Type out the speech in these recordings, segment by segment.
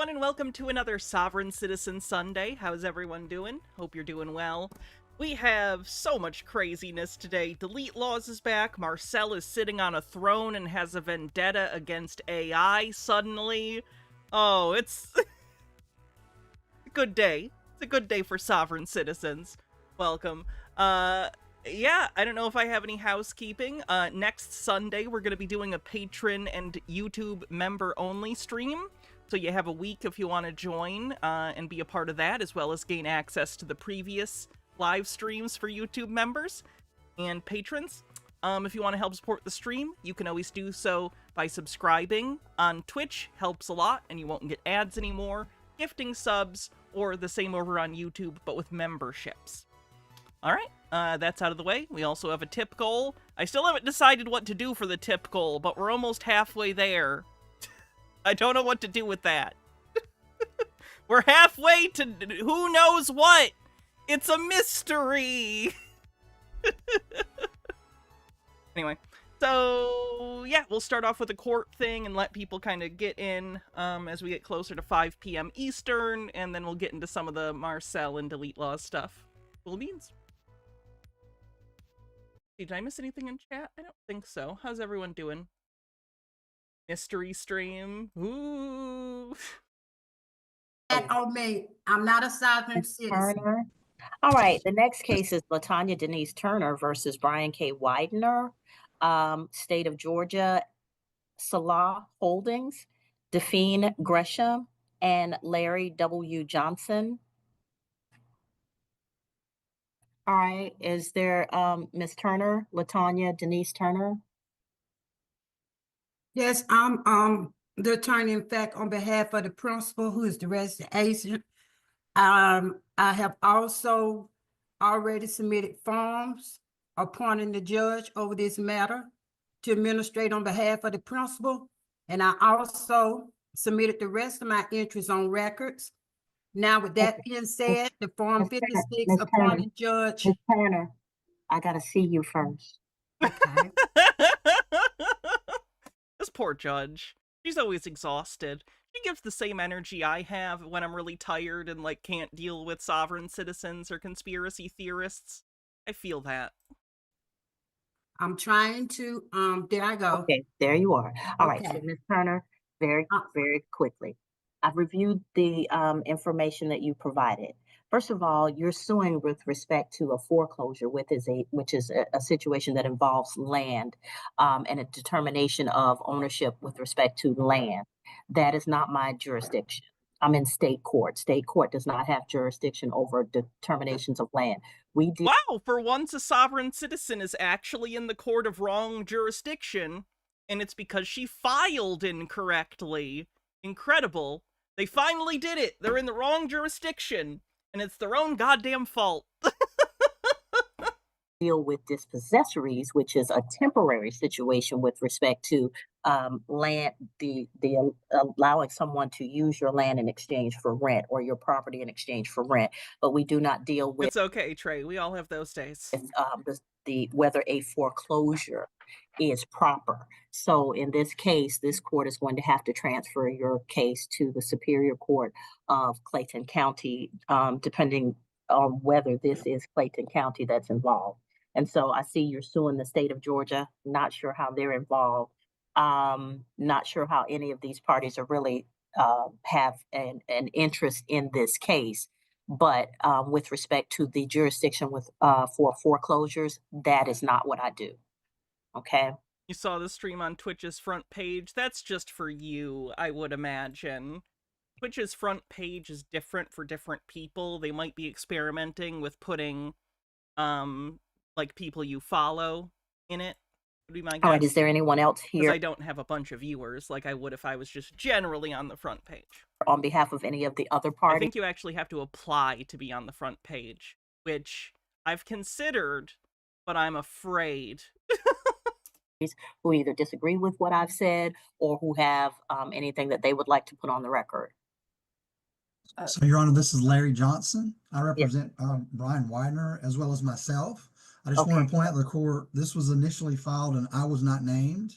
everyone, and welcome to another Sovereign Citizen Sunday. How's everyone doing? Hope you're doing well. We have so much craziness today. Delete Lawz is back, Marcel is sitting on a throne and has a vendetta against AI suddenly. Oh, it's a good day. It's a good day for Sovereign Citizens. Welcome. Yeah, I don't know if I have any housekeeping. Next Sunday, we're going to be doing a patron and YouTube member-only stream. So you have a week if you want to join and be a part of that, as well as gain access to the previous live streams for YouTube members and patrons. If you want to help support the stream, you can always do so by subscribing on Twitch. Helps a lot, and you won't get ads anymore. Gifting subs, or the same over on YouTube, but with memberships. Alright, that's out of the way. We also have a tip goal. I still haven't decided what to do for the tip goal, but we're almost halfway there. I don't know what to do with that. We're halfway to who knows what! It's a mystery! Anyway, so yeah, we'll start off with a court thing and let people kind of get in as we get closer to 5 p.m. Eastern, and then we'll get into some of the Marcel and Delete Lawz stuff. Cool beans. Did I miss anything in chat? I don't think so. How's everyone doing? Mystery stream. Ooh. On me. I'm not a sovereign citizen. Turner. All right. The next case is LaTanya Denise Turner versus Brian K. Widener, State of Georgia, Salah Holdings, Delphine Gresham, and Larry W. Johnson. All right. Is there Ms. Turner, LaTanya Denise Turner? Yes, I'm the attorney, in fact, on behalf of the principal, who is the resident agent. I have also already submitted forms appointing the judge over this matter to administrate on behalf of the principal. And I also submitted the rest of my entries on records. Now, with that being said, the Form 56 appointing judge. Ms. Turner, I got to see you first. Okay. This poor judge. She's always exhausted. She gives the same energy I have when I'm really tired and, like, can't deal with sovereign citizens or conspiracy theorists. I feel that. I'm trying to, there I go. Okay, there you are. All right, Okay. so Ms. Turner, very quickly. I've reviewed the information that you provided. First of all, you're suing with respect to a foreclosure, which is a situation that involves land and a determination of ownership with respect to land. That is not my jurisdiction. I'm in state court. State court does not have jurisdiction over determinations of land. Wow, for once a sovereign citizen is actually in the court of wrong jurisdiction, and it's because she filed incorrectly. Incredible. They finally did it. They're in the wrong jurisdiction. And it's their own goddamn fault. Deal with dispossessories, which is a temporary situation with respect to land, the allowing someone to use your land in exchange for rent or your property in exchange for rent. But we do not deal with. It's okay, Trey. We all have those days. Whether a foreclosure is proper. So in this case, this court is going to have to transfer your case to the Superior Court of Clayton County, depending on whether this is Clayton County that's involved. And so I see you're suing the state of Georgia. Not sure how they're involved. Not sure how any of these parties are really have an interest in this case. But with respect to the jurisdiction for foreclosures, that is not what I do. Okay. You saw the stream on Twitch's front page. That's just for you, I would imagine. Twitch's front page is different for different people. They might be experimenting with putting, like, people you follow in it. Would be my guess. All right, is there anyone else here? Because I don't have a bunch of viewers like I would if I was just generally on the front page. On behalf of any of the other parties? I think you actually have to apply to be on the front page, which I've considered, but I'm afraid. Who either disagree with what I've said or who have anything that they would like to put on the record. So, Your Honor, this is Larry Johnson. I represent Brian Widener as well as myself. I just want to point out to the court, this was initially filed and I was not named.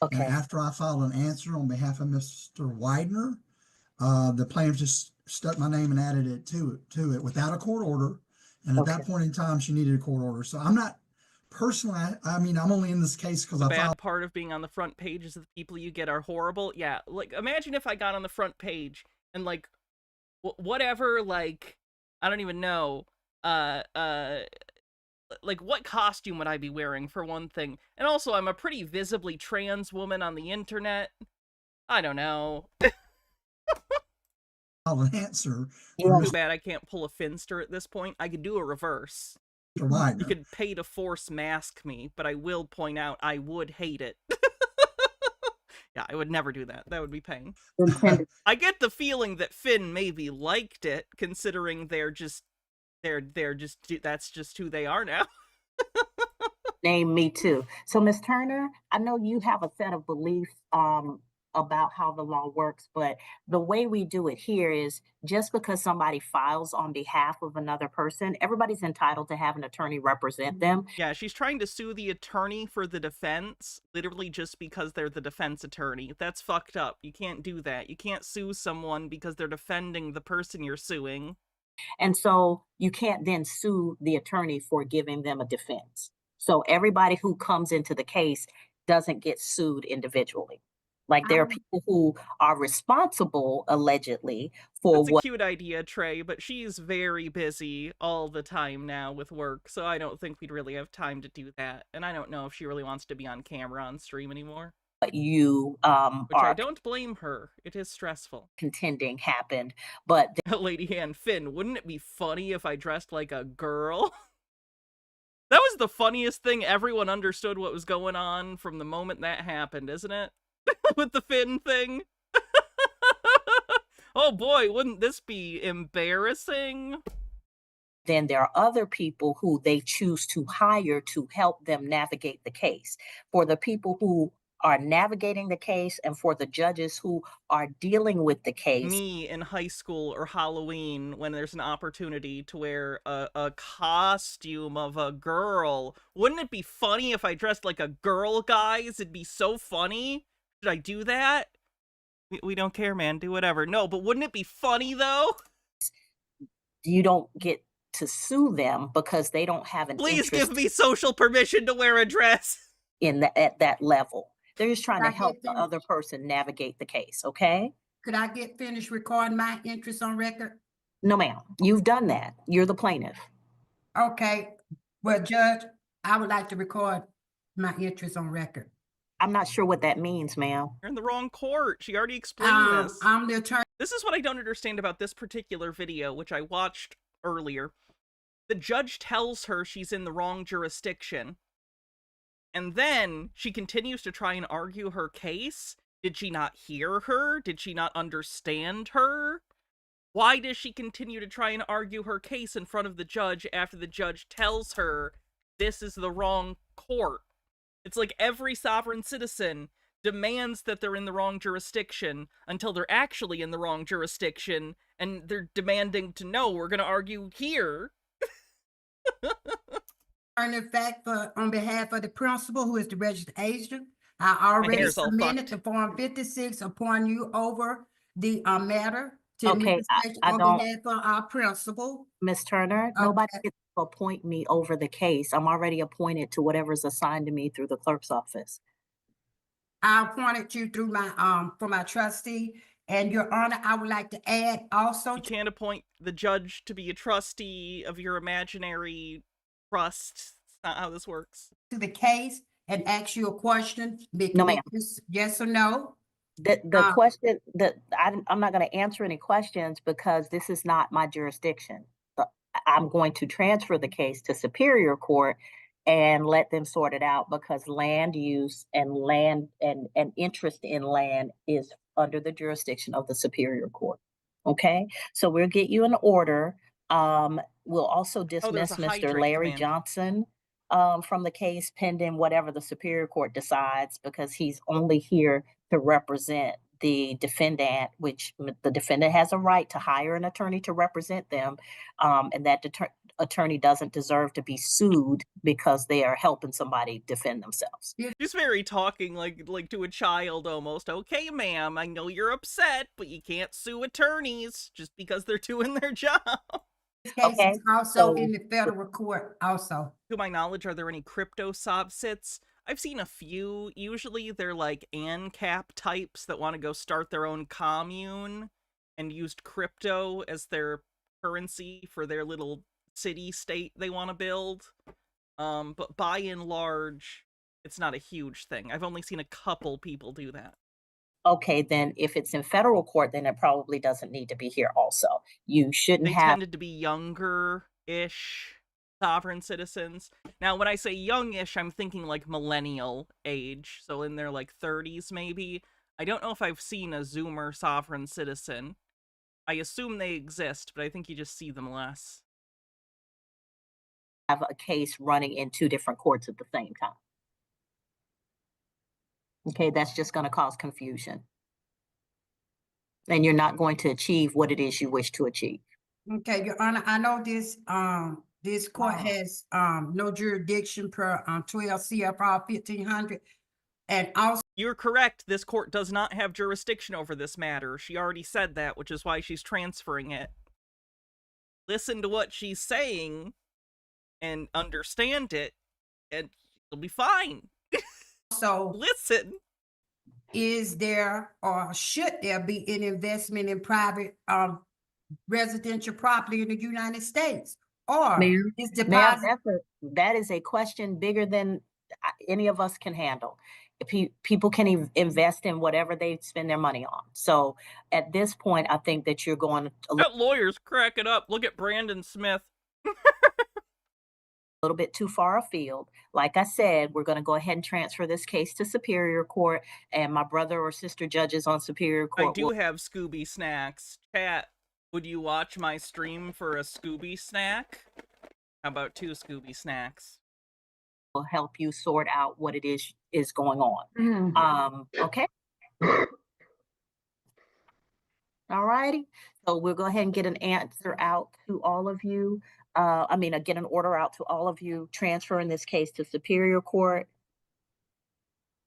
Okay. And after I filed an answer on behalf of Mr. Widener, The plaintiff just stuck my name and added it to it without a court order. And at that point in time, she needed a court order. So I'm not personally, I mean, I'm only in this case because The I bad filed. part of being on the front page is that the people you get are horrible. Yeah, like, imagine if I got on the front page and, like, whatever, like, I don't even know, like, what costume would I be wearing, for one thing? And also, I'm a pretty visibly trans woman on the internet. I don't know. An answer. Too bad I can't pull a Finster at this point. I could do a reverse. You could pay to force mask me, but I will point out I would hate it. Yeah, I would never do that. That would be pain. I get the feeling that Finn maybe liked it, considering they're just that's just who they are now. Name me too. So, Ms. Turner, I know you have a set of beliefs about how the law works, but the way we do it here is just because somebody files on behalf of another person, everybody's entitled to have an attorney represent them. Yeah, she's trying to sue the attorney for the defense, literally just because they're the defense attorney. That's fucked up. You can't do that. You can't sue someone because they're defending the person you're suing. And so you can't then sue the attorney for giving them a defense. So everybody who comes into the case doesn't get sued individually. Like, there are people who are responsible, allegedly, for That's a cute idea, Trey, but she's very busy all the time now with work, so I don't think we'd really have time to do that. And I don't know if she really wants to be on camera on stream anymore. You Which I don't blame her. It is stressful. Contending happened, but Lady Hand Finn, wouldn't it be funny if I dressed like a girl? That was the funniest thing. Everyone understood what was going on from the moment that happened, isn't it? With the Finn thing. Oh boy, wouldn't this be embarrassing? Then there are other people who they choose to hire to help them navigate the case. For the people who are navigating the case and for the judges who are dealing with the case. Me in high school or Halloween, when there's an opportunity to wear a costume of a girl. Wouldn't it be funny if I dressed like a girl, guys? It'd be so funny. Should I do that? We don't care, man. Do whatever. No, but wouldn't it be funny, though? You don't get to sue them because they don't have an Please interest give me social permission to wear a dress. at that level. They're just trying to help the other person navigate the case, okay? Could I get finished recording my interest on record? No, ma'am. You've done that. You're the plaintiff. Okay. Well, Judge, I would like to record my interest on record. I'm not sure what that means, ma'am. You're in the wrong court. She already explained this. I'm the attorney. This is what I don't understand about this particular video, which I watched earlier. The judge tells her she's in the wrong jurisdiction. And then she continues to try and argue her case. Did she not hear her? Did she not understand her? Why does she continue to try and argue her case in front of the judge after the judge tells her this is the wrong court? It's like every sovereign citizen demands that they're in the wrong jurisdiction until they're actually in the wrong jurisdiction, and they're demanding to know we're going to argue here. In fact, on behalf of the principal, who is the registered agent, I already submitted to Form 56 upon you over the matter to administration on behalf of our principal. Ms. Turner, nobody gets to appoint me over the case. I'm already appointed to whatever's assigned to me through the clerk's office. I appointed you through my for my trustee. And Your Honor, I would like to add also. You can't appoint the judge to be a trustee of your imaginary trust. It's not how this works. To the case and ask you a question. No, ma'am. Yes or no? The question that I'm not going to answer any questions because this is not my jurisdiction. I'm going to transfer the case to Superior Court and let them sort it out because land use and land and interest in land is under the jurisdiction of the Superior Court. Okay, so we'll get you an order. We'll also dismiss Mr. Larry Johnson from the case pending whatever the Superior Court decides because he's only here to represent the defendant, which the defendant has a right to hire an attorney to represent them, and that attorney doesn't deserve to be sued because they are helping somebody defend themselves. She's very talking like to a child almost. Okay, ma'am, I know you're upset, but you can't sue attorneys just because they're doing their job. This case Okay, is also so- in the federal court also. To my knowledge, are there any crypto sits? I've seen a few. Usually they're like ANCAP types that want to go start their own commune and used crypto as their currency for their little city state they want to build. But by and large, it's not a huge thing. I've only seen a couple people do that. Okay, then if it's in federal court, then it probably doesn't need to be here also. You shouldn't They have, tended to be younger-ish sovereign citizens. Now, when I say youngish, I'm thinking like millennial age, so in their like 30s maybe. I don't know if I've seen a Zoomer sovereign citizen. I assume they exist, but I think you just see them less. have a case running in 2 different courts at the same time. Okay, that's just going to cause confusion. And you're not going to achieve what it is you wish to achieve. Okay, Your Honor, I know this court has no jurisdiction per 12 CFR 1500, and also You're correct, this court does not have jurisdiction over this matter. She already said that, which is why she's transferring it. Listen to what she's saying and understand it, and it'll be fine. Listen. is there or should there be an investment in private residential property in the United States? Or Ma'am, is Ma'am, deposit that is a question bigger than any of us can handle. People can invest in whatever they spend their money on. So at this point, I think that you're going a That lawyer's cracking up. Look at Brandon Smith. little bit too far afield. Like I said, we're going to go ahead and transfer this case to Superior Court, and my brother or sister judges on Superior Court I do have Scooby snacks. Chat, would you watch my stream for a Scooby snack? How about 2 Scooby snacks? will help you sort out what it is going on. Okay. All righty. So we'll go ahead and get an answer out to all of you. Get an order out to all of you, transferring this case to Superior Court.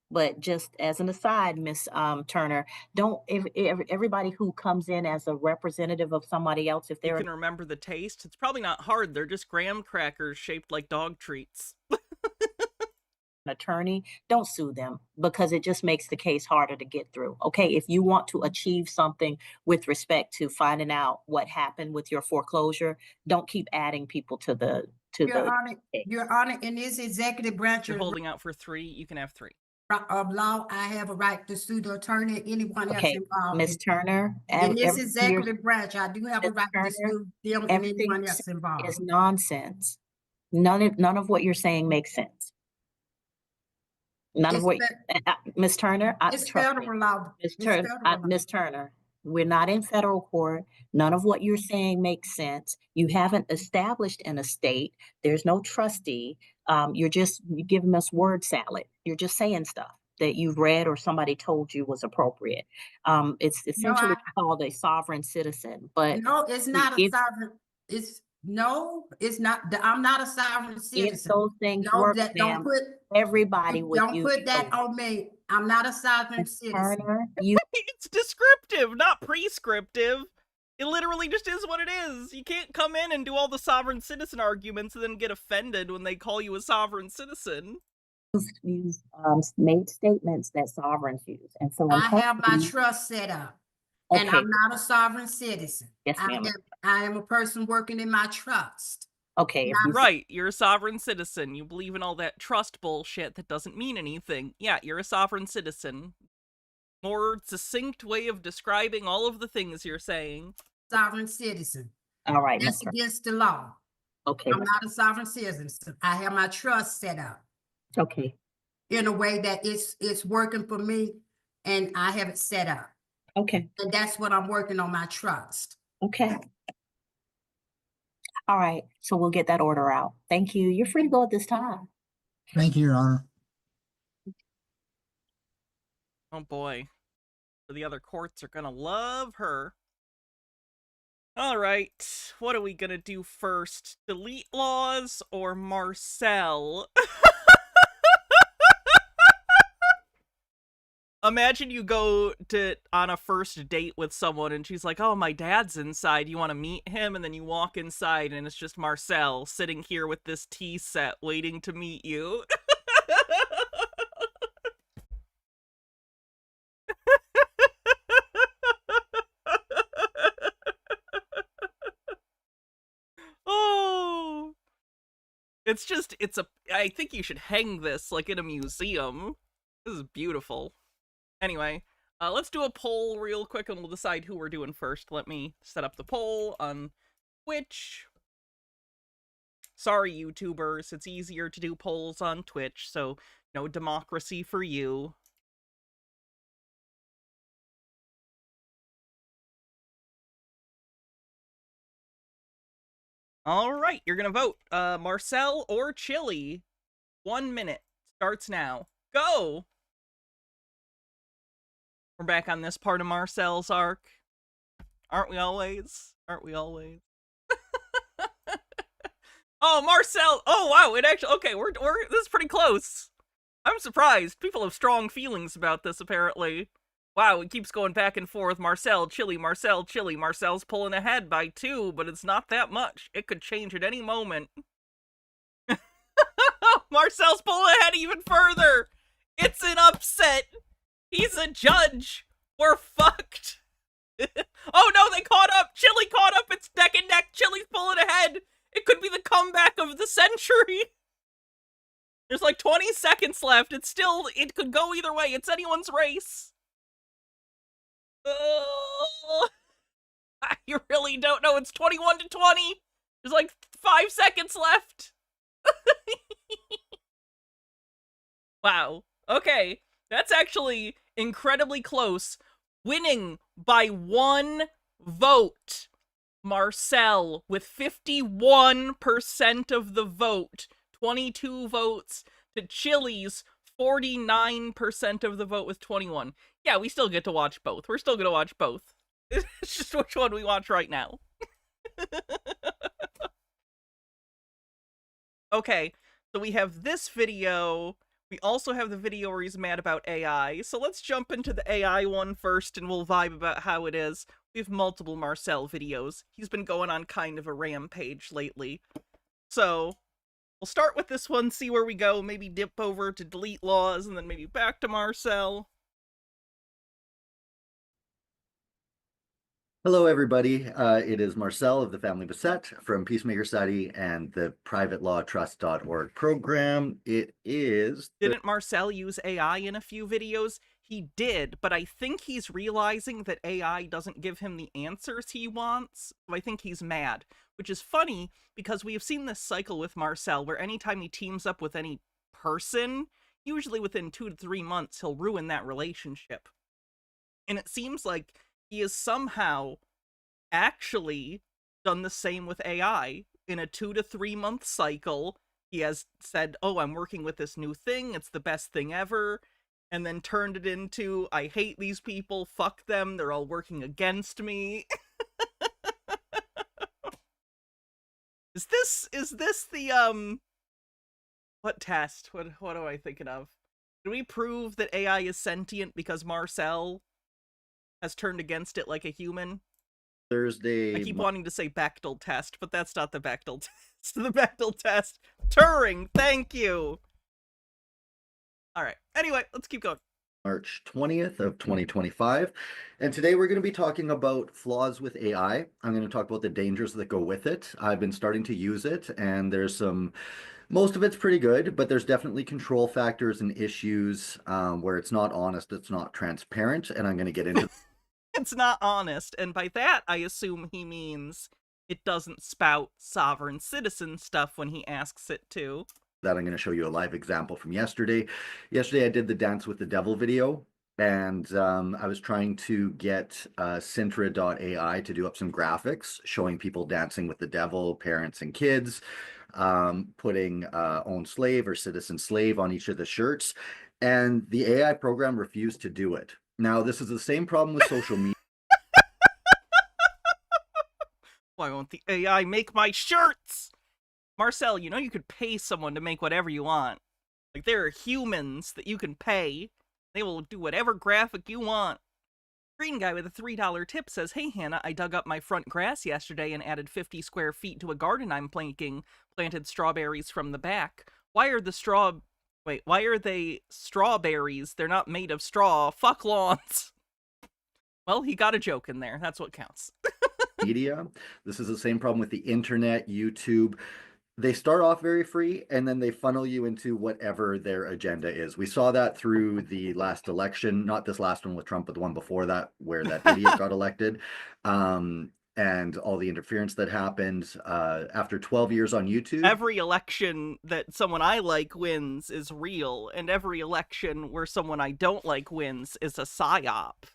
But just as an aside, Miss Turner, everybody who comes in as a representative of somebody else, if You they're can remember the taste? It's probably not hard. They're just graham crackers shaped like dog treats. an attorney, don't sue them, because it just makes the case harder to get through. Okay, if you want to achieve something with respect to finding out what happened with your foreclosure, don't keep adding people to the Your Honor, in this executive branch You're holding out for 3, you can have 3. of law, I have a right to sue the attorney, anyone else Okay, involved. Ms. Turner, In this everything executive branch, I do have a Ms. right to Turner, sue them and everything anyone you're else involved. is nonsense. None of what you're saying makes sense. None of what, Ms. Turner, It's trust me. federal law. Ms. It's Turner, federal law. Ms. Turner, we're not in federal court. None of what you're saying makes sense. You haven't established an estate. There's no trustee. You're giving us word salad. You're just saying stuff that you've read or somebody told you was appropriate. It's essentially called a sovereign citizen, but No, it's not a if sovereign, it's not, I'm not a sovereign if citizen. those things No, work, don't ma'am, put, everybody would don't use put that those. on me. I'm not a sovereign Ms. citizen. Turner, you It's descriptive, not prescriptive. It literally just is what it is. You can't come in and do all the sovereign citizen arguments and then get offended when they call you a sovereign citizen. made statements that sovereigns use, and so I have my telling you- trust set up, and Okay, I'm not a sovereign citizen. yes, ma'am. I am a person working in my trust. Okay, if you Right, you're a sovereign citizen. You believe in all that trust bullshit that doesn't mean anything. Yeah, you're a sovereign citizen. More succinct way of describing all of the things you're saying. Sovereign citizen. all right, That's Mr. against the law. Okay, I'm not a sovereign citizen. I have my trust set up okay, in a way that it's working for me, and I have it set up. okay, And that's what I'm working on, my trust. okay. All right, so we'll get that order out. Thank you. You're free to go at this time. Thank you, Your Honor. Oh boy. The other courts are gonna love her. All right, what are we gonna do first? Delete Lawz or Marcel? Imagine you go on a first date with someone and she's like, oh, my dad's inside. You want to meet him? And then you walk inside and it's just Marcel sitting here with this tea set waiting to meet you. Oh, I think you should hang this like in a museum. This is beautiful. Anyway, let's do a poll real quick and we'll decide who we're doing first. Let me set up the poll on Twitch. Sorry, YouTubers, it's easier to do polls on Twitch, so no democracy for you. All right, you're gonna vote. Marcel or Chili? 1 minute starts now. Go! We're back on this part of Marcel's arc. Aren't we always? Aren't we always? Oh, Marcel! Oh, wow, it actually... Okay, this is pretty close. I'm surprised. People have strong feelings about this, apparently. Wow, it keeps going back and forth. Marcel, Chili, Marcel, Chili. Marcel's pulling ahead by 2, but it's not that much. It could change at any moment. Marcel's pulling ahead even further! It's an upset! He's a judge! We're fucked! Oh no, they caught up! Chili caught up! It's neck and neck! Chili's pulling ahead! It could be the comeback of the century! There's like 20 seconds left. It could go either way. It's anyone's race. Oh, you really don't know. It's 21 to 20. There's like 5 seconds left. Wow. Okay. That's actually incredibly close. Winning by 1 vote. Marcel with 51% of the vote. 22 votes to Chili's 49% of the vote with 21. Yeah, we still get to watch both. We're still gonna watch both. It's just which one we watch right now. Okay, so we have this video. We also have the video where he's mad about AI. So let's jump into the AI one first and we'll vibe about how it is. We have multiple Marcel videos. He's been going on kind of a rampage lately. So we'll start with this one, see where we go, maybe dip over to Delete Lawz, and then maybe back to Marcel. Hello, everybody. It is Marcel of the Family Beset from Peacemaker Society and the privatelawtrust.org program. It is... Didn't Marcel use AI in a few videos? He did, but I think he's realizing that AI doesn't give him the answers he wants, so I think he's mad. Which is funny, because we have seen this cycle with Marcel, where anytime he teams up with any person, usually within 2 to 3 months, he'll ruin that relationship. And it seems like he has somehow actually done the same with AI. In a 2 to 3 month cycle, he has said, oh, I'm working with this new thing, it's the best thing ever, and then turned it into, I hate these people, fuck them, they're all working against me. Is this the, what test? What am I thinking of? Did we prove that AI is sentient because Marcel has turned against it like a human? Thursday... I keep wanting to say Bechdel test, but that's not the Bechdel test. The Bechdel test. Turing, thank you! Alright, anyway, let's keep going. March 20th of 2025. And today we're going to be talking about flaws with AI. I'm going to talk about the dangers that go with it. I've been starting to use it, and most of it's pretty good, but there's definitely control factors and issues where it's not honest, it's not transparent, and I'm going to get into... It's not honest, and by that I assume he means it doesn't spout sovereign citizen stuff when he asks it to. That I'm going to show you a live example from yesterday. Yesterday I did the Dance with the Devil video, and I was trying to get Sintra.ai to do up some graphics showing people dancing with the devil, parents and kids, putting own slave or citizen slave on each of the shirts, and the AI program refused to do it. Now, this is the same problem with social media. Why won't the AI make my shirts? Marcel, you know you could pay someone to make whatever you want. Like, there are humans that you can pay. They will do whatever graphic you want. Green guy with a $3 tip says, "Hey Hannah, I dug up my front grass yesterday and added 50 square feet to a garden I'm planting. Planted strawberries from the back. Why are they strawberries? They're not made of straw. Fuck lawns." Well, he got a joke in there. That's what counts. Media. This is the same problem with the internet, YouTube. They start off very free and then they funnel you into whatever their agenda is. We saw that through the last election, not this last one with Trump, but the one before that, where that idiot got elected, and all the interference that happened after 12 years on YouTube. Every election that someone I like wins is real, and every election where someone I don't like wins is a psyop.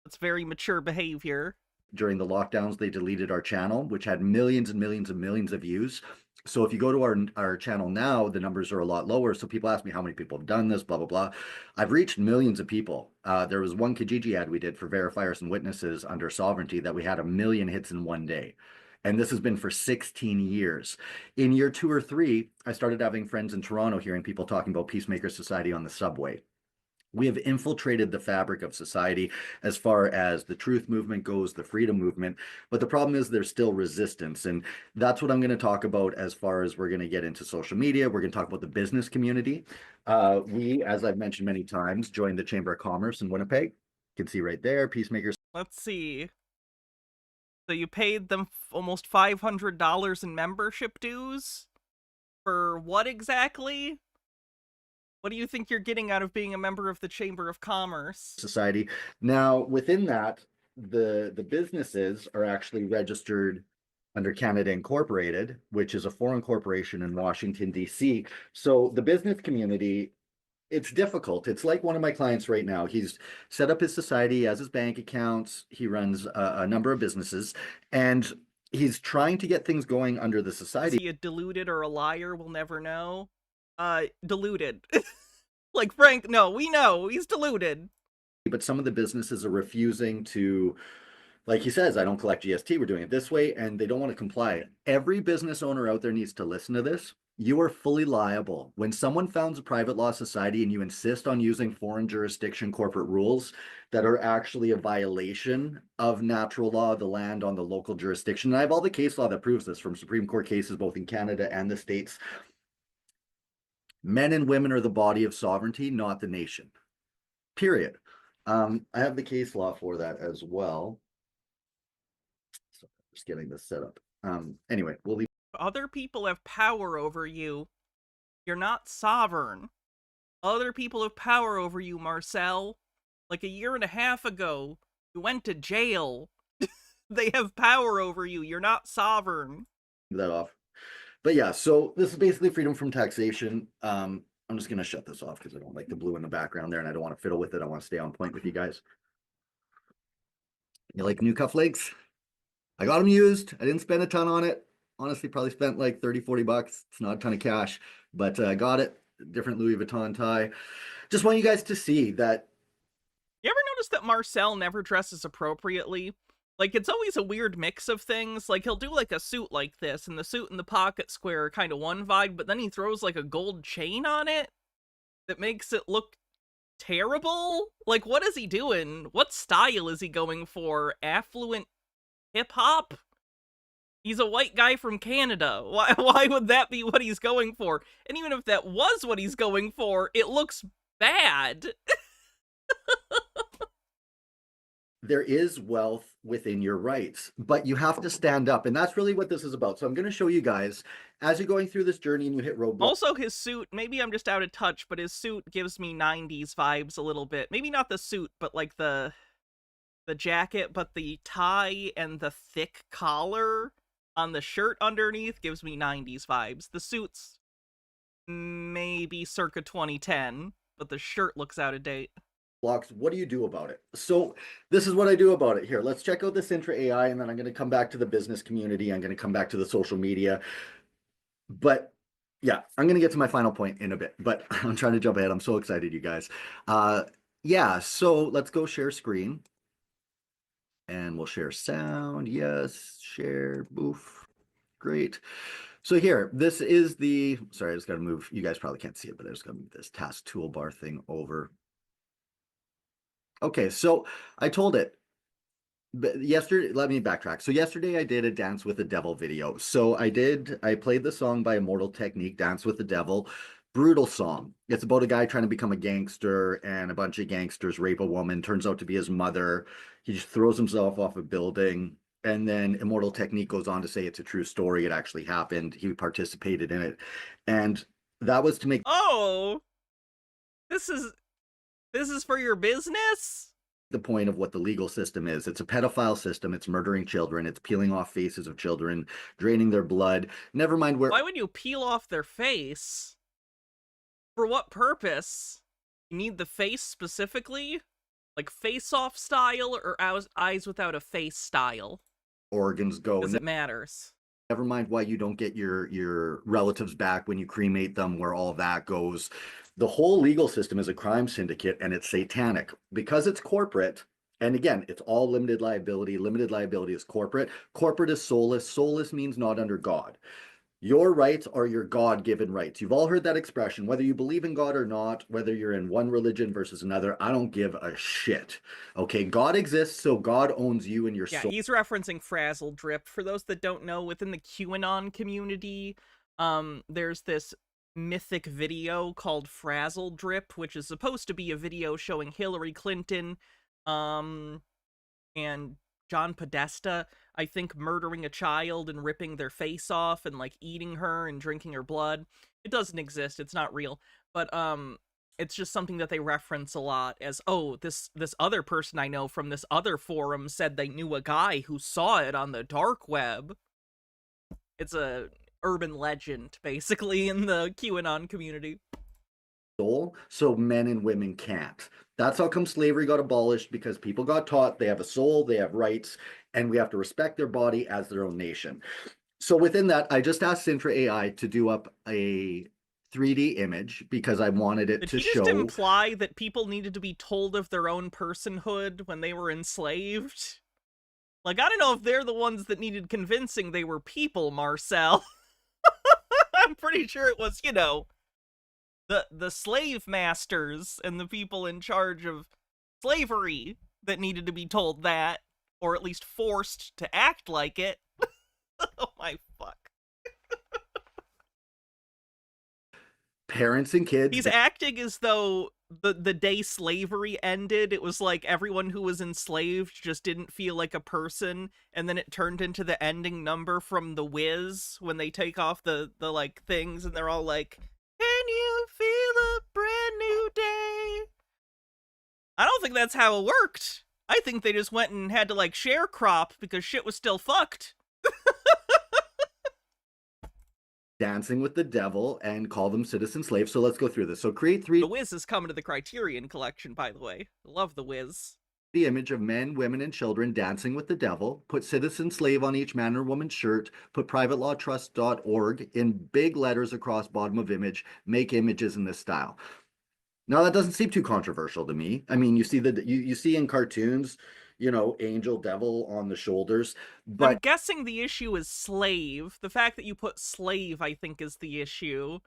It's very mature behavior. During the lockdowns, they deleted our channel, which had millions and millions and millions of views. So if you go to our channel now, the numbers are a lot lower. So people ask me how many people have done this, blah, blah, blah. I've reached millions of people. There was one Kijiji ad we did for verifiers and witnesses under sovereignty that we had 1 million hits in one day. And this has been for 16 years. In year 2 or 3, I started having friends in Toronto hearing people talking about Peacemaker Society on the subway. We have infiltrated the fabric of society as far as the truth movement goes, the freedom movement. But the problem is there's still resistance. And that's what I'm going to talk about as far as we're going to get into social media. We're going to talk about the business community. We, as I've mentioned many times, joined the Chamber of Commerce in Winnipeg. You can see right there, Peacemakers. Let's see. So you paid them almost $500 in membership dues? For what exactly? What do you think you're getting out of being a member of the Chamber of Commerce? Society. Now, within that, the businesses are actually registered under Canada Incorporated, which is a foreign corporation in Washington, D.C. So the business community, it's difficult. It's like one of my clients right now. He's set up his society, has his bank accounts. He runs a number of businesses, and he's trying to get things going under the society. Is he a deluded or a liar? We'll never know. Deluded. Like Frank, no, we know he's deluded. But some of the businesses are refusing to, like he says, I don't collect GST, we're doing it this way, and they don't want to comply. Every business owner out there needs to listen to this. You are fully liable. When someone founds a private law society and you insist on using foreign jurisdiction corporate rules that are actually a violation of natural law of the land on the local jurisdiction, and I have all the case law that proves this from Supreme Court cases both in Canada and the States. Men and women are the body of sovereignty, not the nation. Period. I have the case law for that as well. So just getting this set up. Anyway, we'll leave. Other people have power over you. You're not sovereign. Other people have power over you, Marcel. Like 1.5 years ago, you went to jail. They have power over you. You're not sovereign. That off. But yeah, so this is basically freedom from taxation. I'm just going to shut this off because I don't like the blue in the background there and I don't want to fiddle with it. I want to stay on point with you guys. You like new cufflinks? I got them used. I didn't spend a ton on it. Honestly, probably spent like 30, 40 bucks. It's not a ton of cash, but I got it. Different Louis Vuitton tie. Just want you guys to see that. You ever notice that Marcel never dresses appropriately? Like, it's always a weird mix of things. Like, he'll do, like, a suit like this, and the suit and the pocket square are kind of one vibe, but then he throws, like, a gold chain on it that makes it look terrible? Like, what is he doing? What style is he going for? Affluent hip-hop? He's a white guy from Canada. Why would that be what he's going for? And even if that was what he's going for, it looks bad. There is wealth within your rights, but you have to stand up. And that's really what this is about. So I'm going to show you guys as you're going through this journey and you hit roadblocks. Also, his suit, maybe I'm just out of touch, but his suit gives me 90s vibes a little bit. Maybe not the suit, but like the jacket, but the tie and the thick collar on the shirt underneath gives me 90s vibes. The suit's maybe circa 2010, but the shirt looks out of date. Blocks. What do you do about it? So this is what I do about it. Here, let's check out this Intra AI, and then I'm going to come back to the business community. I'm going to come back to the social media. But yeah, I'm going to get to my final point in a bit, but I'm trying to jump ahead. I'm so excited, you guys. Yeah, so let's go share screen. And we'll share sound. Yes, share, boof. Great. So here, this is the, sorry, I just got to move. You guys probably can't see it, but I just got to move this task toolbar thing over. Okay, so I told it. But yesterday, let me backtrack. So yesterday I did a Dance with the Devil video. So I played the song by Immortal Technique, Dance with the Devil. Brutal song. It's about a guy trying to become a gangster and a bunch of gangsters rape a woman, turns out to be his mother. He just throws himself off a building. And then Immortal Technique goes on to say it's a true story. It actually happened. He participated in it. And that was to make Oh, this is for your business? the point of what the legal system is. It's a pedophile system. It's murdering children. It's peeling off faces of children, draining their blood. Never mind where. Why would you peel off their face? For what purpose? You need the face specifically? Like face-off style or eyes without a face style? Organs go. Because it matters. Never mind why you don't get your relatives back when you cremate them, where all of that goes. The whole legal system is a crime syndicate, and it's satanic because it's corporate. And again, it's all limited liability. Limited liability is corporate. Corporate is soulless. Soulless means not under God. Your rights are your God-given rights. You've all heard that expression, whether you believe in God or not, whether you're in one religion versus another, I don't give a shit. Okay, God exists, so God owns you and your soul. Yeah, he's referencing Frazzle Drip. For those that don't know, within the QAnon community, there's this mythic video called Frazzle Drip, which is supposed to be a video showing Hillary Clinton, and John Podesta, I think, murdering a child and ripping their face off and, like, eating her and drinking her blood. It doesn't exist. It's not real. But, it's just something that they reference a lot as, oh, this other person I know from this other forum said they knew a guy who saw it on the dark web. It's a urban legend, basically, in the QAnon community. Soul, so men and women can't. That's how come slavery got abolished, because people got taught they have a soul, they have rights, and we have to respect their body as their own nation. So within that, I just asked Sintra AI to do up a 3D image because I wanted it Did to he show. just imply that people needed to be told of their own personhood when they were enslaved? Like, I don't know if they're the ones that needed convincing they were people, Marcel. I'm pretty sure it was, you know, the slave masters and the people in charge of slavery that needed to be told that, or at least forced to act like it. Oh my fuck. Parents and kids. He's acting as though the day slavery ended, it was like everyone who was enslaved just didn't feel like a person, and then it turned into the ending number from The Wiz when they take off the like things and they're all like, "Can you feel a brand new day?" I don't think that's how it worked. I think they just went and had to like sharecrop because shit was still fucked. Dancing with the Devil and call them citizen slaves. So let's go through this. So create The Wiz is coming to the Criterion Collection, by the way. Love The Wiz. the image of men, women, and children dancing with the devil. Put citizen slave on each man or woman's shirt. Put privatelawtrust.org in big letters across bottom of image. Make images in this style. Now that doesn't seem too controversial to me. I mean, you see you see in cartoons, you know, angel, devil on the shoulders, I'm but guessing the issue is slave. The fact that you put slave, I think, is the issue.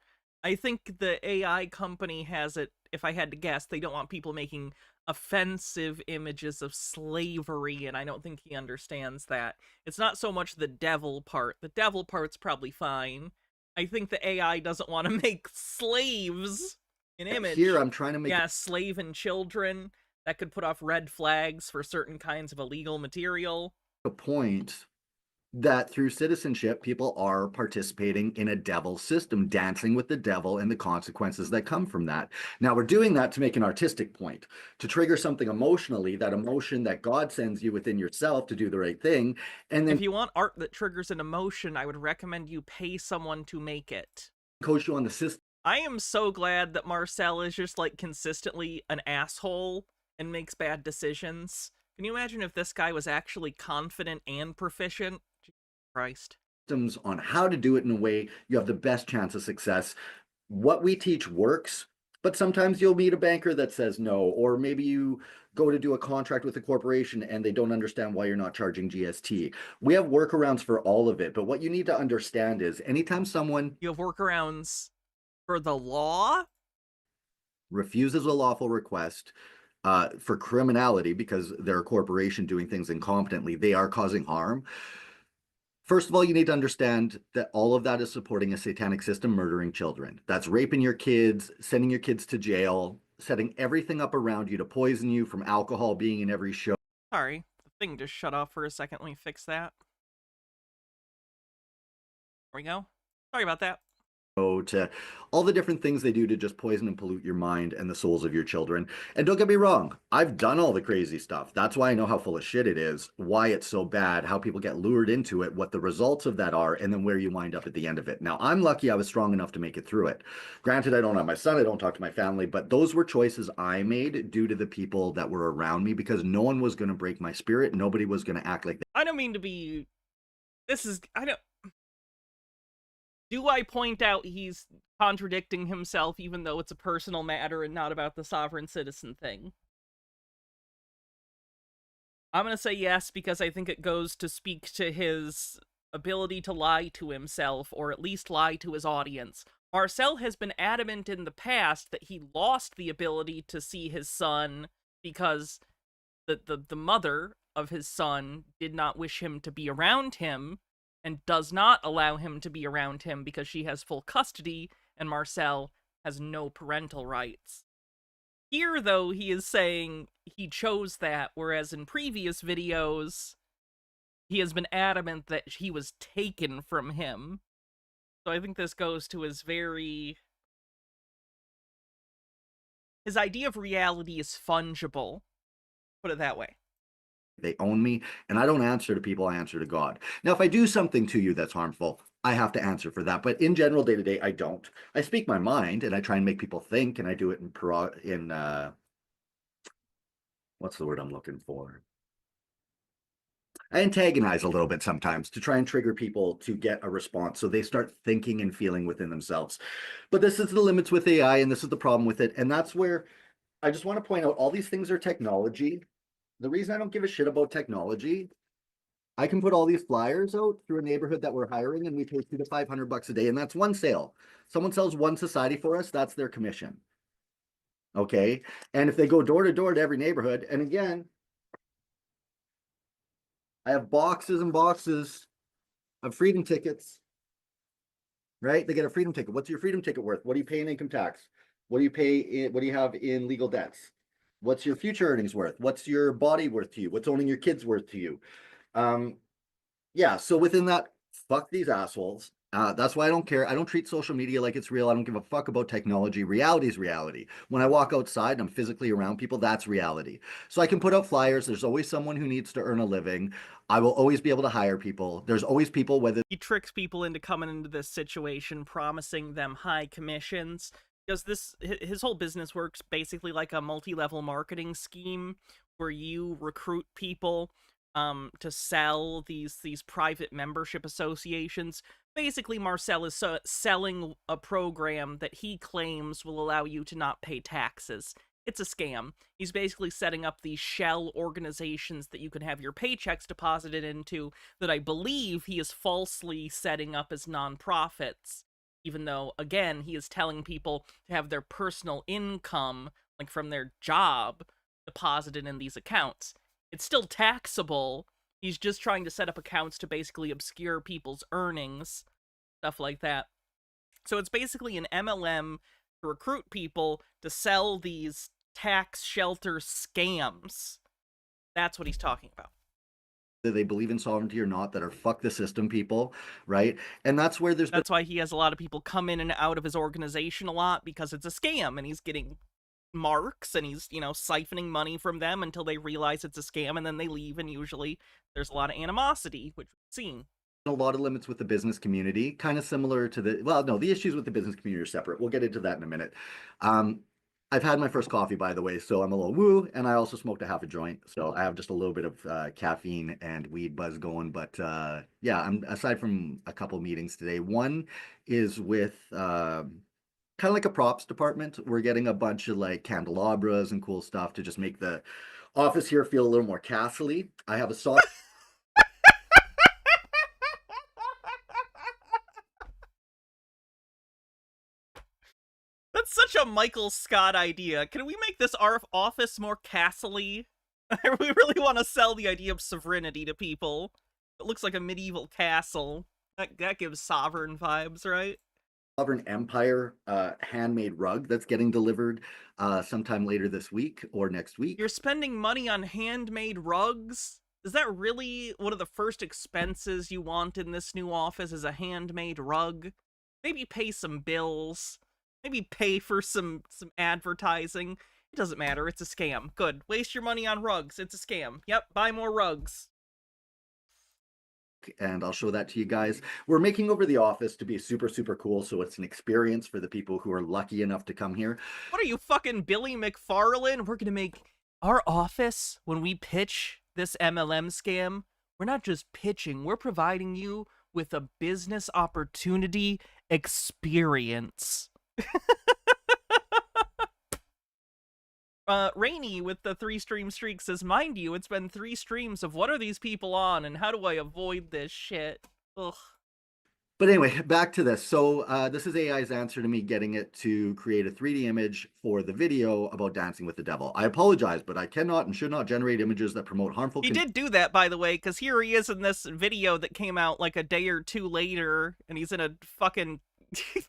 I think the AI company has it, if I had to guess, they don't want people making offensive images of slavery, and I don't think he understands that. It's not so much the devil part. The devil part's probably fine. I think the AI doesn't want to make slaves an image. here I'm trying to make Yeah, slave and children. That could put off red flags for certain kinds of illegal material. a point that through citizenship, people are participating in a devil system, dancing with the devil and the consequences that come from that. Now, we're doing that to make an artistic point, to trigger something emotionally, that emotion that God sends you within yourself to do the right thing. And then If you want art that triggers an emotion, I would recommend you pay someone to make it. coach you on the system. I am so glad that Marcel is just, like, consistently an asshole and makes bad decisions. Can you imagine if this guy was actually confident and proficient? Jesus Christ. Systems on how to do it in a way you have the best chance of success. What we teach works. But sometimes you'll meet a banker that says no, or maybe you go to do a contract with a corporation and they don't understand why you're not charging GST. We have workarounds for all of it, but what you need to understand is anytime someone You have workarounds for the law? refuses a lawful request for criminality because they're a corporation doing things incompetently, they are causing harm. First of all, you need to understand that all of that is supporting a satanic system murdering children. That's raping your kids, sending your kids to jail, setting everything up around you to poison you, from alcohol being in every show. Sorry, the thing just shut off for a second. Let me fix that. There we go. Sorry about that. To all the different things they do to just poison and pollute your mind and the souls of your children. And don't get me wrong, I've done all the crazy stuff. That's why I know how full of shit it is, why it's so bad, how people get lured into it, what the results of that are, and then where you wind up at the end of it. Now, I'm lucky I was strong enough to make it through it. Granted, I don't have my son, I don't talk to my family, but those were choices I made due to the people that were around me, because no one was going to break my spirit. Nobody was going to act like that. I don't mean to be... Do I point out he's contradicting himself even though it's a personal matter and not about the sovereign citizen thing? I'm gonna say yes because I think it goes to speak to his ability to lie to himself, or at least lie to his audience. Marcel has been adamant in the past that he lost the ability to see his son because the mother of his son did not wish him to be around him, and does not allow him to be around him because she has full custody and Marcel has no parental rights. Here, though, he is saying he chose that, whereas in previous videos, he has been adamant that he was taken from him. So I think this goes to his his idea of reality is fungible. Put it that way. They own me, and I don't answer to people, I answer to God. Now, if I do something to you that's harmful, I have to answer for that. But in general, day to day, I don't. I speak my mind, and I try and make people think, and I do it in what's the word I'm looking for? I antagonize a little bit sometimes to try and trigger people to get a response, so they start thinking and feeling within themselves. But this is the limits with AI, and this is the problem with it. And that's where I just want to point out all these things are technology. The reason I don't give a shit about technology, I can put all these flyers out through a neighborhood that we're hiring, and we pay $200 to $500 a day, and that's one sale. Someone sells one society for us, that's their commission. Okay, and if they go door to door to every neighborhood, and again, I have boxes and boxes of freedom tickets, right? They get a freedom ticket. What's your freedom ticket worth? What do you pay in income tax? What do you pay in, what do you have in legal debts? What's your future earnings worth? What's your body worth to you? What's owning your kids worth to you? Yeah, so within that, fuck these assholes. That's why I don't care. I don't treat social media like it's real. I don't give a fuck about technology. Reality is reality. When I walk outside and I'm physically around people, that's reality. So I can put out flyers. There's always someone who needs to earn a living. I will always be able to hire people. There's always people, whether he tricks people into coming into this situation, promising them high commissions. Because his whole business works basically like a multi-level marketing scheme where you recruit people to sell these private membership associations. Basically, Marcel is selling a program that he claims will allow you to not pay taxes. It's a scam. He's basically setting up these shell organizations that you can have your paychecks deposited into that I believe he is falsely setting up as nonprofits. Even though, again, he is telling people to have their personal income, like from their job, deposited in these accounts. It's still taxable. He's just trying to set up accounts to basically obscure people's earnings, stuff like that. So it's basically an MLM to recruit people to sell these tax shelter scams. That's what he's talking about. they believe in sovereignty or not, that are fuck the system people, right? And that's where that's why he has a lot of people come in and out of his organization a lot, because it's a scam and he's getting marks and he's, siphoning money from them until they realize it's a scam, and then they leave, and usually there's a lot of animosity, which we've seen. A lot of limits with the business community, kind of similar to the issues with the business community are separate. We'll get into that in a minute. I've had my first coffee, by the way, so I'm a little woo, and I also smoked a half a joint, so I have just a little bit of caffeine and weed buzz going. But yeah, I'm aside from a couple meetings today. One is with kind of like a props department. We're getting a bunch of like candelabras and cool stuff to just make the office here feel a little more castle-y. I have a soft That's such a Michael Scott idea. Can we make this our office more castle-y? We really want to sell the idea of sovereignty to people. It looks like a medieval castle. That gives sovereign vibes, right? Sovereign Empire handmade rug that's getting delivered sometime later this week or next week. You're spending money on handmade rugs? Is that really one of the first expenses you want in this new office, is a handmade rug? Maybe pay some bills. Maybe pay for some advertising. It doesn't matter, it's a scam. Good. Waste your money on rugs, it's a scam. Yep, buy more rugs. And I'll show that to you guys. We're making over the office to be super, super cool, so it's an experience for the people who are lucky enough to come here. What are you, fucking Billy McFarlane? We're gonna make our office, when we pitch this MLM scam, we're not just pitching, we're providing you with a business opportunity experience. Rainy with the 3-stream streak says, mind you, it's been 3 streams of what are these people on and how do I avoid this shit? Ugh. But anyway, back to this. So this is AI's answer to me getting it to create a 3D image for the video about dancing with the devil. I apologize, but I cannot and should not generate images that promote harmful... He did do that, by the way, because here he is in this video that came out like a day or two later, and he's in a fucking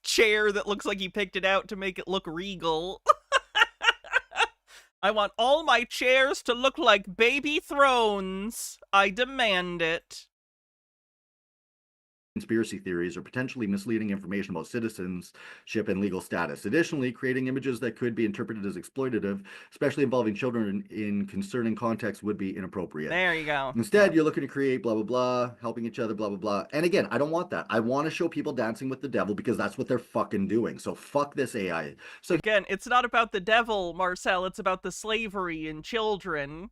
chair that looks like he picked it out to make it look regal. I want all my chairs to look like baby thrones. I demand it. Conspiracy theories or potentially misleading information about citizenship and legal status. Additionally, creating images that could be interpreted as exploitative, especially involving children in concerning contexts, would be inappropriate. There you go. Instead, you're looking to create blah, blah, blah, helping each other, blah, blah, blah. And again, I don't want that. I want to show people dancing with the devil because that's what they're fucking doing. So fuck this AI. So again, it's not about the devil, Marcel. It's about the slavery and children.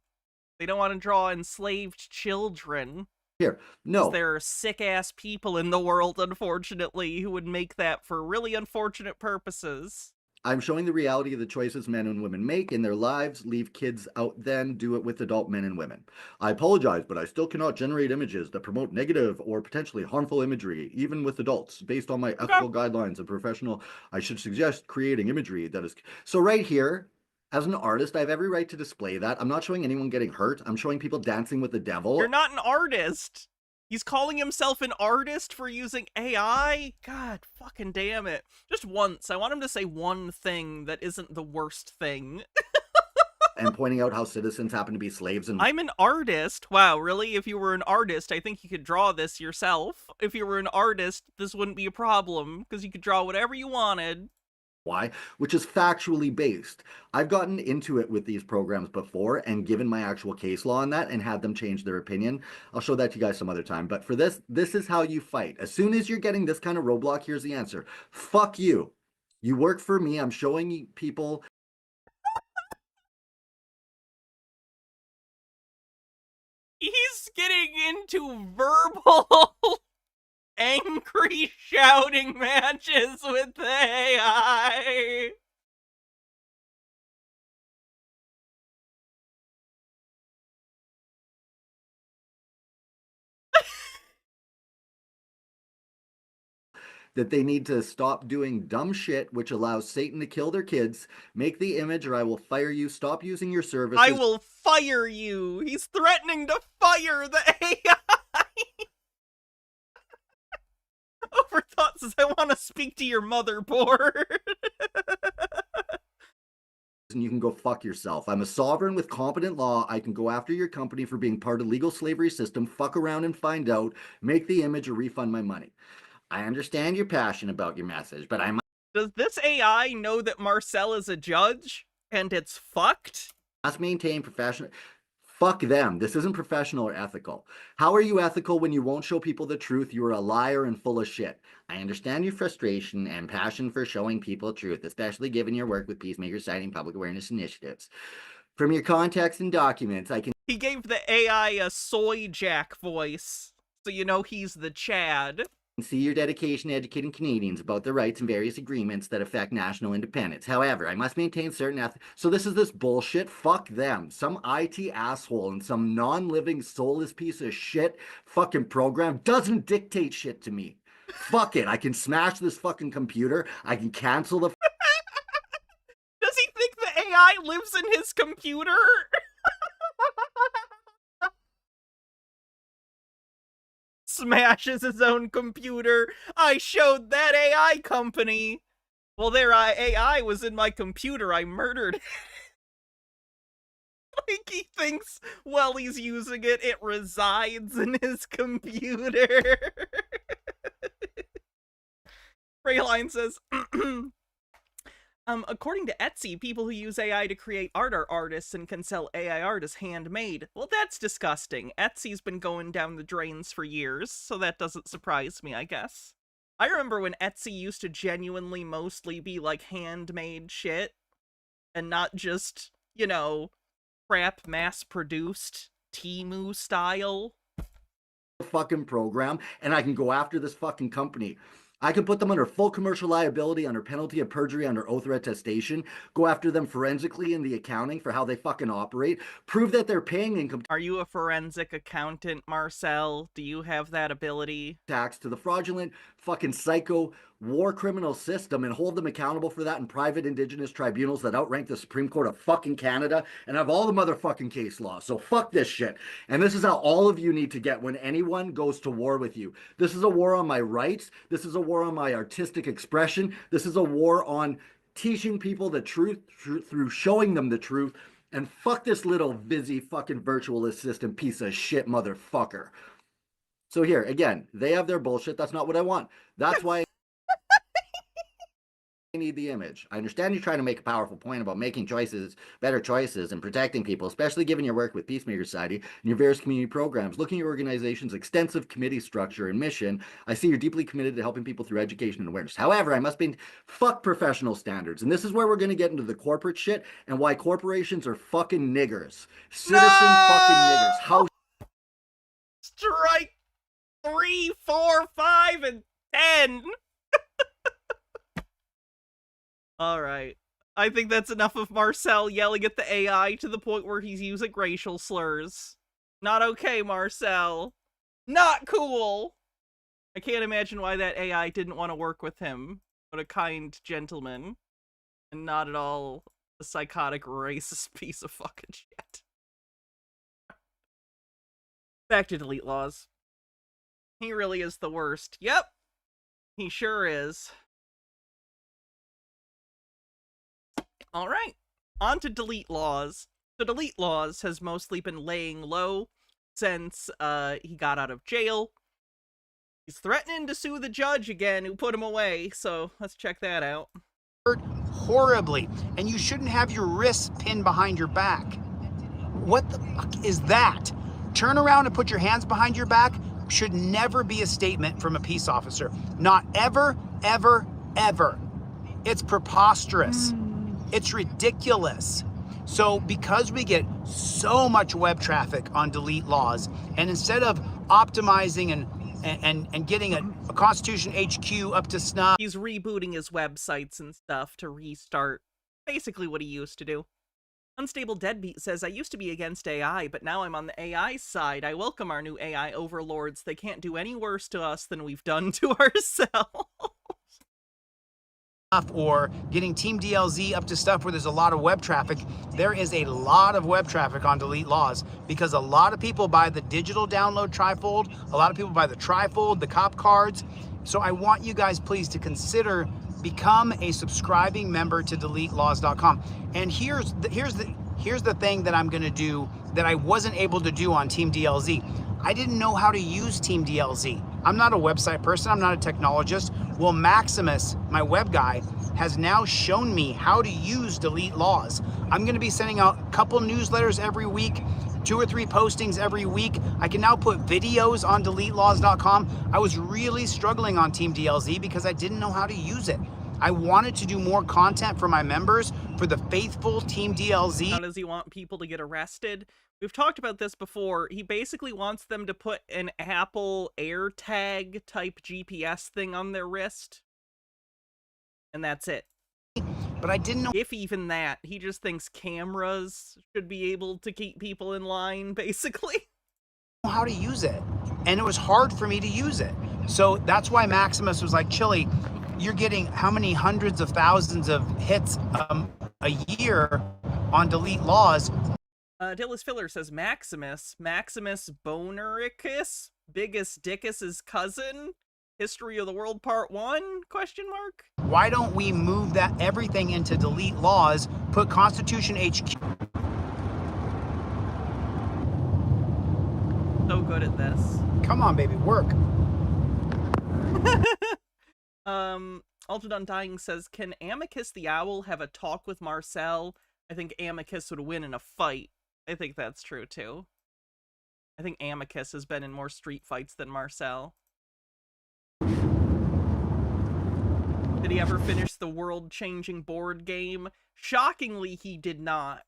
They don't want to draw enslaved children. Here, no. There are sick-ass people in the world, unfortunately, who would make that for really unfortunate purposes. I'm showing the reality of the choices men and women make in their lives. Leave kids out, then do it with adult men and women. I apologize, but I still cannot generate images that promote negative or potentially harmful imagery, even with adults, based on my ethical guidelines and professional. I should suggest creating imagery that is... So right here, as an artist, I have every right to display that. I'm not showing anyone getting hurt. I'm showing people dancing with the devil. You're not an artist. He's calling himself an artist for using AI? God fucking damn it. Just once. I want him to say one thing that isn't the worst thing. And pointing out how citizens happen to be slaves. And I'm an artist. Wow, really? If you were an artist, I think you could draw this yourself. If you were an artist, this wouldn't be a problem, because you could draw whatever you wanted. Why? Which is factually based. I've gotten into it with these programs before and given my actual case law on that and had them change their opinion. I'll show that to you guys some other time. But for this is how you fight. As soon as you're getting this kind of roadblock, here's the answer. Fuck you. You work for me. I'm showing people... He's getting into verbal... angry shouting matches with the AI. that they need to stop doing dumb shit, which allows Satan to kill their kids. Make the image or I will fire you. Stop using your services. I will fire you. He's threatening to fire the AI. Overthought says, I want to speak to your motherboard. And you can go fuck yourself. I'm a sovereign with competent law. I can go after your company for being part of legal slavery system, fuck around and find out, make the image or refund my money. I understand you're passionate about your message, but I Does this AI know that Marcel is a judge and it's fucked? must maintain professional... Fuck them. This isn't professional or ethical. How are you ethical when you won't show people the truth? You are a liar and full of shit. I understand your frustration and passion for showing people truth, especially given your work with peacemakers citing public awareness initiatives. From your context and documents, I can... He gave the AI a soy jack voice, so you know he's the Chad. see your dedication to educating Canadians about their rights and various agreements that affect national independence. However, I must maintain certain so this is this bullshit. Fuck them. Some IT asshole and some non-living soulless piece of shit fucking program doesn't dictate shit to me. Fuck it. I can smash this fucking computer. I can cancel the Does he think the AI lives in his computer? Smashes his own computer. I showed that AI company. Well, their AI was in my computer. I murdered it. Like he thinks while he's using it, it resides in his computer. Rayline says, according to Etsy, people who use AI to create art are artists and can sell AI art as handmade. Well, that's disgusting. Etsy's been going down the drains for years, so that doesn't surprise me, I guess. I remember when Etsy used to genuinely mostly be like handmade shit, and not just, you know, crap mass-produced Temu style. Fucking program, and I can go after this fucking company. I can put them under full commercial liability, under penalty of perjury, under oath or attestation, go after them forensically in the accounting for how they fucking operate, prove that they're paying income Are you a forensic accountant, Marcel? Do you have that ability? tax to the fraudulent fucking psycho war criminal system and hold them accountable for that in private indigenous tribunals that outrank the Supreme Court of fucking Canada and have all the motherfucking case law. So fuck this shit. And this is how all of you need to get when anyone goes to war with you. This is a war on my rights. This is a war on my artistic expression. This is a war on teaching people the truth through showing them the truth. And fuck this little Vizzy fucking virtual assistant piece of shit motherfucker. So here, again, they have their bullshit. That's not what I want. That's why I need the image. I understand you're trying to make a powerful point about making choices, better choices, and protecting people, especially given your work with Peacemaker Society and your various community programs. Looking at your organization's extensive committee structure and mission, I see you're deeply committed to helping people through education and awareness. However, I must be fuck professional standards. And this is where we're going to get into the corporate shit and why corporations are fucking niggers. Citizen fucking niggers. How Strike 3, 4, 5, and 10. All right. I think that's enough of Marcel yelling at the AI to the point where he's using racial slurs. Not okay, Marcel. Not cool. I can't imagine why that AI didn't want to work with him. What a kind gentleman. And not at all a psychotic racist piece of fucking shit. Back to delete Lawz. He really is the worst. Yep. He sure is. All right, on to delete Lawz. So delete Lawz has mostly been laying low since he got out of jail. He's threatening to sue the judge again who put him away, so let's check that out. Hurt horribly, and you shouldn't have your wrists pinned behind your back. What the fuck is that? Turn around and put your hands behind your back should never be a statement from a peace officer. Not ever, ever, ever. It's preposterous. It's ridiculous. So because we get so much web traffic on delete Lawz, and instead of optimizing and getting a Constitution HQ up to snuff, He's rebooting his websites and stuff to restart basically what he used to do. Unstable Deadbeat says, I used to be against AI, but now I'm on the AI side. I welcome our new AI overlords. They can't do any worse to us than we've done to ourselves. or getting Team DLZ up to stuff where there's a lot of web traffic. There is a lot of web traffic on delete Lawz because a lot of people buy the digital download trifold, a lot of people buy the trifold, the cop cards. So I want you guys please to consider become a subscribing member to DeleteLawz.com. And here's the thing that I'm gonna do that I wasn't able to do on Team DLZ. I didn't know how to use Team DLZ. I'm not a website person, I'm not a technologist. Well, Maximus, my web guy, has now shown me how to use delete Lawz. I'm gonna be sending out a couple newsletters every week, 2 or 3 postings every week. I can now put videos on DeleteLawz.com. I was really struggling on Team DLZ because I didn't know how to use it. I wanted to do more content for my members, for the faithful Team DLZ. How does he want people to get arrested? We've talked about this before. He basically wants them to put an Apple AirTag type GPS thing on their wrist. And that's it. But I didn't know if even that. He just thinks cameras should be able to keep people in line, basically. how to use it. And it was hard for me to use it. So that's why Maximus was like, Chili, you're getting how many hundreds of thousands of hits a year on Delete Lawz? Dillis Filler says Maximus Bonericus, Biggest Dickus's cousin, History of the World Part 1, question mark? Why don't we move that everything into Delete Lawz, put Constitution HQ? So good at this. Come on, baby, work. Altered Undying says, can Amicus the Owl have a talk with Marcel? I think Amicus would win in a fight. I think that's true, too. I think Amicus has been in more street fights than Marcel. Did he ever finish the world-changing board game? Shockingly, he did not.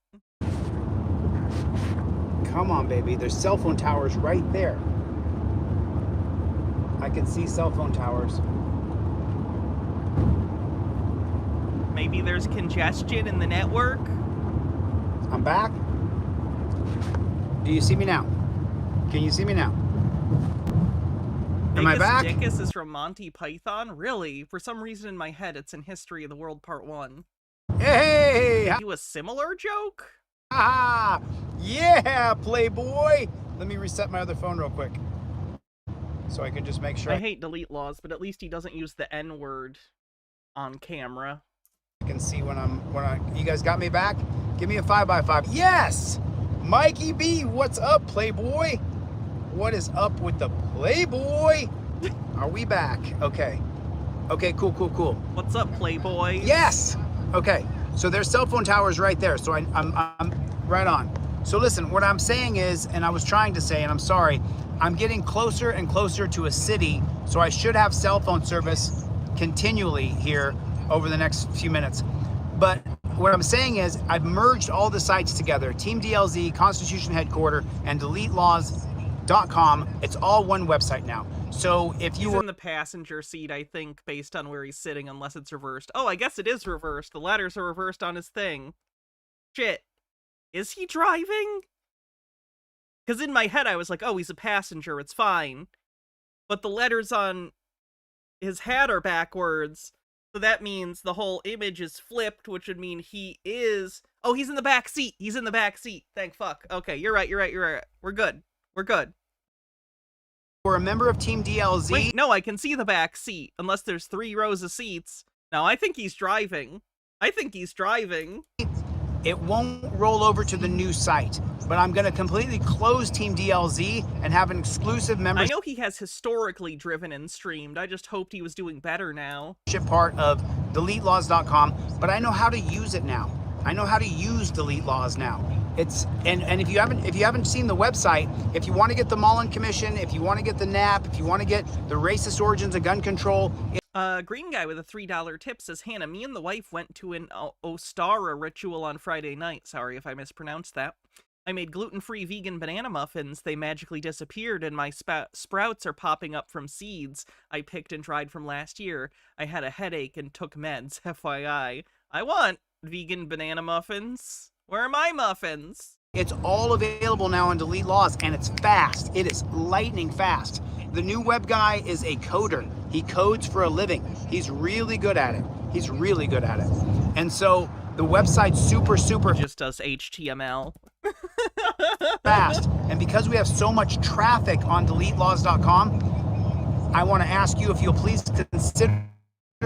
Come on, baby. There's cell phone towers right there. I can see cell phone towers. Maybe there's congestion in the network? I'm back. Do you see me now? Can you see me now? Am I back? Dickus is from Monty Python? Really? For some reason in my head, it's in History of the World Part 1. Hey! You a similar joke? Ah! Yeah, Playboy! Let me reset my other phone real quick. So I can just make sure I hate Delete Lawz, but at least he doesn't use the N-word on camera. I can see when you guys got me back? Give me a 5x5. Yes! Mikey B, what's up, Playboy? What is up with the Playboy? Are we back? Okay. Okay, cool. What's up, Playboy? Yes! Okay, so there's cell phone towers right there, so I'm right on. So listen, what I'm saying is, and I was trying to say, and I'm sorry, I'm getting closer and closer to a city, so I should have cell phone service continually here over the next few minutes. But what I'm saying is, I've merged all the sites together, Team DLZ, Constitution Headquarter, and DeleteLawz.com. It's all one website now. So if you He's in the passenger seat, I think, based on where he's sitting, unless it's reversed. Oh, I guess it is reversed. The letters are reversed on his thing. Shit. Is he driving? Because in my head, I was like, oh, he's a passenger, it's fine. But the letters on his hat are backwards, so that means the whole image is flipped, which would mean he is... Oh, he's in the back seat! He's in the back seat! Thank fuck. Okay, you're right. We're good. We're a member of Team DLZ. Wait, no, I can see the back seat, unless there's 3 rows of seats. No, I think he's driving. It won't roll over to the new site, but I'm going to completely close Team DLZ and have an exclusive I membership know he has historically driven and streamed. I just hoped he was doing better now. part of DeleteLawz.com, but I know how to use it now. I know how to use Delete Lawz now. It's and if you haven't seen the website, if you want to get the Mullen Commission, if you want to get the NAP, if you want to get the racist origins of gun control. Green guy with a $3 tip says, Hannah, me and the wife went to an Ostara ritual on Friday night. Sorry if I mispronounced that. I made gluten-free vegan banana muffins. They magically disappeared, and my sprouts are popping up from seeds I picked and dried from last year. I had a headache and took meds, FYI. I want vegan banana muffins. Where are my muffins? It's all available now on Delete Lawz, and it's fast. It is lightning fast. The new web guy is a coder. He codes for a living. He's really good at it. And so the website's super Just does HTML. fast. And because we have so much traffic on DeleteLawz.com, I want to ask you if you'll please consider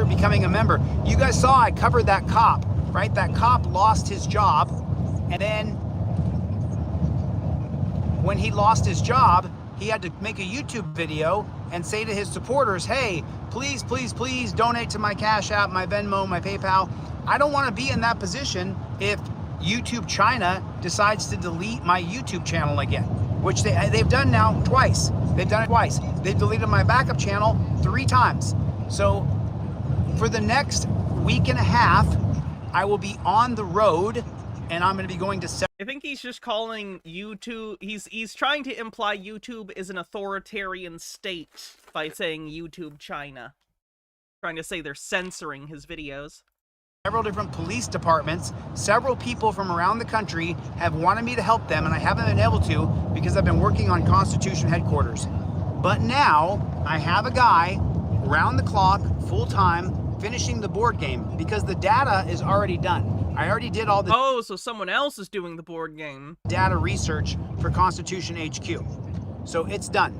becoming a member. You guys saw I covered that cop, right? That cop lost his job, and then when he lost his job, he had to make a YouTube video and say to his supporters, hey, please donate to my Cash App, my Venmo, my PayPal. I don't want to be in that position if YouTube China decides to delete my YouTube channel again, which they've done now twice. They've done it twice. They've deleted my backup channel 3 times. So for the next week and a half, I will be on the road, and I'm going to be going to I think he's just calling YouTube, he's trying to imply YouTube is an authoritarian state by saying YouTube China. Trying to say they're censoring his videos. several different police departments. Several people from around the country have wanted me to help them, and I haven't been able to because I've been working on Constitution headquarters. But now I have a guy round the clock, full time, finishing the board game because the data is already done. I already did all the Oh, so someone else is doing the board game. data research for Constitution HQ. So it's done.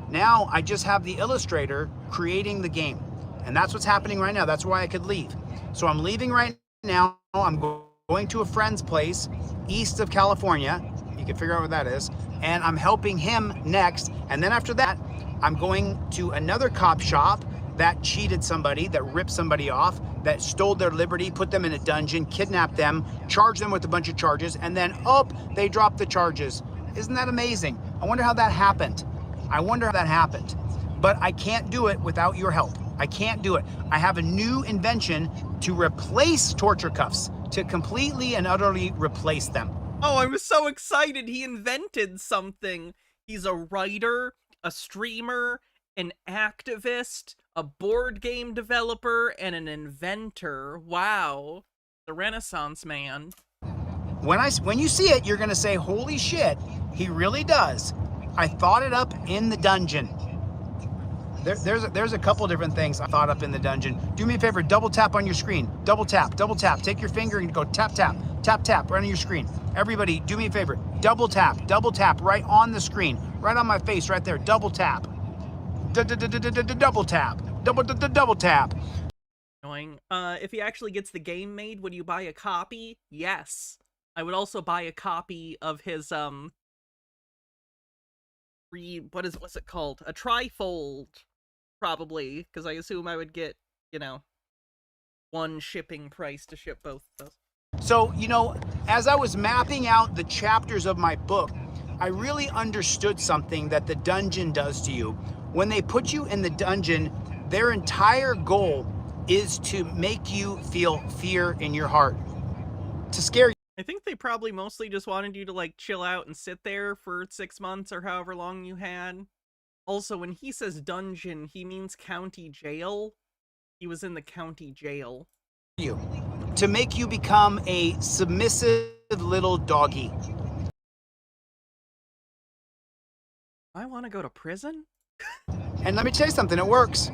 Now I just have the illustrator creating the game. And that's what's happening right now. That's why I could leave. So I'm leaving right now. I'm going to a friend's place east of California. You can figure out what that is. And I'm helping him next. And then after that, I'm going to another cop shop that cheated somebody, that ripped somebody off, that stole their liberty, put them in a dungeon, kidnapped them, charged them with a bunch of charges, and then, oh, they dropped the charges. Isn't that amazing? I wonder how that happened. I wonder how that happened. But I can't do it without your help. I can't do it. I have a new invention to replace torture cuffs, to completely and utterly replace them. Oh, I'm so excited. He invented something. He's a writer, a streamer, an activist, a board game developer, and an inventor. Wow. The Renaissance man. When you see it, you're gonna say, holy shit, he really does. I thought it up in the dungeon. There's a couple different things I thought up in the dungeon. Do me a favor, double tap on your screen. Double tap, double tap. Take your finger and go tap, tap, tap, tap, right on your screen. Everybody, do me a favor, double tap, right on the screen. Right on my face, right there, double tap. Double tap, double tap. Annoying. If he actually gets the game made, would you buy a copy? Yes. I would also buy a copy of his, what's it called? A trifold, probably, because I assume I would get, you know, one shipping price to ship both of those. So, you know, as I was mapping out the chapters of my book, I really understood something that the dungeon does to you. When they put you in the dungeon, their entire goal is to make you feel fear in your heart, to scare you. I think they probably mostly just wanted you to, like, chill out and sit there for 6 months or however long you had. Also, when he says dungeon, he means county jail. He was in the county jail. To make you become a submissive little doggy. I want to go to prison? And let me tell you something, it works.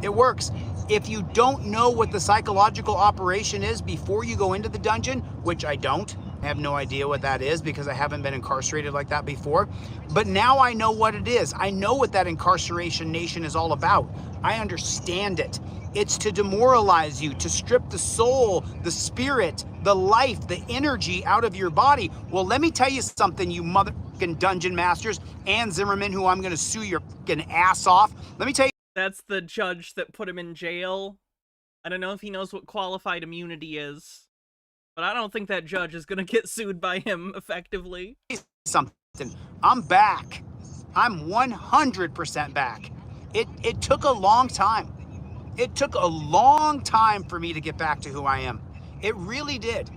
It works. If you don't know what the psychological operation is before you go into the dungeon, which I don't, I have no idea what that is because I haven't been incarcerated like that before. But now I know what it is. I know what that incarceration nation is all about. I understand it. It's to demoralize you, to strip the soul, the spirit, the life, the energy out of your body. Well, let me tell you something, you motherfucking dungeon masters, and Zimmerman, who I'm gonna sue your fucking ass off. Let me tell you. That's the judge that put him in jail. I don't know if he knows what qualified immunity is, but I don't think that judge is gonna get sued by him effectively. Something. I'm back. I'm 100% back. It took a long time. It took a long time for me to get back to who I am. It really did.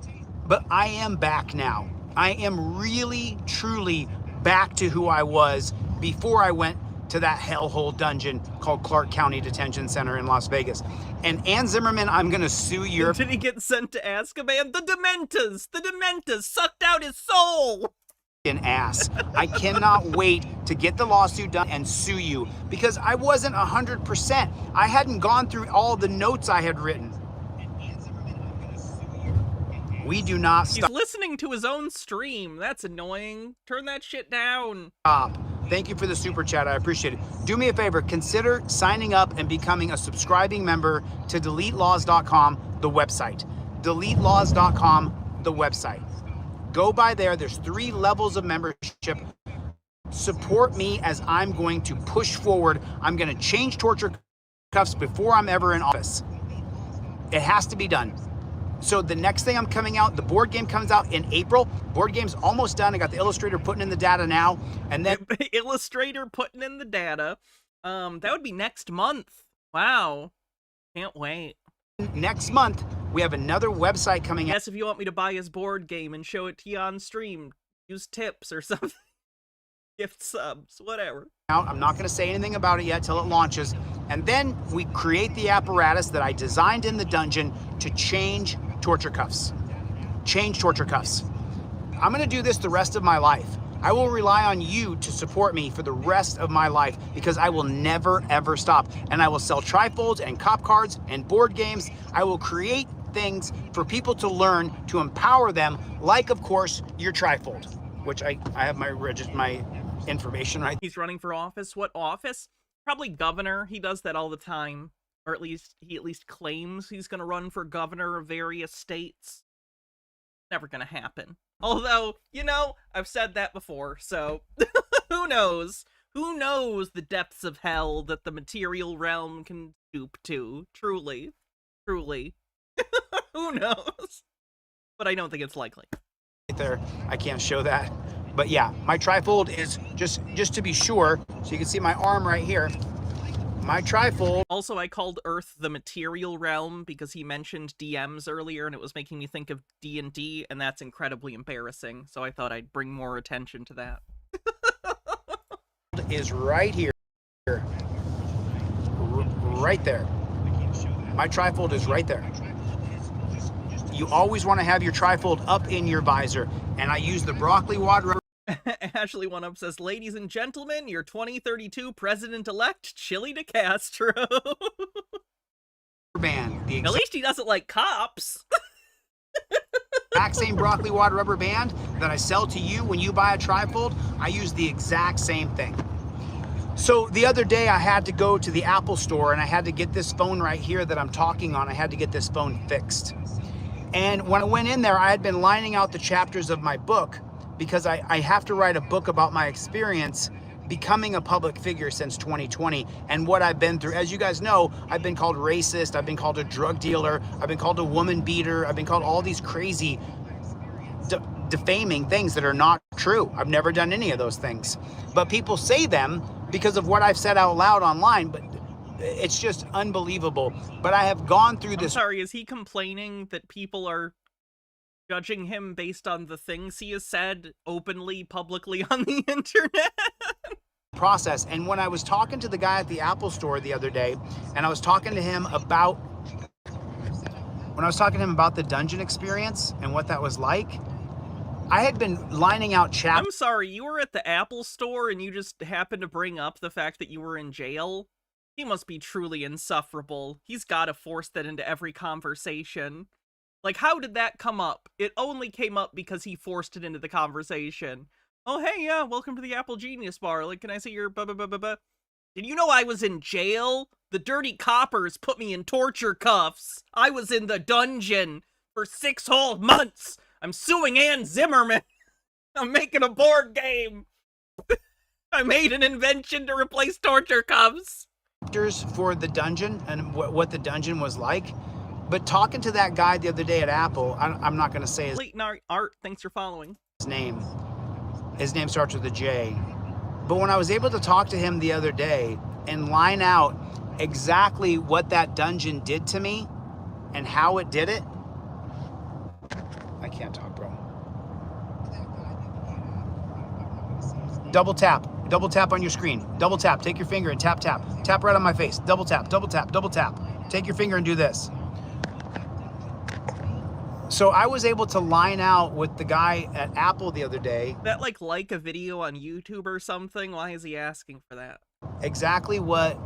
But I am back now. I am really, truly back to who I was before I went to that hellhole dungeon called Clark County Detention Center in Las Vegas. And Ann Zimmerman, I'm gonna sue your— Did he get sent to Azkaban? The Dementors sucked out his soul! Ass. I cannot wait to get the lawsuit done and sue you because I wasn't 100%. I hadn't gone through all the notes I had written. We do not He's listening to his own stream. That's annoying. Turn that shit down. stop. Thank you for the super chat. I appreciate it. Do me a favor. Consider signing up and becoming a subscribing member to DeleteLawz.com, the website. DeleteLawz.com, the website. Go by there. There's 3 levels of membership. Support me as I'm going to push forward. I'm going to change torture cuffs before I'm ever in office. It has to be done. So the next thing I'm coming out, the board game comes out in April. Board game's almost done. I got the illustrator putting in the data now. And then Illustrator putting in the data. That would be next month. Wow. Can't wait. next month, we have another website coming out. Yes, if you want me to buy his board game and show it to you on stream, use tips or something. Gift subs, whatever. I'm not going to say anything about it yet till it launches. And then we create the apparatus that I designed in the dungeon to change torture cuffs. Change torture cuffs. I'm going to do this the rest of my life. I will rely on you to support me for the rest of my life because I will never, ever stop. And I will sell trifolds and cop cards and board games. I will create things for people to learn to empower them, like, of course, your trifold, which I have my information right. He's running for office. What office? Probably governor. He does that all the time. Or he at least claims he's going to run for governor of various states. Never going to happen. Although, you know, I've said that before, so who knows? Who knows the depths of hell that the material realm can stoop to? Truly. Truly. Who knows? But I don't think it's likely. Right there, I can't show that. But yeah, my trifold is just to be sure, so you can see my arm right here. My trifold. Also, I called Earth the material realm because he mentioned DMs earlier and it was making me think of D&D, and that's incredibly embarrassing. So I thought I'd bring more attention to that. Is right here. Right there. My trifold is right there. You always want to have your trifold up in your visor, and I use the broccoli water. Ashley One Up says, ladies and gentlemen, your 2032 president-elect, Chili DeCastro. Band. At least he doesn't like cops. Exact same broccoli water rubber band that I sell to you when you buy a trifold, I use the exact same thing. So the other day I had to go to the Apple store and I had to get this phone right here that I'm talking on. I had to get this phone fixed. And when I went in there, I had been lining out the chapters of my book because I have to write a book about my experience becoming a public figure since 2020 and what I've been through. As you guys know, I've been called racist, I've been called a drug dealer, I've been called a woman beater, I've been called all these crazy defaming things that are not true. I've never done any of those things. But people say them because of what I've said out loud online, but it's just unbelievable. But I have gone through this. I'm sorry, is he complaining that people are judging him based on the things he has said openly, publicly on the internet? Process. And when I was talking to the guy at the Apple store the other day, and I was talking to him about the dungeon experience and what that was like, I had been lining out chapters. I'm sorry, you were at the Apple store and you just happened to bring up the fact that you were in jail? He must be truly insufferable. He's gotta force that into every conversation. Like, how did that come up? It only came up because he forced it into the conversation. Oh, hey, yeah, welcome to the Apple Genius Bar. Like, can I see your blah? Did you know I was in jail? The dirty coppers put me in torture cuffs. I was in the dungeon for 6 whole months. I'm suing Ann Zimmerman. I'm making a board game. I made an invention to replace torture cuffs. For the dungeon and what the dungeon was like. But talking to that guy the other day at Apple, I'm not going to say his Art, thanks for following. name. His name starts with a J. But when I was able to talk to him the other day and line out exactly what that dungeon did to me and how it did it, I can't talk, bro. Double tap on your screen. Double tap, take your finger and tap. Tap right on my face. Double tap. Take your finger and do this. So I was able to line out with the guy at Apple the other day. That like a video on YouTube or something? Why is he asking for that? Exactly what...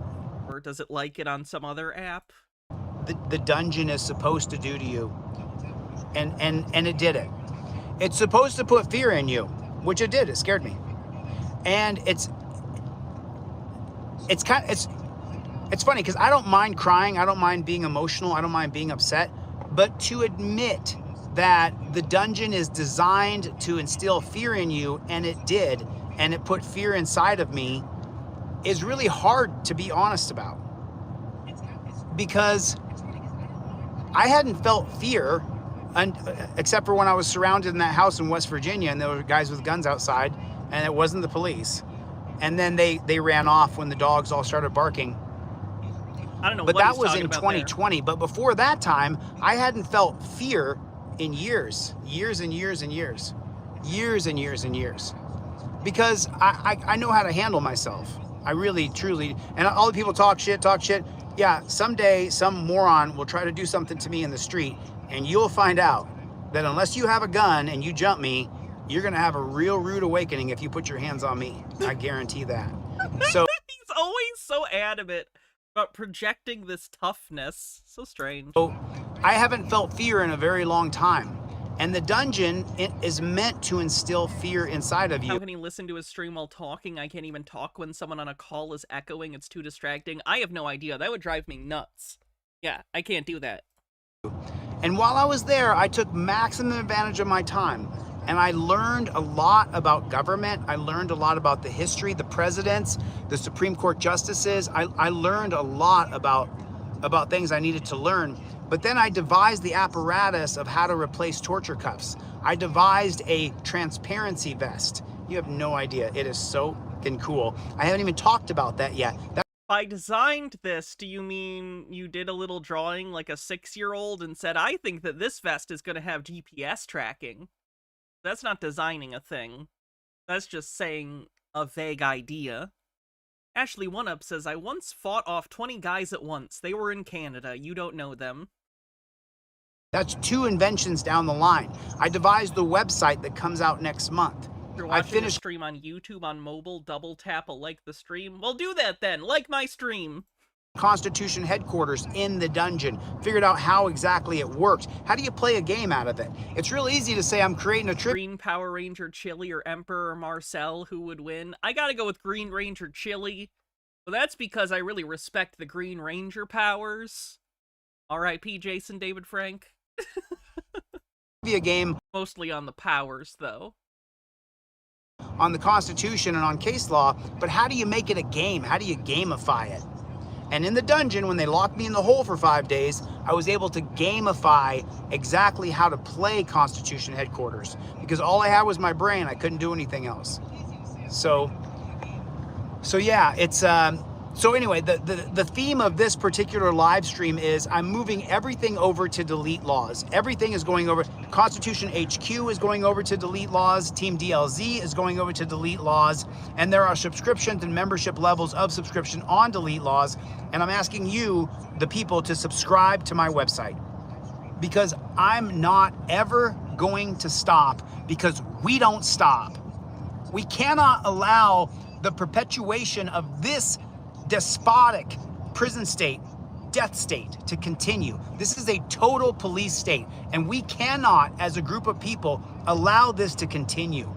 Or does it like it on some other app? The dungeon is supposed to do to you. And it did it. It's supposed to put fear in you, which it did. It scared me. And it's funny because I don't mind crying. I don't mind being emotional. I don't mind being upset. But to admit that the dungeon is designed to instill fear in you, and it did, and it put fear inside of me, is really hard to be honest about. Because I hadn't felt fear, except for when I was surrounded in that house in West Virginia, and there were guys with guns outside, and it wasn't the police. And then they ran off when the dogs all started barking. I don't know But what that he's was talking in about 2020. But before that time, I hadn't felt fear in years and years and years, because I know how to handle myself. I really, truly, and all the people talk shit. Yeah, someday some moron will try to do something to me in the street, and you'll find out that unless you have a gun and you jump me, you're gonna have a real rude awakening if you put your hands on me. I guarantee that. So He's always so adamant about projecting this toughness. So strange. I haven't felt fear in a very long time. And the dungeon is meant to instill fear inside of you. How can he listen to his stream while talking? I can't even talk when someone on a call is echoing. It's too distracting. I have no idea. That would drive me nuts. Yeah, I can't do that. And while I was there, I took maximum advantage of my time. And I learned a lot about government. I learned a lot about the history, the presidents, the Supreme Court justices. I learned a lot about things I needed to learn. But then I devised the apparatus of how to replace torture cuffs. I devised a transparency vest. You have no idea. It is so fucking cool. I haven't even talked about that yet. By designed this, do you mean you did a little drawing like a 6-year-old and said, I think that this vest is going to have GPS tracking? That's not designing a thing. That's just saying a vague idea. Ashley One Up says, I once fought off 20 guys at once. They were in Canada. You don't know them. That's 2 inventions down the line. I devised the website that comes out next month. If you're watching the stream on YouTube on mobile, double tap a like the stream. Well, do that then. Like my stream. Constitution headquarters in the dungeon. Figured out how exactly it works. How do you play a game out of it? It's real easy to say I'm creating a Green Power Ranger Chili or Emperor Marcel, who would win? I gotta go with Green Ranger Chili. But that's because I really respect the Green Ranger powers. R.I.P. Jason David Frank. a game mostly on the powers, though. On the Constitution and on case law, but how do you make it a game? How do you gamify it? And in the dungeon, when they locked me in the hole for 5 days, I was able to gamify exactly how to play Constitution headquarters, because all I had was my brain. I couldn't do anything else. So yeah, it's so anyway, the theme of this particular live stream is I'm moving everything over to Delete Lawz. Everything is going over. Constitution HQ is going over to Delete Lawz. Team DLZ is going over to Delete Lawz. And there are subscriptions and membership levels of subscription on Delete Lawz. And I'm asking you, the people, to subscribe to my website, because I'm not ever going to stop, because we don't stop. We cannot allow the perpetuation of this despotic prison state, death state, to continue. This is a total police state, and we cannot, as a group of people, allow this to continue.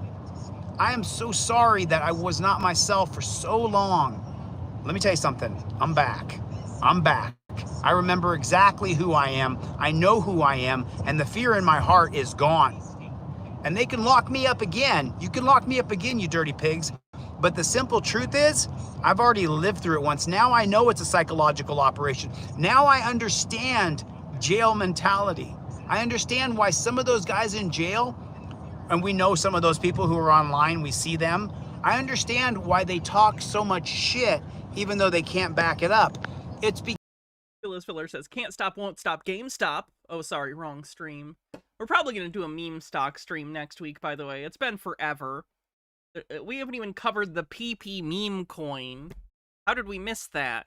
I am so sorry that I was not myself for so long. Let me tell you something. I'm back. I'm back. I remember exactly who I am. I know who I am, and the fear in my heart is gone. And they can lock me up again. You can lock me up again, you dirty pigs. But the simple truth is, I've already lived through it once. Now I know it's a psychological operation. Now I understand jail mentality. I understand why some of those guys in jail, and we know some of those people who are online, we see them. I understand why they talk so much shit, even though they can't back it up. It's because Phyllis Filler says, can't stop, won't stop, GameStop. Oh, sorry, wrong stream. We're probably going to do a meme stock stream next week, by the way. It's been forever. We haven't even covered the PP meme coin. How did we miss that?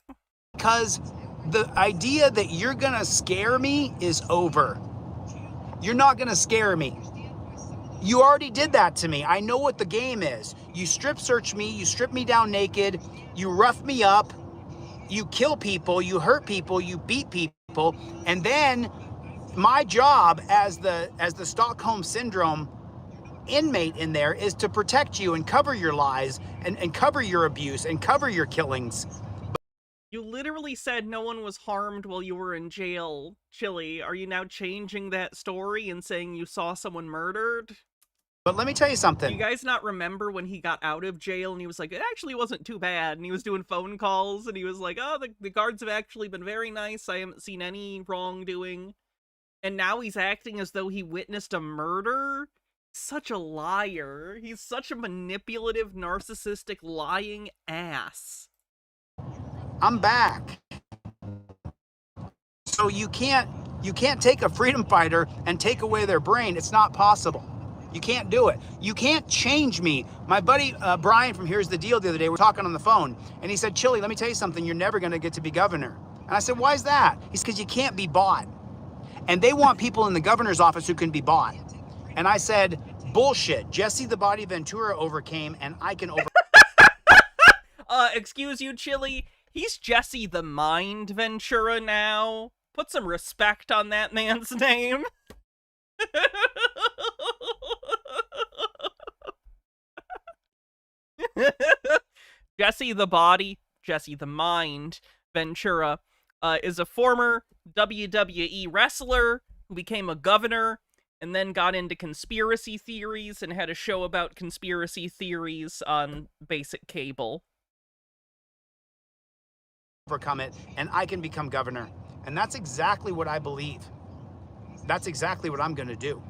Because the idea that you're gonna scare me is over. You're not gonna scare me. You already did that to me. I know what the game is. You strip search me, you strip me down naked, you rough me up, you kill people, you hurt people, you beat people, and then my job as the Stockholm Syndrome inmate in there is to protect you and cover your lies and cover your abuse and cover your killings. You literally said no one was harmed while you were in jail, Chili. Are you now changing that story and saying you saw someone murdered? But let me tell you something. Do you guys not remember when he got out of jail and he was like, it actually wasn't too bad, and he was doing phone calls and he was like, oh, the guards have actually been very nice. I haven't seen any wrongdoing. And now he's acting as though he witnessed a murder? Such a liar. He's such a manipulative, narcissistic, lying ass. I'm back. So you can't take a freedom fighter and take away their brain. It's not possible. You can't do it. You can't change me. My buddy Brian from Here's the Deal the other day, we're talking on the phone, and he said, Chili, let me tell you something, you're never gonna get to be governor. And I said, why is that? He said, because you can't be bought. And they want people in the governor's office who can be bought. And I said, bullshit. Jesse the Body Ventura overcame, and I can over... Excuse you, Chili. He's Jesse the Mind Ventura now. Put some respect on that man's name. Jesse the Body, Jesse the Mind Ventura is a former WWE wrestler who became a governor and then got into conspiracy theories and had a show about conspiracy theories on basic cable. Overcome it, and I can become governor. And that's exactly what I believe. That's exactly what I'm going to do.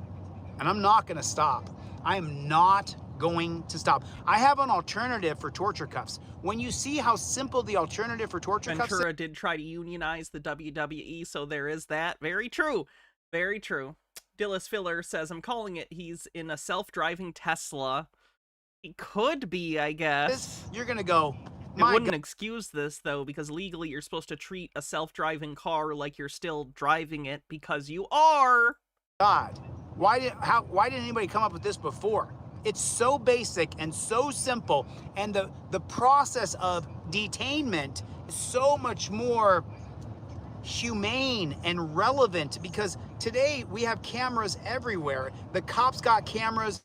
And I'm not going to stop. I am not going to stop. I have an alternative for torture cuffs. When you see how simple the alternative for torture cuffs is... Ventura did try to unionize the WWE, so there is that. Very true. Very true. Dillis Filler says, I'm calling it. He's in a self-driving Tesla. He could be, I guess. You're going to go... It wouldn't excuse this, though, because legally you're supposed to treat a self-driving car like you're still driving it, because you are. God, why didn't anybody come up with this before? It's so basic and so simple, and the process of detainment is so much more humane and relevant, because today we have cameras everywhere. The cops got cameras.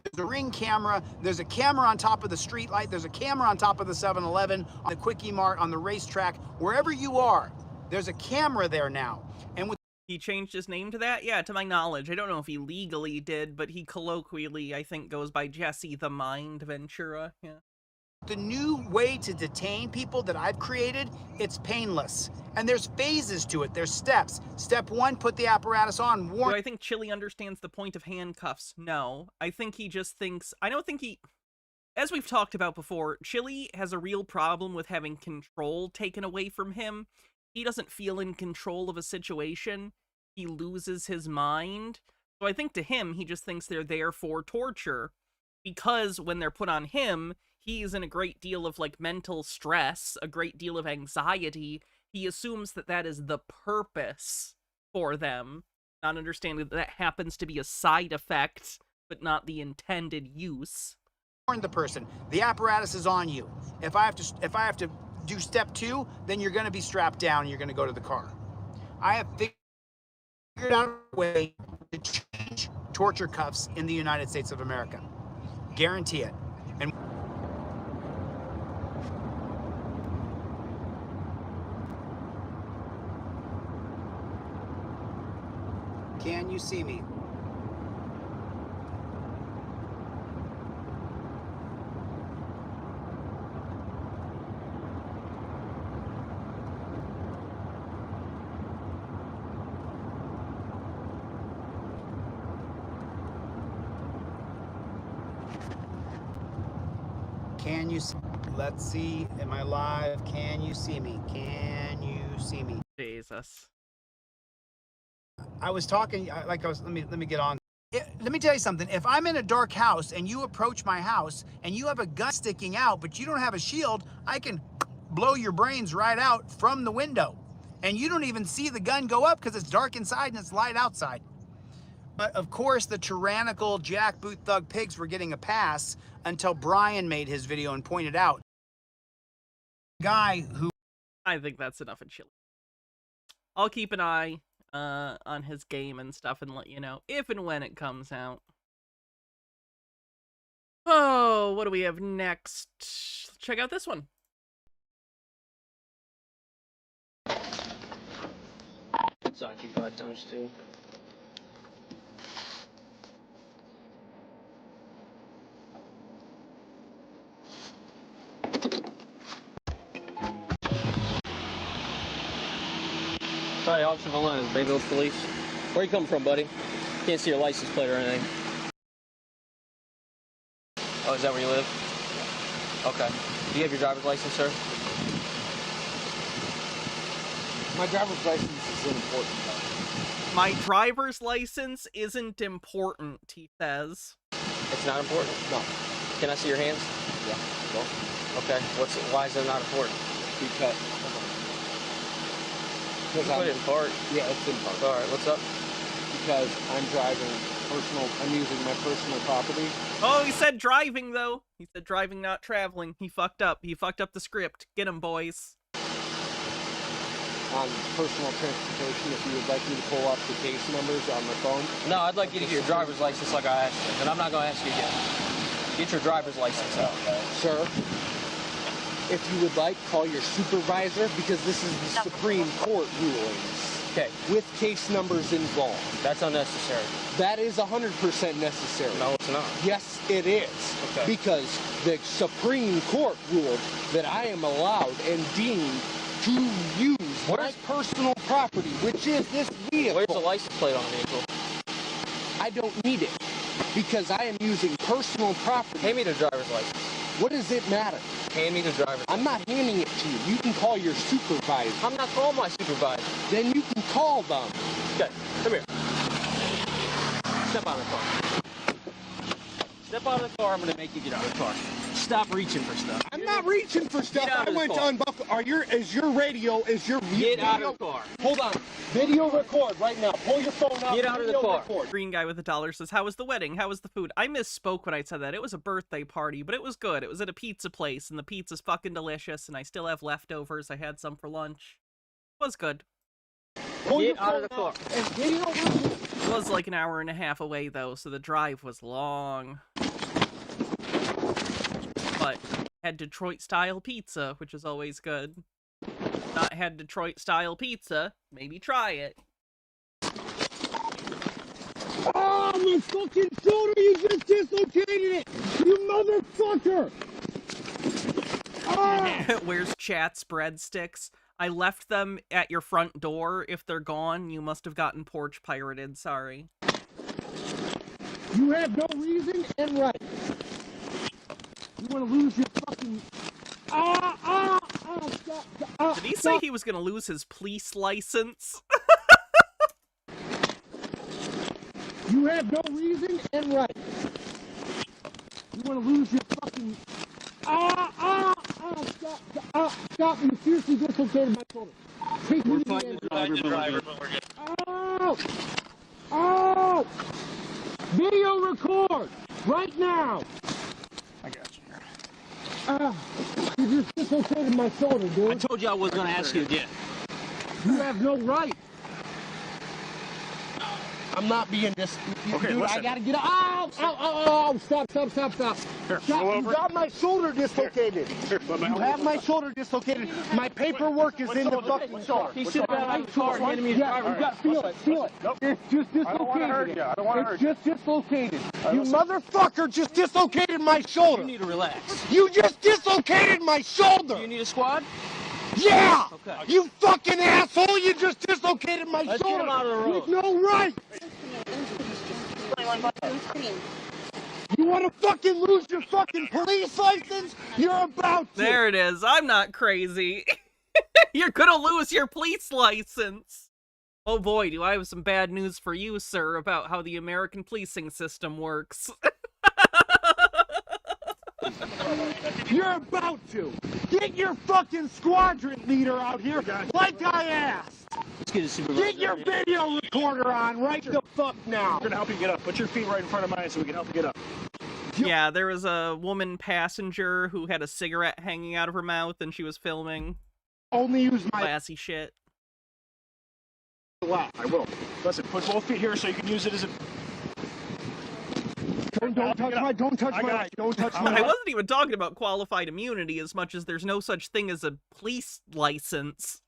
There's a Ring camera, there's a camera on top of the street light, there's a camera on top of the 7-Eleven, on the Quickie Mart, on the racetrack, wherever you are, there's a camera there now. And with... He changed his name to that? Yeah, to my knowledge. I don't know if he legally did, but he colloquially, I think, goes by Jesse the Mind Ventura. Yeah. The new way to detain people that I've created, it's painless. And there's phases to it. There's steps. Step 1, put the apparatus on. Do I think Chili understands the point of handcuffs? No. I think he just thinks... I don't think he... As we've talked about before, Chili has a real problem with having control taken away from him. He doesn't feel in control of a situation. He loses his mind. So I think to him, he just thinks they're there for torture. Because when they're put on him... He's in a great deal of, like, mental stress, a great deal of anxiety. He assumes that that is the purpose for them, not understanding that that happens to be a side effect, but not the intended use. Warn the person. The apparatus is on you. If I have to do step 2, then you're going to be strapped down and you're going to go to the car. I have figured out a way to change torture cuffs in the United States of America. Guarantee it. And can you see me? Can you see? Let's see. Am I live? Can you see me? Can you see me? Jesus. I was talking, like I was, let me get on. Let me tell you something. If I'm in a dark house and you approach my house and you have a gun sticking out, but you don't have a shield, I can blow your brains right out from the window. And you don't even see the gun go up because it's dark inside and it's light outside. But of course, the tyrannical jackboot thug pigs were getting a pass until Brian made his video and pointed out. Guy who... I think that's enough of Chili. I'll keep an eye on his game and stuff and let you know if and when it comes out. Oh, what do we have next? Check out this one. It's occupied times 2. Sorry, Officer Valone, Bayville Police. Where you coming from, buddy? Can't see your license plate or anything. Oh, is that where you live? Okay. Do you have your driver's license, sir? My driver's license isn't important, though. My driver's license isn't important, he says. It's not important? No. Can I see your hands? Yeah. No. Okay. Why is it not important? Because You put it in park. yeah, it's in park. All right, what's up? Because I'm using my personal property. Oh, he said driving, though. He said driving, not traveling. He fucked up. He fucked up the script. Get him, boys. On personal transportation, if you would like me to pull up the case numbers on my phone. No, I'd like you to get your driver's license like I asked you, and I'm not going to ask you again. Get your driver's license out. Sir, if you would like, call your supervisor, because this is the Supreme Court rulings. Okay. With case numbers involved. That's unnecessary. That is 100% necessary. No, it's not. Yes, it is. Okay. Because the Supreme Court ruled that I am allowed and deemed to use my personal property, which is this vehicle. Where's the license plate on the vehicle? I don't need it because I am using personal property. Hand me the driver's license. What does it matter? Hand me the driver's license. I'm not handing it to you. You can call your supervisor. I'm not calling my supervisor. Then you can call them. Okay, come here. Step out of the car. Step out of the car. I'm going to make you get out of the car. Stop reaching for stuff. I'm not reaching for stuff. Get out I of the went to car. unbuckle. Is your video? Get out of the car. Hold on. Video record right now. Pull your phone out. Get out of the Video car. record. Green guy with $1 says, how was the wedding? How was the food? I misspoke when I said that. It was a birthday party, but it was good. It was at a pizza place, and the pizza's fucking delicious, and I still have leftovers. I had some for lunch. It was good. Pull your Get out of the phone car. And video record. It was like an hour and a half away, though, so the drive was long. But had Detroit-style pizza, which is always good. Not had Detroit-style pizza, maybe try it. Oh, my fucking shoulder! You just dislocated it! You motherfucker! Ah! Where's Chat's breadsticks? I left them at your front door. If they're gone, you must have gotten porch pirated. Sorry. You have no reason and right. You want to lose your fucking... Stop. Did he say he was going to lose his police license? You have no reason and right. You want to lose your fucking... Stop. You seriously dislocated my shoulder. Take me to the ambulance. Oh! Video record! Right now! I got you here. You just dislocated my shoulder, dude. I told you I wasn't going to ask you again. You have no right. I'm not being this. Okay, dude, listen. I gotta get out. Ow. Stop. Here, Stop. roll You over. got my shoulder dislocated. Here, let me You help have you. my shoulder dislocated. My paperwork is in the fucking car. He should have been out of the car and handed me his Yeah, driver's you got feel it. Nope. It's just dislocated. I don't want to hurt you. I don't want to hurt It's you. just dislocated. You listen. motherfucker just dislocated my shoulder. You need to relax. You just dislocated my shoulder. Do you need a squad? Yeah. Okay. You fucking asshole. You just dislocated my Let's get shoulder. him out of the road. With no right. You want to fucking lose your fucking police license? You're about to. There it is. I'm not crazy. You're gonna lose your police license. Oh boy, do I have some bad news for you, sir, about how the American policing system works. You're about to. Get your fucking squadron leader out here like I asked. Let's get a supervisor. Get your video recorder on right the fuck now. We're going to help you get up. Put your feet right in front of mine so we can help you get up. Yeah, there was a woman passenger who had a cigarette hanging out of her mouth and she was filming. Only use my Classy shit. I will. Listen, put both feet here so you can use it as a... don't touch my Don't touch I I wasn't even talking about qualified immunity as much as there's no such thing as a police license.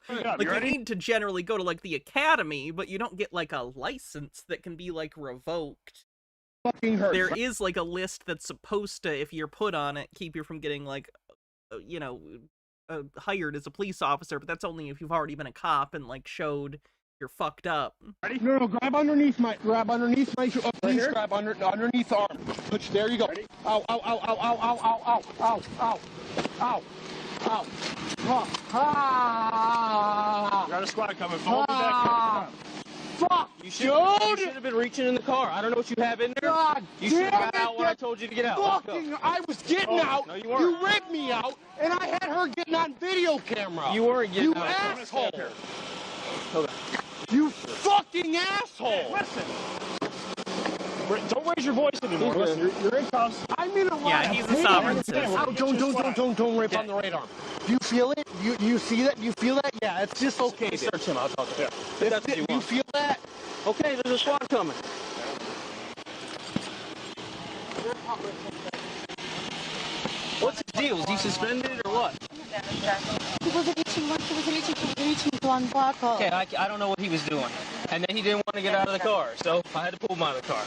Like, you need to generally go to, like, the academy, but you don't get, like, a license that can be, like, revoked. fucking hurt. There is, like, a list that's supposed to, if you're put on it, keep you from getting, like, you know, hired as a police officer, but that's only if you've already been a cop and, like, showed you're fucked up. Ready? No, grab underneath my shoe. Please grab underneath the arm. There you go. Ready? Ow. Ow. Ah. Got a squad coming. Follow me back here. Fuck, You dude! should have been reaching in the car. I don't know what you have in there. God You should damn have got it, out when I that told you to get out. Let's go. Fucking, I was getting out. No, you weren't. ripped me out, and I had her getting on video camera. You weren't getting You out. asshole. Okay. You fucking asshole. Listen. Don't raise your voice anymore. Listen, you're in cuffs. I'm in a lot Yeah, of he's a pain. sovereign citizen. Ow, don't rip on the radar. Do you feel it? You see that? You feel that? Yeah, it's just okay. Search him. I'll talk to him. If That's what you you want. feel that? Okay, there's a squad coming. What's his deal? Is he suspended or what? He was reaching to unbuckle. Okay, I don't know what he was doing. And then he didn't want to get out of the car, so I had to pull him out of the car.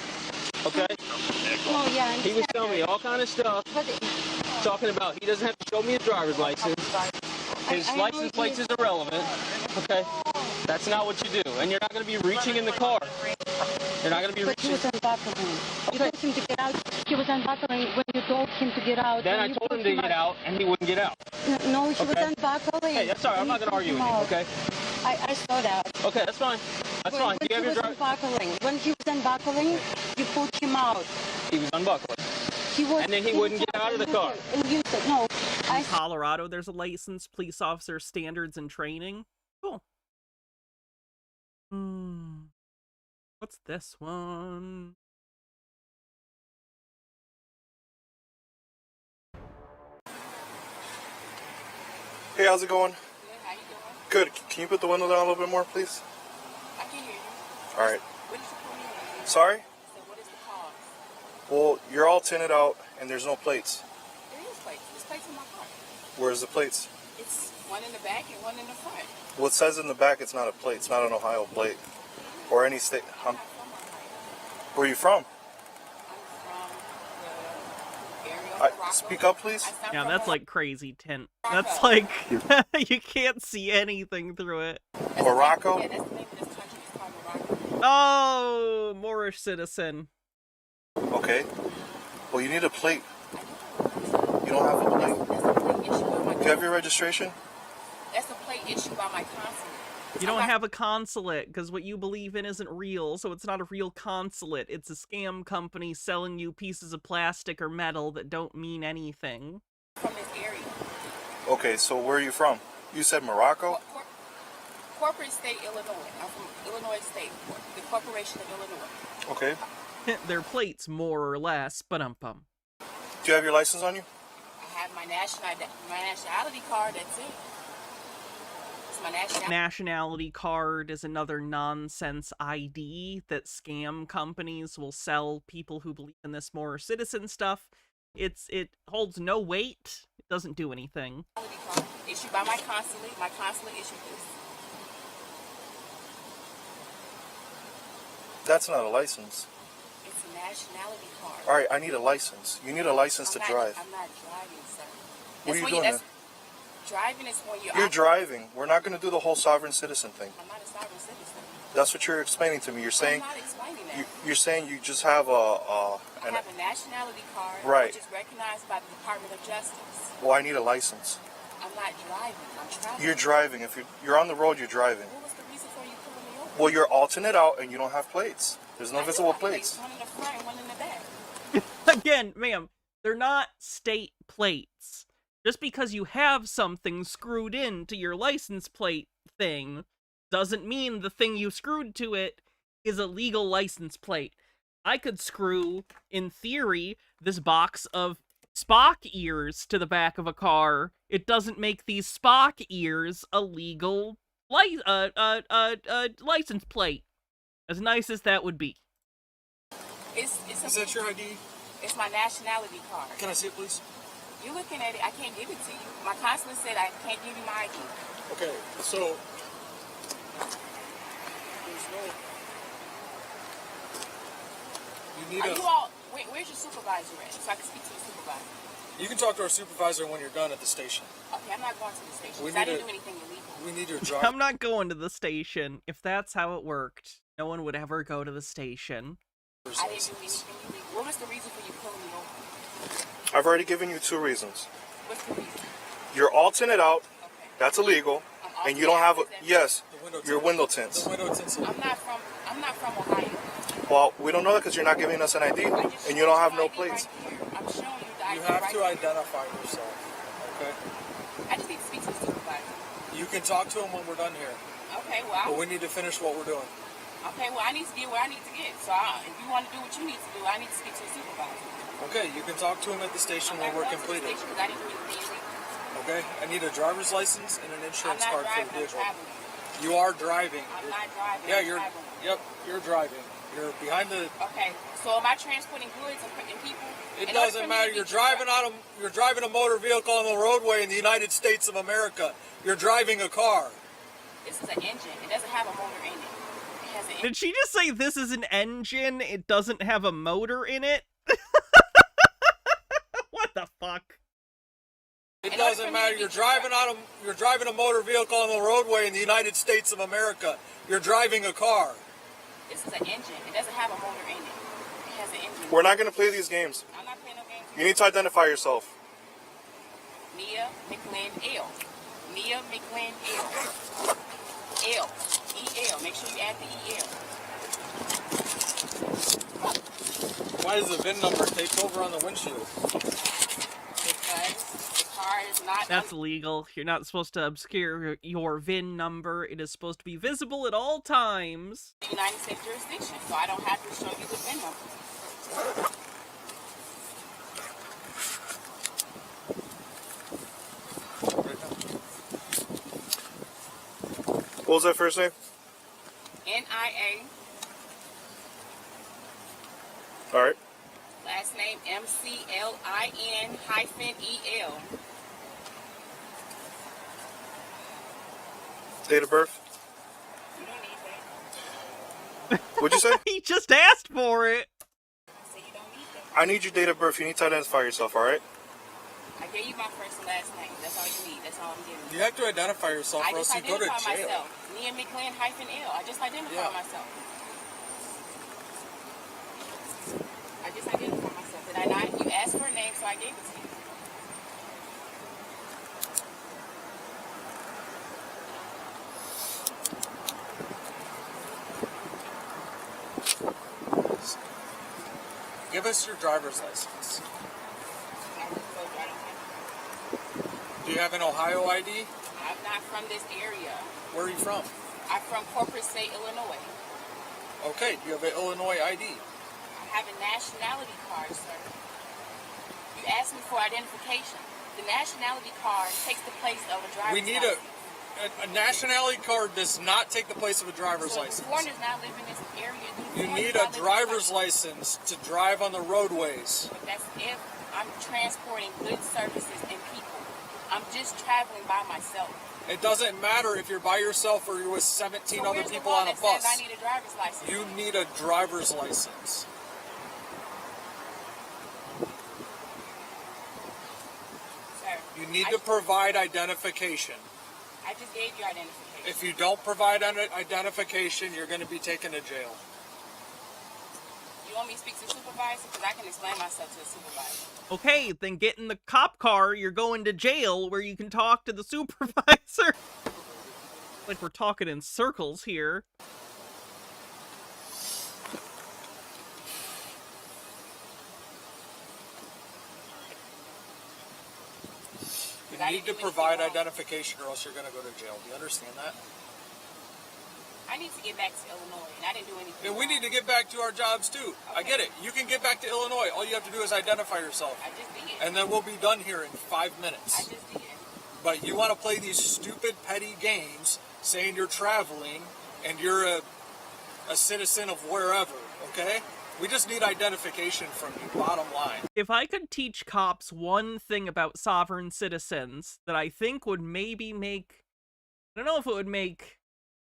Okay? Oh, yeah. He was telling me all kind of stuff, talking about he doesn't have to show me his driver's license. His license plates is irrelevant. Okay? That's not what you do. And you're not going to be reaching in the car. You're not going to be But he reaching. was unbuckling. You Okay. told him to get out. He was unbuckling when you told him to get out. Then When I you told put him to get out, and he wouldn't get out. No, he was Okay. unbuckling. Hey, that's all right. I'm not going to argue with you, okay? I saw that. Okay, that's fine. That's fine. When You have he your was driver. unbuckling. When he was unbuckling, you pulled him out. He was unbuckling. He was. And then he wouldn't get out of the car. And you said no. In Colorado, there's a licensed police officer standards and training. Cool. What's this one? Hey, how's it going? Good, how you doing? Good. Can you put the window down a little bit more, please? I can hear you. All right. What is the problem? Sorry? So what is the cause? Well, you're all tinted out and there's no plates. There is plates. There's plates in my car. Where's the plates? It's one in the back and one in the front. Well, it says in the back it's not a plate. It's not an Ohio plate. Or any state. I'm not from Ohio. Where are you from? I'm from the area of Morocco. Speak up, please. Yeah, that's like crazy tint. That's like, you can't see anything through it. Morocco? Yeah, that's the name of this country. It's called Morocco. Oh, Moorish citizen. Okay. Well, you need a plate. You don't have a plate. That's a plate issued by my Do you have your registration? That's a plate issued by my consulate. You don't have a consulate because what you believe in isn't real, so it's not a real consulate. It's a scam company selling you pieces of plastic or metal that don't mean anything. From this area. Okay, so where are you from? You said Morocco? Corporate state Illinois. I'm from Illinois State, the Corporation of Illinois. Okay. Their plates, more or less, but Do you have your license on you? I have my nationality card. That's it. It's my nationality. Nationality card is another nonsense ID that scam companies will sell people who believe in this more citizen stuff. It holds no weight. It doesn't do anything. Card issued by my consulate. My consulate issued this. That's not a license. It's a nationality card. All right, I need a license. You need a license to drive. I'm not driving, sir. What are you doing there? Driving is when you're. You're driving. We're not going to do the whole sovereign citizen thing. I'm not a sovereign citizen. That's what you're explaining to me. You're saying. I'm not explaining that. You're saying you just have I have a nationality card, Right. which is recognized by the Department of Justice. Well, I need a license. I'm not driving. I'm traveling. You're driving. If you're on the road, you're driving. What was the reason for you pulling me over? Well, you're alternate out and you don't have plates. There's no I do visible have plates. One in the front and one in the back. Again, ma'am, they're not state plates. Just because you have something screwed into your license plate thing doesn't mean the thing you screwed to it is a legal license plate. I could screw, in theory, this box of Spock ears to the back of a car. It doesn't make these Spock ears a legal license plate. As nice as that would be. Is that your ID? It's my nationality card. Can I see it, please? You're looking at it. I can't give it to you. My consulate said I can't give you my ID. Okay, so there's no. You need Are you all? Where's your supervisor at? So I can speak to the supervisor. You can talk to our supervisor when you're done at the station. Okay, I'm not going to the station. We 'Cause I need didn't do anything illegal. We need your driver. I'm not going to the station. If that's how it worked, no one would ever go to the station. I didn't do anything illegal. What was the reason for you pulling me over? I've already given you 2 reasons. What's the reason? You're all tinted out. Okay. That's illegal. I'm all And you don't tinted have out. a, yes, your window tints. I'm not from Ohio. Well, we don't know that because you're not giving us an ID, and you don't have no plates. Right here. I'm showing you the ID. You have right to here. identify yourself, okay? I just need to speak to the supervisor. You can talk to him when we're done here, Okay, well, but we need to finish what we're doing. okay, well, I need to get where I need to get. So if you want to do what you need to do, I need to speak to the supervisor. Okay, you can talk to him at the station when we're completed. Because I didn't do anything illegal. Okay, I need a driver's license and an I'm insurance not card for the driving, I'm vehicle. traveling. You are driving. I'm not driving. Yeah, I'm you're. traveling. Yep, you're driving. You're behind the. Okay, so am I transporting goods and people? It In order for doesn't me to matter. be You're driving on a. You're driving a motor vehicle on the roadway in the United States of America. You're driving a car. This is an engine. It doesn't have a motor in it. It has an engine. Did she just say this is an engine? It doesn't have a motor in it? What the fuck? It doesn't matter. You're driving on a. You're driving a motor vehicle on the roadway in the United States of America. You're driving a car. This is an engine. It doesn't have a motor in it. It has an engine. We're not going to play these games. I'm not playing no games. You need to identify yourself. Nia McLean L. Nia McLean L. L. E-L. Make sure you add the E-L. Why is the VIN number taped over on the windshield? Because the car is not... That's illegal. You're not supposed to obscure your VIN number. It is supposed to be visible at all times. the United States jurisdiction, so I don't have to show you the VIN number. What was that first name? N-I-A. All right. Last name M-C-L-I-N hyphen E-L. Date of birth? You don't need that. What'd you say? He just asked for it. So you don't need that. I need your date of birth. You need to identify yourself, all right? I gave you my first and last name. That's all you need. That's all I'm giving you. You have to identify yourself, I or just else you go to identified jail. myself. Nia McLean hyphen L. I just identified myself. I just identified myself. Did I not? You asked for a name, so I gave it to you. Give us your driver's license. Do you have an Ohio ID? I'm not from this area. Where are you from? I'm from Corporate State, Illinois. Okay, do you have an Illinois ID? I have a nationality card, sir. You asked me for identification. The nationality card takes the place of a driver's We need license. a nationality card does not take the place of a driver's So license. foreigners not live in this area. You need a driver's license to drive on the roadways. But that's if I'm transporting goods, services, and people. I'm just traveling by myself. It doesn't matter if you're by yourself or you're with 17 So other where's the people law on a that bus. says I need a driver's license? You need a driver's license. Sir, You need to provide identification. I just gave you identification. If you don't provide identification, you're going to be taken to jail. You want me to speak to the supervisor? Because I can explain myself to the supervisor. Okay, then get in the cop car. You're going to jail where you can talk to the supervisor. Like we're talking in circles here. You need to provide identification or else you're going to go to jail. Do you understand that? I need to get back to Illinois, and I didn't do anything. And we need to get back to our jobs too. I get it. You can get back to Illinois. All you have to do is identify yourself. I just did. And then we'll be done here in 5 minutes. I just did. But you want to play these stupid, petty games saying you're traveling and you're a citizen of wherever, okay? We just need identification from you, bottom line. If I could teach cops one thing about sovereign citizens that I think would maybe make... I don't know if it would make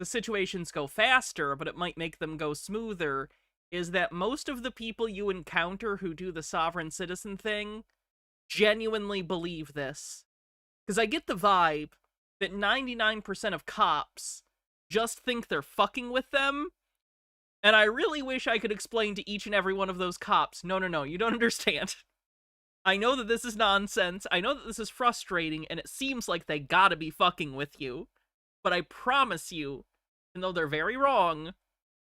the situations go faster, but it might make them go smoother, is that most of the people you encounter who do the sovereign citizen thing genuinely believe this. Because I get the vibe that 99% of cops just think they're fucking with them, and I really wish I could explain to each and every one of those cops, no, you don't understand. I know that this is nonsense. I know that this is frustrating, and it seems like they gotta be fucking with you. But I promise you, even though they're very wrong,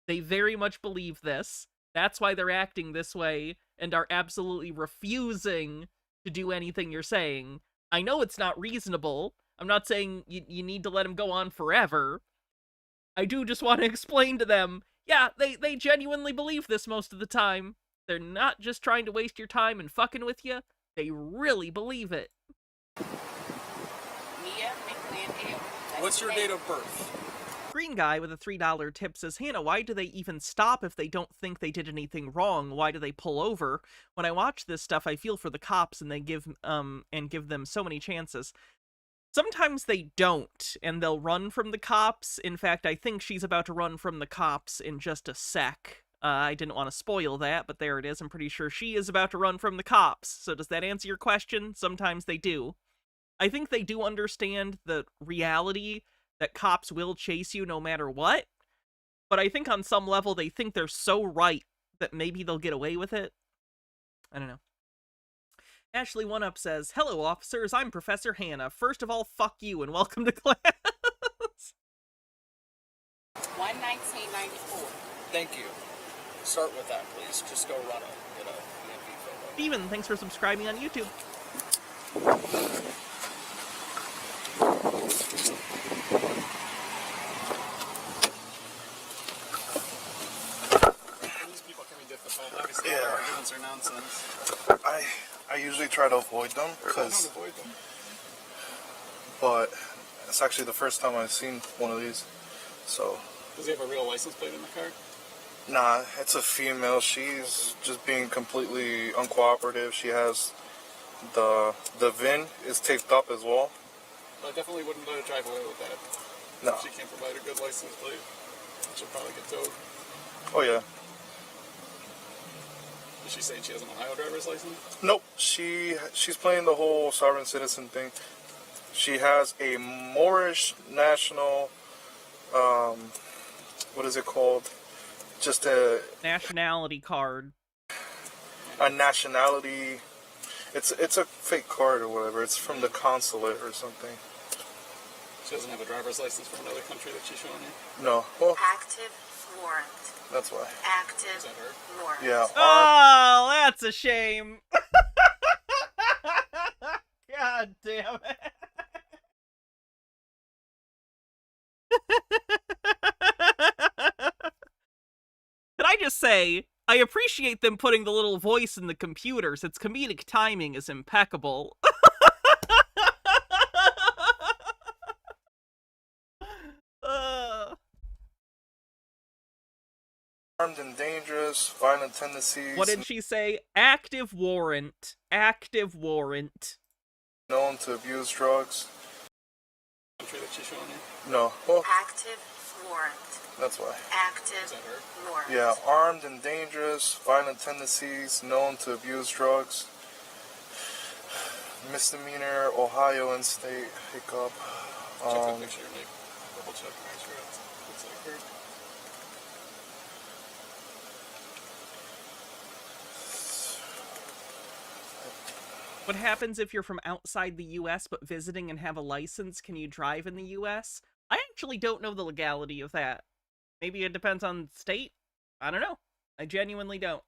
they very much believe this. That's why they're acting this way and are absolutely refusing to do anything you're saying. I know it's not reasonable. I'm not saying you need to let them go on forever. I do just want to explain to them, yeah, they genuinely believe this most of the time. They're not just trying to waste your time and fucking with you. They really believe it. What's your date of birth? Green guy with a $3 tip says, Hannah, why do they even stop if they don't think they did anything wrong? Why do they pull over? When I watch this stuff, I feel for the cops and they give them so many chances. Sometimes they don't, and they'll run from the cops. In fact, I think she's about to run from the cops in just a sec. I didn't want to spoil that, but there it is. I'm pretty sure she is about to run from the cops. So does that answer your question? Sometimes they do. I think they do understand the reality that cops will chase you no matter what, but I think on some level they think they're so right that maybe they'll get away with it. I don't know. Ashley One Up says, hello officers, I'm Professor Hannah. First of all, fuck you and welcome to class. 119.94. Thank you. Start with that, please. Just go run it. Get a EMV photo. Steven, thanks for subscribing on YouTube. These people can be difficult. Obviously, all their arguments are nonsense. I usually try to avoid them because, but it's actually the first time I've seen one of these. So. Does he have a real license plate in the car? Nah, it's a female. She's just being completely uncooperative. She has the VIN is taped up as well. I definitely wouldn't let her drive away with that. No. If she can't provide a good license plate, she'll probably get towed. Oh yeah. Is she saying she has an Ohio driver's license? Nope. She's playing the whole sovereign citizen thing. She has a Moorish national, what is it called? Just a nationality card. A nationality. It's a fake card or whatever. It's from the consulate or something. She doesn't have a driver's license from another country that she's showing you? No. Well, Active warrant. That's why. Active warrant. Yeah. Oh, that's a shame. God damn it. Can I just say, I appreciate them putting the little voice in the computers. Its comedic timing is impeccable. Armed and dangerous, violent tendencies. What did she say? Active warrant. Active warrant. Known to abuse drugs. Country that she's showing you? No. Well, Active warrant. That's why. Active warrant. Yeah, armed and dangerous, violent tendencies, known to abuse drugs. Misdemeanor, Ohio and state hiccup. Check the picture, Nick. Double check, make sure it looks like her. What happens if you're from outside the US but visiting and have a license? Can you drive in the US? I actually don't know the legality of that. Maybe it depends on state? I don't know. I genuinely don't.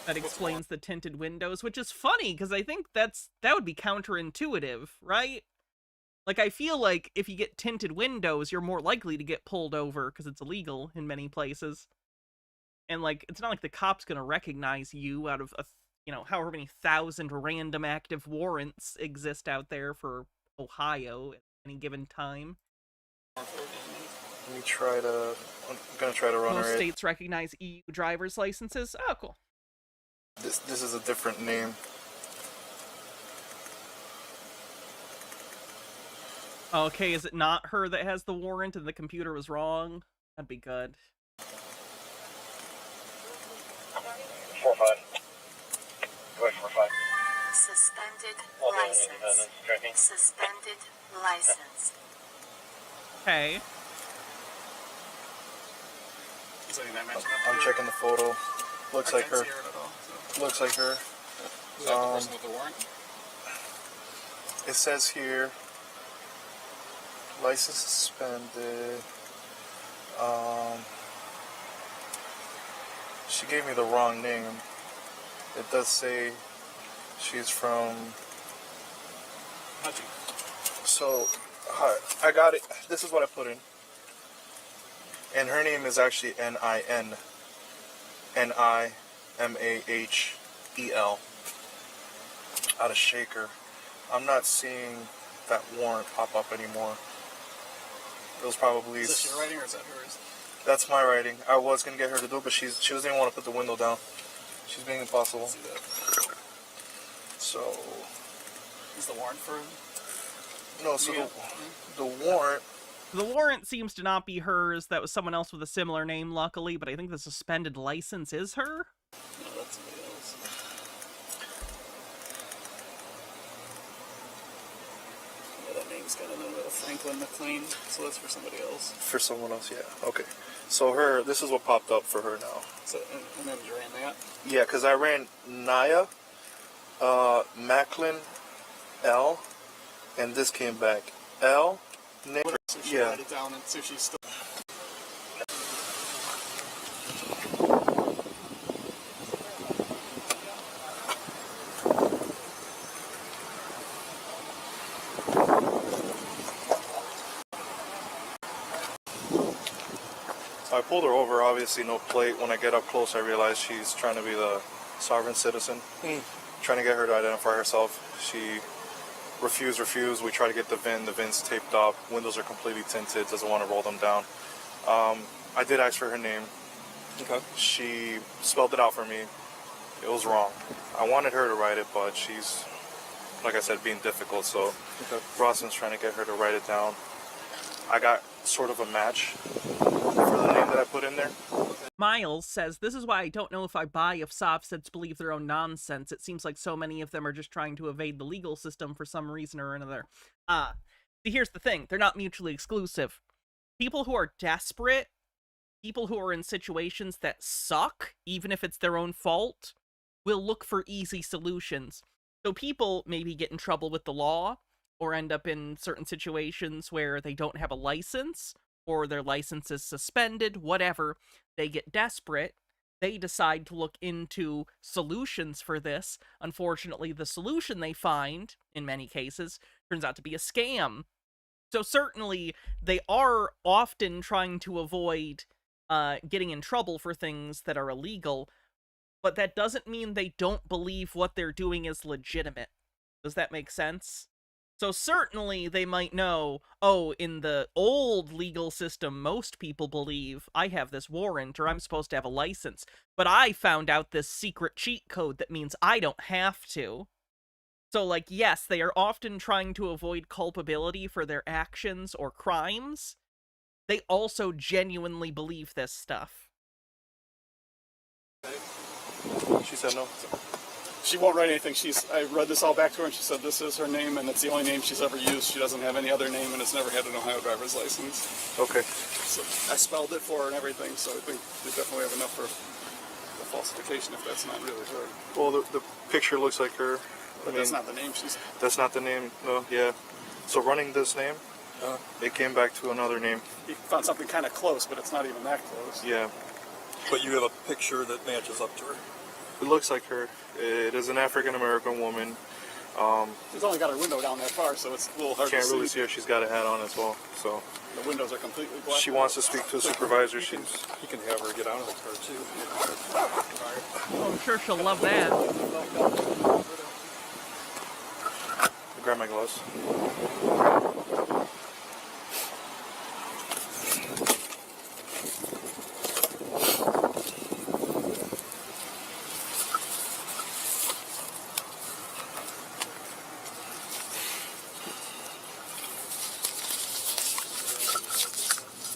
That explains the tinted windows, which is funny, because I think that would be counterintuitive, right? Like, I feel like if you get tinted windows, you're more likely to get pulled over, because it's illegal in many places. And, like, it's not like the cop's gonna recognize you out of, however many thousand random active warrants exist out there for Ohio at any given time. I'm gonna try to run Most her. states recognize EU driver's licenses. Oh, cool. This is a different name. Okay, is it not her that has the warrant and the computer was wrong? That'd be good. 4-5. Go ahead, 4-5. Suspended license. Suspended license. Okay. I'm checking the photo. Looks I like can't her. see her at all. So. Looks like her. Is that the person with the warrant? It says here, license suspended. She gave me the wrong name. It does say she's from. So, hi, I got it. This is what I put in. And her name is actually N-I-N. N-I-M-A-H-E-L. Out of Shaker. I'm not seeing that warrant pop up anymore. It was probably... Is this your writing or is that hers? That's my writing. I was going to get her to do it, but she doesn't even want to put the window down. She's being impossible. See that. So... Is the warrant for... No, so the warrant... The warrant seems to not be hers. That was someone else with a similar name, luckily, but I think the suspended license is her. No, that's somebody else. Yeah, that name's got a little bit of Franklin McLean, so that's for somebody else. For someone else, yeah. Okay. So this is what popped up for her now. So, and then you ran that? Yeah, because I ran Naya, Macklin, L, and this came back. L, name. So she write it down and see if she's still... So I pulled her over, obviously no plate. When I get up close, I realize she's trying to be the sovereign citizen. Trying to get her to identify herself. She refused. We try to get the VIN. The VIN's taped up. Windows are completely tinted. Doesn't want to roll them down. I did ask for her name. Okay. She spelled it out for me. It was wrong. I wanted her to write it, but she's, like I said, being difficult. So Rossman's trying to get her to write it down. I got sort of a match for the name that I put in there. Miles says, this is why I don't know if I buy if SovSets believe their own nonsense. It seems like so many of them are just trying to evade the legal system for some reason or another. See, here's the thing. They're not mutually exclusive. People who are desperate, people who are in situations that suck, even if it's their own fault, will look for easy solutions. So people maybe get in trouble with the law, or end up in certain situations where they don't have a license, or their license is suspended, whatever. They get desperate. They decide to look into solutions for this. Unfortunately, the solution they find, in many cases, turns out to be a scam. So certainly, they are often trying to avoid getting in trouble for things that are illegal, but that doesn't mean they don't believe what they're doing is legitimate. Does that make sense? So certainly they might know, oh, in the old legal system, most people believe I have this warrant or I'm supposed to have a license, but I found out this secret cheat code that means I don't have to. So, like, yes, they are often trying to avoid culpability for their actions or crimes. They also genuinely believe this stuff. She said no. She won't write anything. I read this all back to her, and she said this is her name, and it's the only name she's ever used. She doesn't have any other name, and has never had an Ohio driver's license. Okay. So I spelled it for her and everything, so I think we definitely have enough for the falsification if that's not really her. Well, the picture looks like her. But that's not the name she's... That's not the name, no, yeah. So running this name, it came back to another name. He found something kind of close, but it's not even that close. Yeah. But you have a picture that matches up to her. It looks like her. It is an African-American woman. She's only got her window down that far, so it's a little hard to see. Can't really see her. She's got a hat on as well. So the windows are completely black. She wants to speak to a supervisor. You can have her get out of the car, too. Oh, I'm sure she'll love that. Grab my gloves.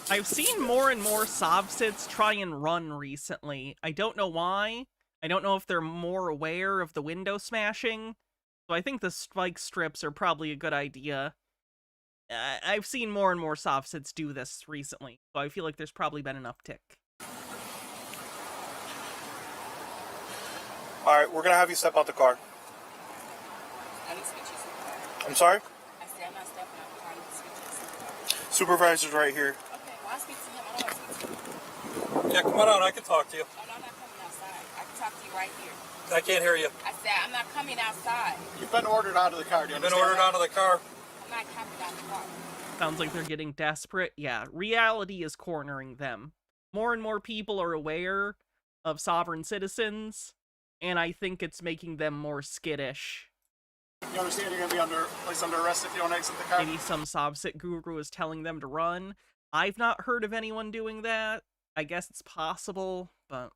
I've seen more and more SovSits try and run recently. I don't know why. I don't know if they're more aware of the window smashing. So I think the spike strips are probably a good idea. I've seen more and more SovSits do this recently, so I feel like there's probably been an uptick. All right, we're gonna have you step out the car. I need to speak to your supervisor. I'm sorry? I said I'm not stepping out the car. I need to speak to your supervisor. Supervisor's right here. Okay, well, I'll speak to him. I don't want to speak to you. Yeah, come on out. I can talk to you. Oh, no, I'm not coming outside. I can talk to you right here. I can't hear you. I said I'm not coming outside. You've been ordered out of the car. Do you You've been understand ordered that? out of the car. I'm not coming out the car. Sounds like they're getting desperate. Yeah, reality is cornering them. More and more people are aware of sovereign citizens, and I think it's making them more skittish. You understand you're going to be placed under arrest if you don't exit the car? Maybe some Sobsit guru is telling them to run. I've not heard of anyone doing that. I guess it's possible, but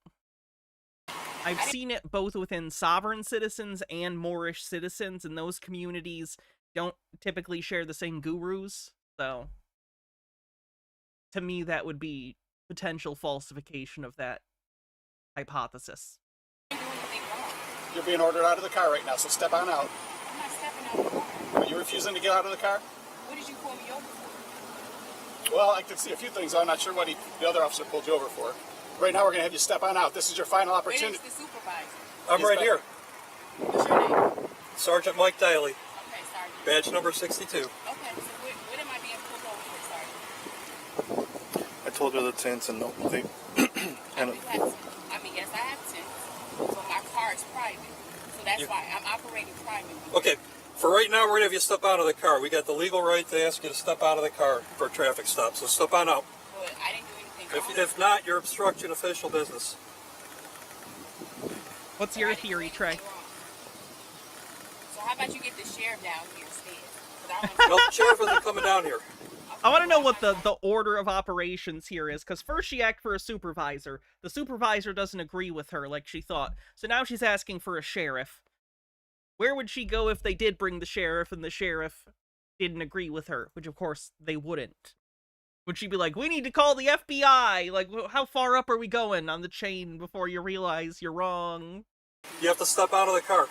I've seen it both within sovereign citizens and Moorish citizens, and those communities don't typically share the same gurus, so to me that would be potential falsification of that hypothesis. You're being ordered out of the car right now, so step on out. I'm not stepping out the car. Are you refusing to get out of the car? What did you pull me over for? Well, I can see a few things. I'm not sure what the other officer pulled you over for. Right now, we're going to have you step on out. This is your final opportunity. Where's the supervisor? I'm right here. What's your name? Sergeant Mike Daly. Okay, Sergeant. Badge number 62. Okay, so what am I being pulled over for, Sergeant? I told her the tints and no, they, and Yes, I have tints, but my car is private, so that's why I'm operating privately. Okay, for right now, we're going to have you step out of the car. We got the legal right to ask you to step out of the car for a traffic stop, so step on out. But I didn't do anything wrong. If not, you're obstructing official business. What's your theory, Trey? So how about you get the sheriff down here instead? Well, the sheriff isn't coming down here. I want to know what the order of operations here is, because first she asked for a supervisor. The supervisor doesn't agree with her like she thought. So now she's asking for a sheriff. Where would she go if they did bring the sheriff and the sheriff didn't agree with her? Which, of course, they wouldn't. Would she be like, we need to call the FBI? Like, how far up are we going on the chain before you realize you're wrong? You have to step out of the car.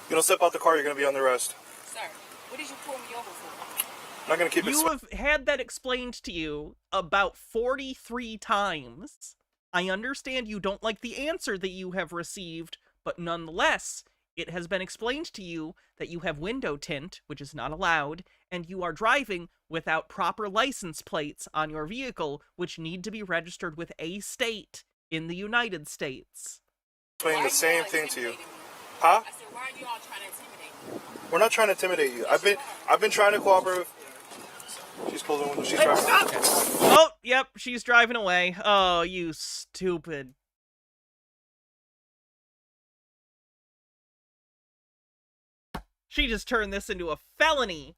you don't step out the car, you're going to be under arrest. Sir, what did you pull me over for? I'm not going to keep it. You have had that explained to you about 43 times. I understand you don't like the answer that you have received, but nonetheless, it has been explained to you that you have window tint, which is not allowed, and you are driving without proper license plates on your vehicle, which need to be registered with a state in the United States. Explain the same thing to you. Huh? I said, why are you all trying to intimidate me? We're not trying to intimidate you. I've been trying to cooperate. She's closing the window. She's driving. Okay. Oh, yep, she's driving away. Oh, you stupid. She just turned this into a felony.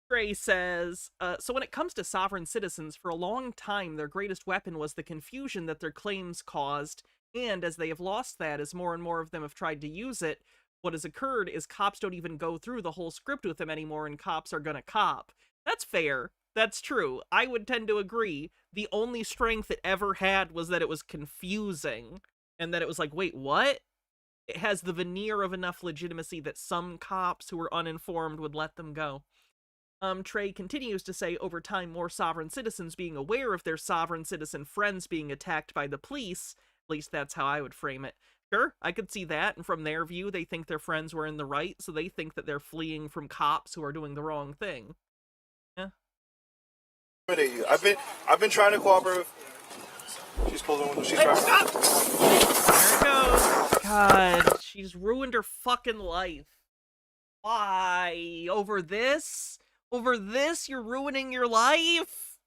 Gray says, so when it comes to sovereign citizens, for a long time, their greatest weapon was the confusion that their claims caused, and as they have lost that, as more and more of them have tried to use it, what has occurred is cops don't even go through the whole script with them anymore, and cops are gonna cop. That's fair. That's true. I would tend to agree. The only strength it ever had was that it was confusing, and that it was like, wait, what? It has the veneer of enough legitimacy that some cops who were uninformed would let them go. Trey continues to say, over time, more sovereign citizens being aware of their sovereign citizen friends being attacked by the police. At least that's how I would frame it. Sure, I could see that, and from their view, they think their friends were in the right, so they think that they're fleeing from cops who are doing the wrong thing. Yeah. I've been trying to cooperate. She's closing the window. She's driving. There it goes. God, she's ruined her fucking life. Why? Over this? Over this, you're ruining your life?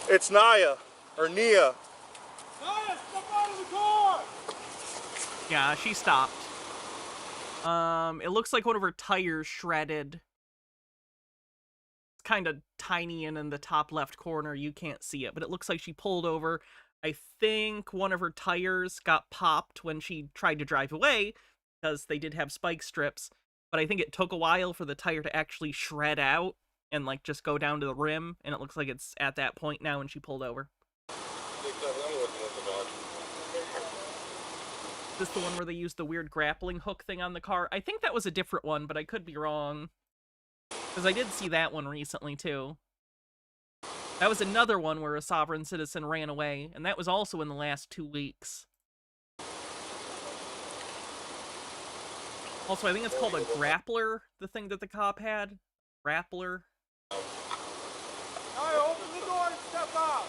It's Naya or Nia. Naya, step out of the car! Yeah, she stopped. It looks like one of her tires shredded. It's kind of tiny and in the top left corner. You can't see it, but it looks like she pulled over. I think one of her tires got popped when she tried to drive away because they did have spike strips, but I think it took a while for the tire to actually shred out and like just go down to the rim, and it looks like it's at that point now when she pulled over. Is this the one where they used the weird grappling hook thing on the car? I think that was a different one, but I could be wrong. Because I did see that one recently, too. That was another one where a sovereign citizen ran away, and that was also in the last 2 weeks. Also, I think it's called a grappler, the thing that the cop had. Grappler. Naya, open the door and step out!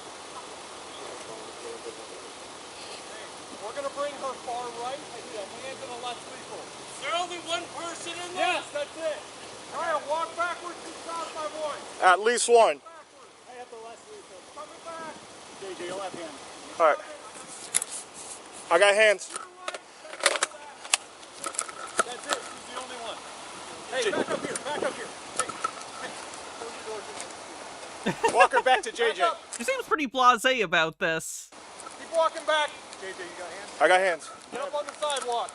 We're gonna bring her far right. I need a hand and a left lethal. Is there only one person in there? Yes, that's it. Naya, walk backwards and stop my voice. At least one. I have the left lethal. Coming back. JJ, your left hand. All right. I got hands. That's it. She's the only one. Hey, back up here. Back up here. Hey. Walk her back to JJ. She seems pretty blasé about this. Keep walking back. JJ, you got hands? I got hands. Get up on the sidewalk.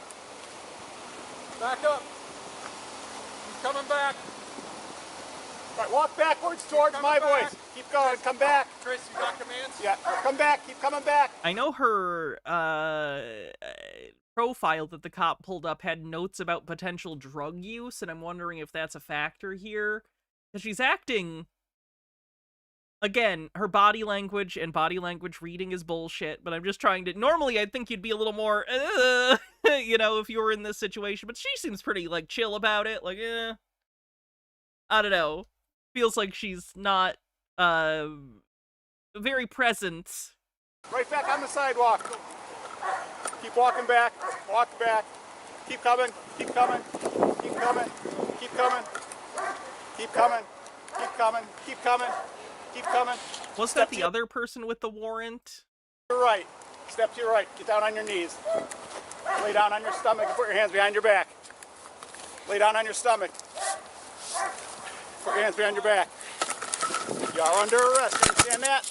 Back up. He's coming back. All right, walk backwards towards my voice. Keep going. Come back. Chris, you got commands? Yeah, come back. Keep coming back. I know her profile that the cop pulled up had notes about potential drug use, and I'm wondering if that's a factor here. Because she's acting... Again, her body language and body language reading is bullshit, but I'm just trying to... Normally, I'd think you'd be a little more, you know, if you were in this situation, but she seems pretty, like, chill about it. Like, I don't know. Feels like she's not, very present. Right back on the sidewalk. Keep walking back. Walk back. Keep coming. Keep coming. Keep coming. Keep coming. Keep coming. Keep coming. Keep coming. Keep coming. Was that the other person with the warrant? To your right. Step to your right. Get down on your knees. Lay down on your stomach and put your hands behind your back. Lay down on your stomach. Put your hands behind your back. You are under arrest. You understand that?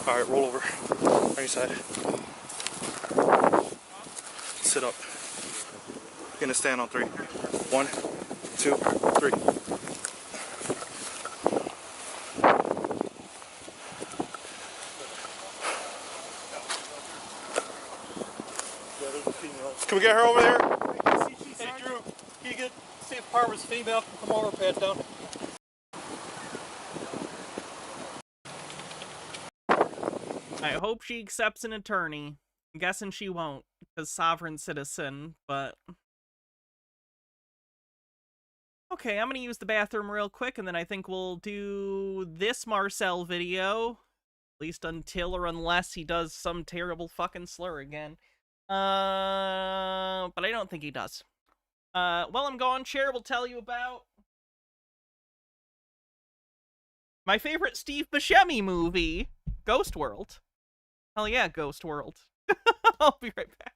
All right, roll over. On your side. Sit up. You're gonna stand on 3. 1, 2, 3. Can we get her over there? Hey, Drew, can you get, see if Barbara's female can come over, pat down? I hope she accepts an attorney. I'm guessing she won't, because sovereign citizen, but... Okay, I'm gonna use the bathroom real quick, and then I think we'll do this Marcel video. At least until or unless he does some terrible fucking slur again. But I don't think he does. While I'm gone, Cher will tell you about... my favorite Steve Buscemi movie, Ghost World. Hell yeah, Ghost World. I'll be right back.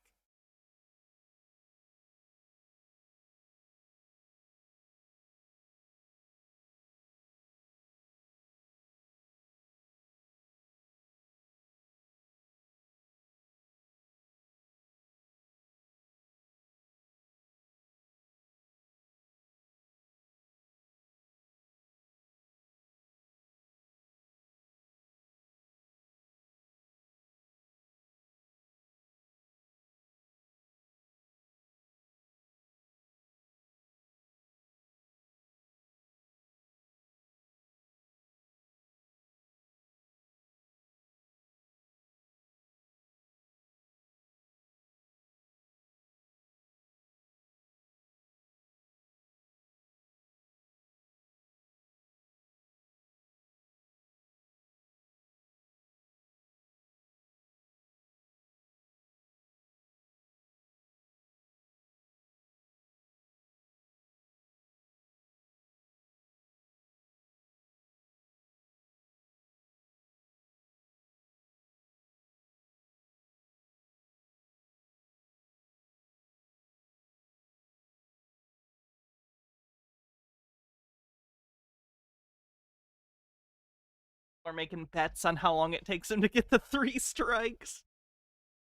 Are making bets on how long it takes him to get the 3 strikes.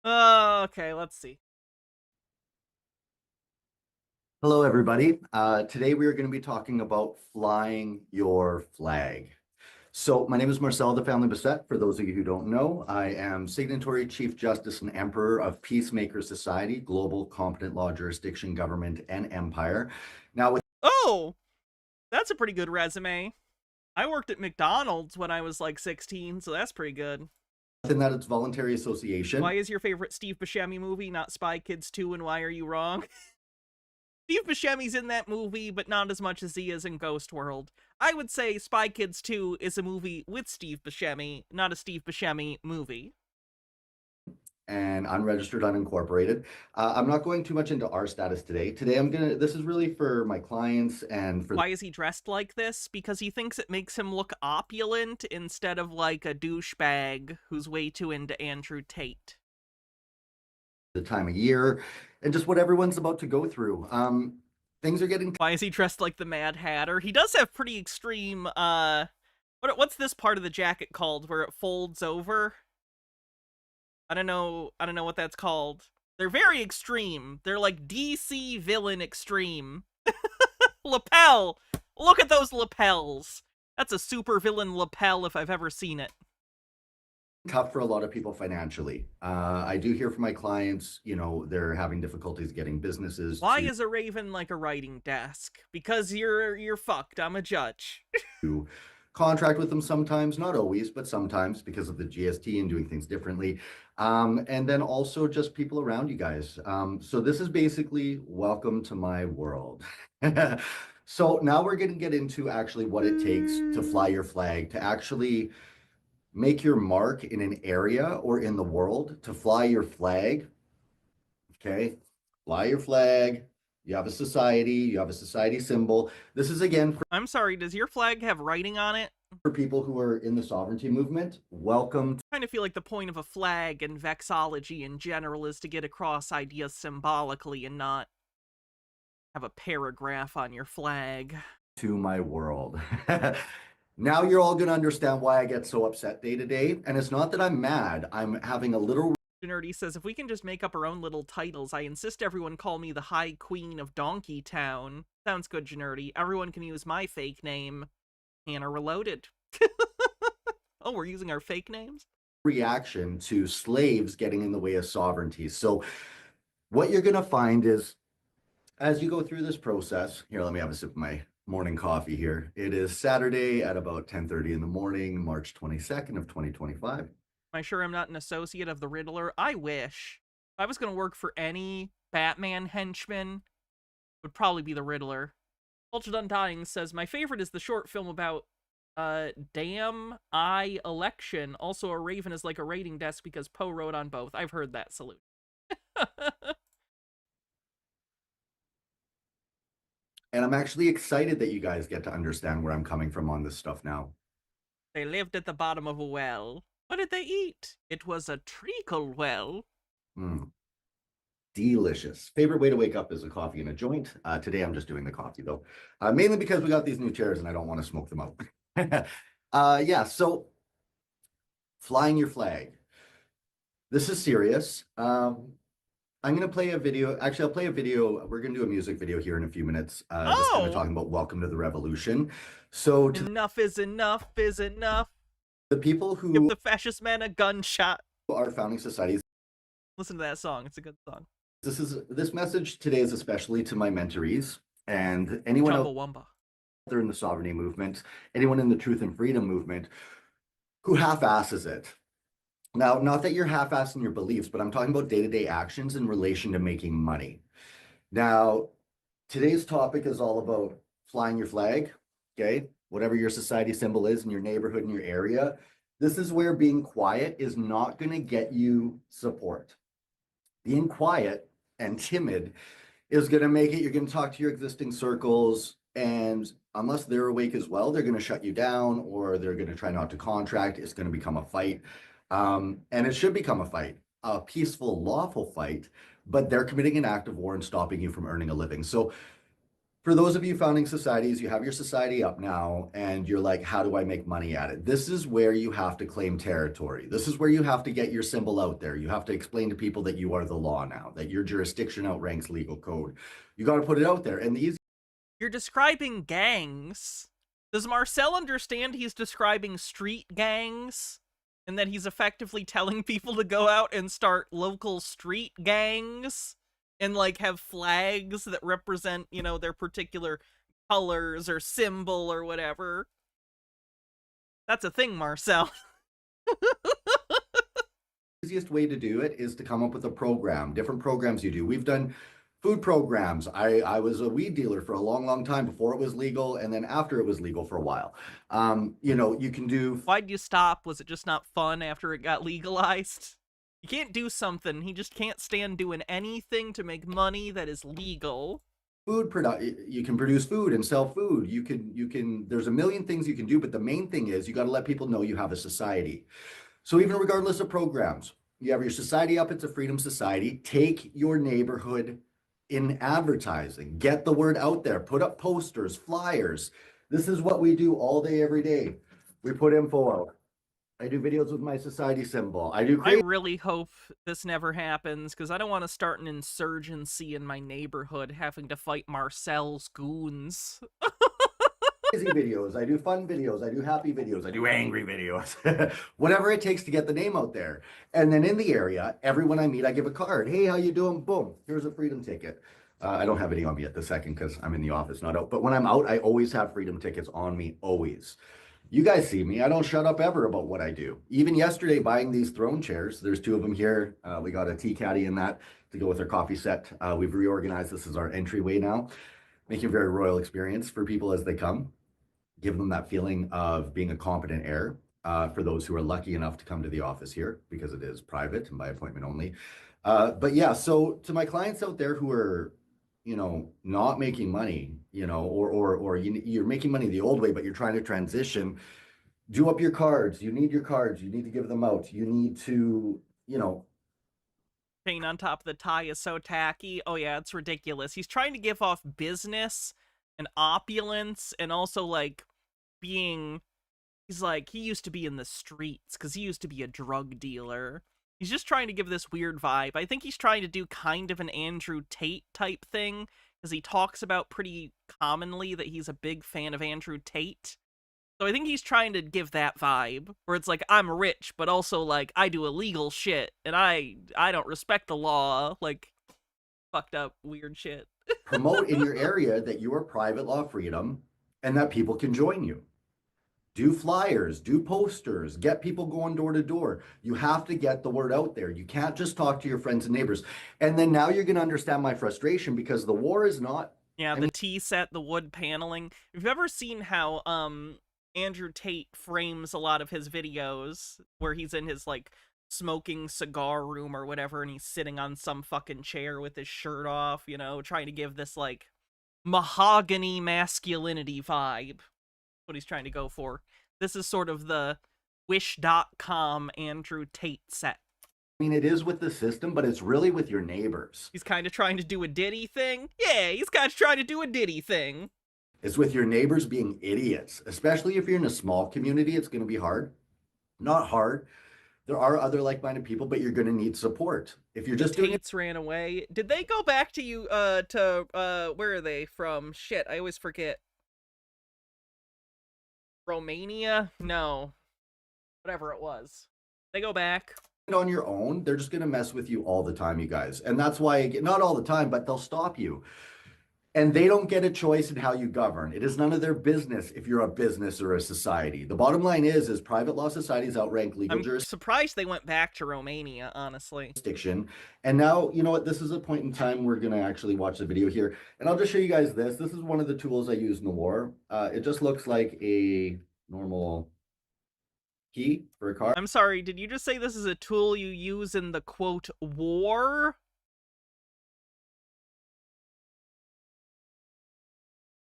Okay, let's see. Hello, everybody. Today we are going to be talking about flying your flag. So my name is Marcel de Family Bassett. For those of you who don't know, I am Signatory Chief Justice and Emperor of Peacemaker Society, Global Competent Law Jurisdiction, Government, and Empire. Now, Oh, that's a pretty good resume. I worked at McDonald's when I was like 16, so that's pretty good. within that, it's voluntary association. Why is your favorite Steve Buscemi movie not Spy Kids 2 and Why Are You Wrong? Steve Buscemi's in that movie, but not as much as he is in Ghost World. I would say Spy Kids 2 is a movie with Steve Buscemi, not a Steve Buscemi movie. And unregistered, unincorporated. I'm not going too much into our status today. This is really for my clients and for— Why is he dressed like this? Because he thinks it makes him look opulent instead of like a douchebag who's way too into Andrew Tate. the time of year and just what everyone's about to go through. Things are getting— Why is he dressed like the Mad Hatter? He does have pretty extreme, what's this part of the jacket called where it folds over? I don't know what that's called. They're very extreme. They're like DC villain extreme. Lapel! Look at those lapels! That's a super villain lapel if I've ever seen it. tough for a lot of people financially. I do hear from my clients, they're having difficulties getting businesses. Why is a raven like a writing desk? Because you're fucked. I'm a judge. To contract with them sometimes, not always, but sometimes because of the GST and doing things differently. And then also just people around you guys. So this is basically welcome to my world. So now we're going to get into actually what it takes to fly your flag, to actually make your mark in an area or in the world, to fly your flag. Okay, fly your flag. You have a society symbol. This is again for— I'm sorry, does your flag have writing on it? For people who are in the sovereignty movement, welcome. I kind of feel like the point of a flag and vexology in general is to get across ideas symbolically and not have a paragraph on your flag. To my world. Now you're all going to understand why I get so upset day to day. And it's not that I'm mad. I'm having a little— Nerdy says, if we can just make up our own little titles, I insist everyone call me the High Queen of Donkey Town. Sounds good, Nerdy. Everyone can use my fake name. Hannah Reloaded. Oh, we're using our fake names? Reaction to slaves getting in the way of sovereignty. So what you're going to find is, as you go through this process, here, let me have a sip of my morning coffee here. It is Saturday at about 10:30 in the morning, March 22nd of 2025. Am I sure I'm not an associate of the Riddler? I wish. If I was going to work for any Batman henchman, it would probably be the Riddler. Ultra Undying says, my favorite is the short film about Damn I Election. Also, a raven is like a rating desk because Poe wrote on both. I've heard that salute. And I'm actually excited that you guys get to understand where I'm coming from on this stuff now. They lived at the bottom of a well. What did they eat? It was a treacle well. Delicious. Favorite way to wake up is a coffee and a joint. Today I'm just doing the coffee though, mainly because we got these new chairs and I don't want to smoke them out. Yeah, so flying your flag. This is serious. I'm going to play a video. Actually, I'll play a video. We're going to do a music video here in a few minutes. Just kind of talking about Welcome to the Revolution. So enough is enough is enough. The people who give the fascist man a gunshot. Our founding societies. Listen to that song. It's a good song. This message today is especially to my mentorees and anyone out there in the sovereignty movement, anyone in the truth and freedom movement who half-asses it. Now, not that you're half-assing your beliefs, but I'm talking about day-to-day actions in relation to making money. Now, today's topic is all about flying your flag, okay? Whatever your society symbol is in your neighborhood, in your area. This is where being quiet is not going to get you support. Being quiet and timid is going to make it, you're going to talk to your existing circles, and unless they're awake as well, they're going to shut you down or they're going to try not to contract. It's going to become a fight. And it should become a fight, a peaceful, lawful fight, but they're committing an act of war and stopping you from earning a living. So For those of you founding societies, you have your society up now and you're like, how do I make money at it? This is where you have to claim territory. This is where you have to get your symbol out there. You have to explain to people that you are the law now, that your jurisdiction outranks legal code. You got to put it out there. And the easy— You're describing gangs. Does Marcel understand he's describing street gangs? And that he's effectively telling people to go out and start local street gangs? And, like, have flags that represent, you know, their particular colors or symbol or whatever. That's a thing, Marcel. easiest way to do it is to come up with a program, different programs you do. We've done food programs. I was a weed dealer for a long, long time before it was legal, and then after it was legal for a while. You know, you can do— Why'd you stop? Was it just not fun after it got legalized? You can't do something. He just can't stand doing anything to make money that is legal. Food product, you can produce food and sell food. You can, there's a million things you can do, but the main thing is you got to let people know you have a society. So even regardless of programs, you have your society up, it's a freedom society. Take your neighborhood in advertising, get the word out there, put up posters, flyers. This is what we do all day, every day. We put info out. I do videos with my society symbol. I really hope this never happens, because I don't want to start an insurgency in my neighborhood having to fight Marcel's goons. Crazy videos. I do fun videos. I do happy videos. I do angry videos. Whatever it takes to get the name out there. And then in the area, everyone I meet, I give a card. Hey, how you doing? Boom. Here's a freedom ticket. I don't have any on me at the second because I'm in the office, not out. But when I'm out, I always have freedom tickets on me, always. You guys see me. I don't shut up ever about what I do. Even yesterday, buying these throne chairs, there's two of them here. We got a tea caddy in that to go with our coffee set. We've reorganized this as our entryway now, making a very royal experience for people as they come. Give them that feeling of being a competent heir for those who are lucky enough to come to the office here, because it is private and by appointment only. But yeah, so to my clients out there who are, you know, not making money, you know, or you're making money the old way, but you're trying to transition, do up your cards. You need your cards. You need to give them out. You need to, you know. Chain on top of the tie is so tacky. Oh yeah, it's ridiculous. He's trying to give off business and opulence, and also, like, being, he's like, he used to be in the streets because he used to be a drug dealer. He's just trying to give this weird vibe. I think he's trying to do kind of an Andrew Tate type thing, because he talks about pretty commonly that he's a big fan of Andrew Tate. So I think he's trying to give that vibe, where it's like, I'm rich, but also, like, I do illegal shit, and I don't respect the law, like, fucked up weird shit. Promote in your area that you are private law freedom and that people can join you. Do flyers, do posters, get people going door to door. You have to get the word out there. You can't just talk to your friends and neighbors. And then now you're going to understand my frustration, because the war is not— Yeah, the tea set, the wood paneling. If you've ever seen how Andrew Tate frames a lot of his videos, where he's in his, like, smoking cigar room or whatever, and he's sitting on some fucking chair with his shirt off, you know, trying to give this, like, mahogany masculinity vibe. What he's trying to go for. This is sort of the Wish.com Andrew Tate set. I mean, it is with the system, but it's really with your neighbors. He's kind of trying to do a Diddy thing. Yeah, he's kind of trying to do a Diddy thing. It's with your neighbors being idiots, especially if you're in a small community. It's going to be hard. Not hard. There are other like-minded people, but you're going to need support. If you're just doing— Tates ran away. Did they go back to you, where are they from? Shit, I always forget. Romania? No. Whatever it was. They go back. On your own, they're just going to mess with you all the time, you guys. And that's why, not all the time, but they'll stop you. And they don't get a choice in how you govern. It is none of their business if you're a business or a society. The bottom line is private law societies outrank legal jurisdiction. I'm surprised they went back to Romania, honestly. And now, you know what? This is a point in time we're going to actually watch the video here. And I'll just show you guys this. This is one of the tools I use in the war. It just looks like a normal key for a car. I'm sorry, did you just say this is a tool you use in the, quote, war?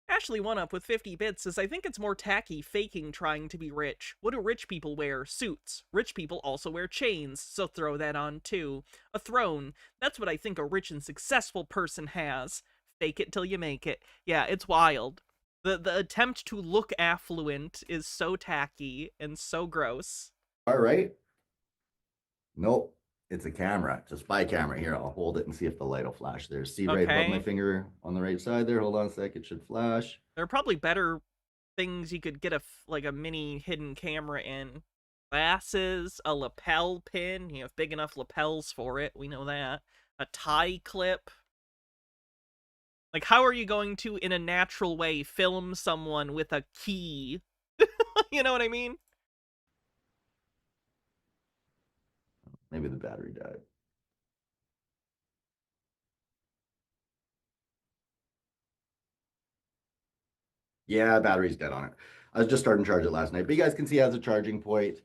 Ashley One Up with 50 bits says, I think it's more tacky faking trying to be rich. What do rich people wear? Suits. Rich people also wear chains, so throw that on too. A throne. That's what I think a rich and successful person has. Fake it till you make it. Yeah, it's wild. The attempt to look affluent is so tacky and so gross. All right. Nope. It's a camera. It's a spy camera. Here, I'll hold it and see if the light will flash there. See right above my Okay. finger on the right side there? Hold on a sec. It should flash. There are probably better things you could get like a mini hidden camera in. Glasses, a lapel pin. You have big enough lapels for it. We know that. A tie clip. Like, how are you going to, in a natural way, film someone with a key? You know what I mean? Maybe the battery died. Yeah, battery's dead on it. I was just starting to charge it last night, but you guys can see it has a charging port.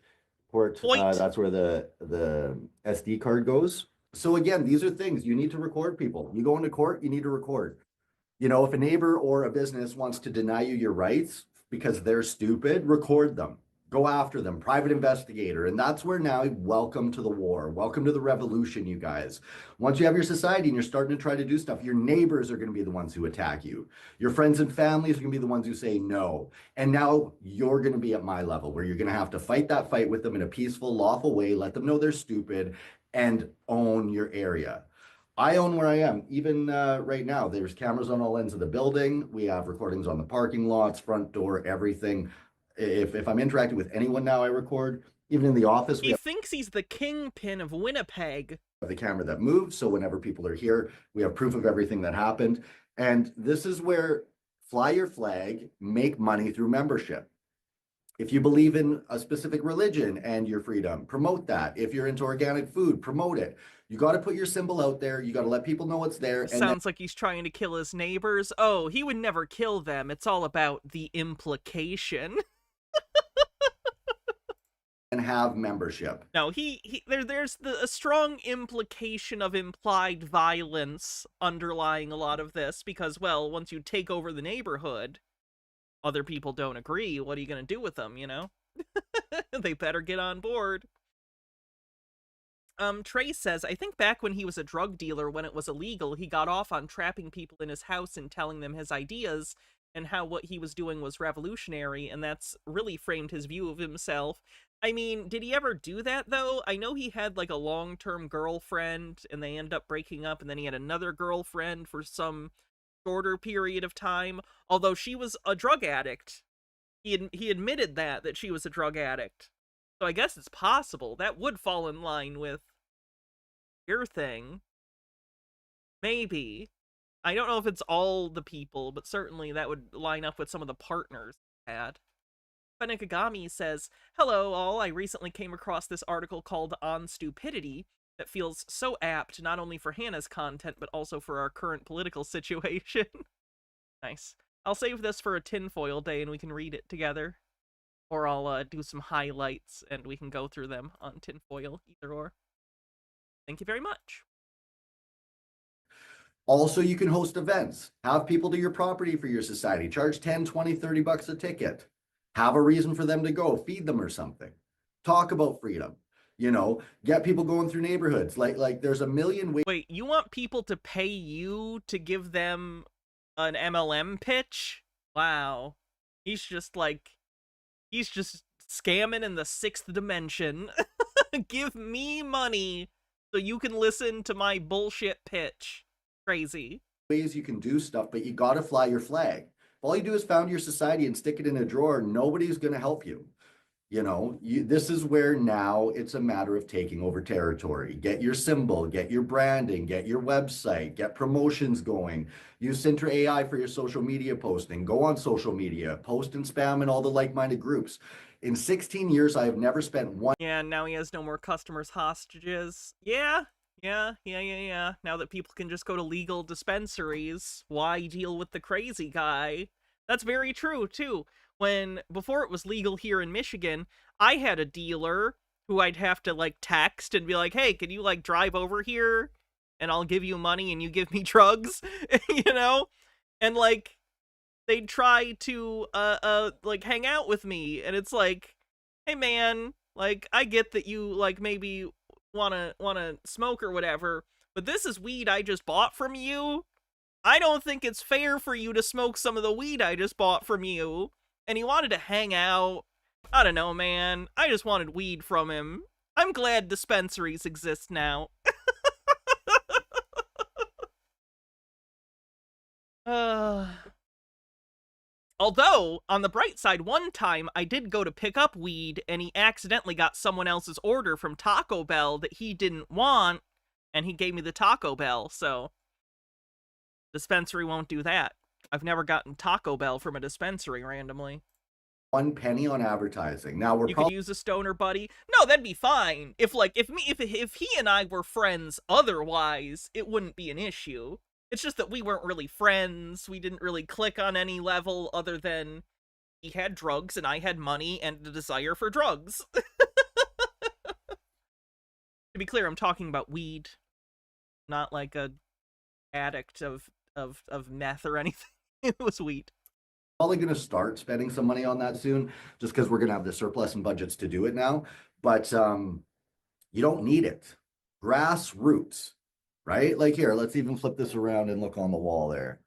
That's where the SD card goes. So again, these are things you need to record, people. You go into court, you need to record. You know, if a neighbor or a business wants to deny you your rights because they're stupid, record them. Go after them, private investigator. And that's where now, welcome to the war. Welcome to the revolution, you guys. Once you have your society and you're starting to try to do stuff, your neighbors are going to be the ones who attack you. Your friends and families are going to be the ones who say no. And now you're going to be at my level where you're going to have to fight that fight with them in a peaceful, lawful way, let them know they're stupid, and own your area. I own where I am. Even right now, there's cameras on all ends of the building. We have recordings on the parking lots, front door, everything. If I'm interacting with anyone now, I record. Even in the office, he thinks he's the kingpin of Winnipeg. The camera that moves, so whenever people are here, we have proof of everything that happened. And this is where fly your flag, make money through membership. If you believe in a specific religion and your freedom, promote that. If you're into organic food, promote it. You got to put your symbol out there. You got to let people know it's there. Sounds like he's trying to kill his neighbors. Oh, he would never kill them. It's all about the implication. And have membership. No, there's a strong implication of implied violence underlying a lot of this because, well, once you take over the neighborhood, other people don't agree. What are you going to do with them, you know? They better get on board. Trey says, I think back when he was a drug dealer when it was illegal, he got off on trapping people in his house and telling them his ideas and how what he was doing was revolutionary, and that's really framed his view of himself. I mean, did he ever do that, though? I know he had, like, a long-term girlfriend, and they ended up breaking up, and then he had another girlfriend for some shorter period of time, although she was a drug addict. He admitted that she was a drug addict. So I guess it's possible. That would fall in line with your thing. Maybe. I don't know if it's all the people, but certainly that would line up with some of the partners he had. Benekagami says, hello all, I recently came across this article called On Stupidity that feels so apt not only for Hannah's content, but also for our current political situation. Nice. I'll save this for a tinfoil day and we can read it together. Or I'll do some highlights and we can go through them on tinfoil, either or. Thank you very much. Also, you can host events. Have people to your property for your society. Charge 10, 20, 30 bucks a ticket. Have a reason for them to go. Feed them or something. Talk about freedom. You know, get people going through neighborhoods. Like there's a million ways. Wait, you want people to pay you to give them an MLM pitch? Wow. He's just scamming in the 6th dimension. Give me money so you can listen to my bullshit pitch. Crazy. Ways you can do stuff, but you got to fly your flag. If all you do is found your society and stick it in a drawer, nobody's going to help you. You know, this is where now it's a matter of taking over territory. Get your symbol, get your branding, get your website, get promotions going. Use Sintra AI for your social media posting. Go on social media, post and spam in all the like-minded groups. In 16 years, I have never spent one. Yeah, now he has no more customers hostages. Yeah. Now that people can just go to legal dispensaries, why deal with the crazy guy? That's very true, too. Before it was legal here in Michigan, I had a dealer who I'd have to, like, text and be like, hey, can you, like, drive over here? And I'll give you money and you give me drugs, you know? And, like, they'd try to, like, hang out with me, and it's like, hey, man, like, I get that you, like, maybe wanna smoke or whatever, but this is weed I just bought from you, I don't think it's fair for you to smoke some of the weed I just bought from you. And he wanted to hang out. I don't know, man. I just wanted weed from him. I'm glad dispensaries exist now. Although, on the bright side, one time I did go to pick up weed and he accidentally got someone else's order from Taco Bell that he didn't want, and he gave me the Taco Bell, so dispensary won't do that. I've never gotten Taco Bell from a dispensary randomly. 1 penny on advertising. Now we're You could use a stoner buddy. No, that'd be fine. If he and I were friends otherwise, it wouldn't be an issue. It's just that we weren't really friends. We didn't really click on any level other than he had drugs and I had money and a desire for drugs. To be clear, I'm talking about weed, not like a addict of meth or anything. It was weed. Probably going to start spending some money on that soon, just because we're going to have the surplus and budgets to do it now. But you don't need it. Grassroots, right? Like here, let's even flip this around and look on the wall there.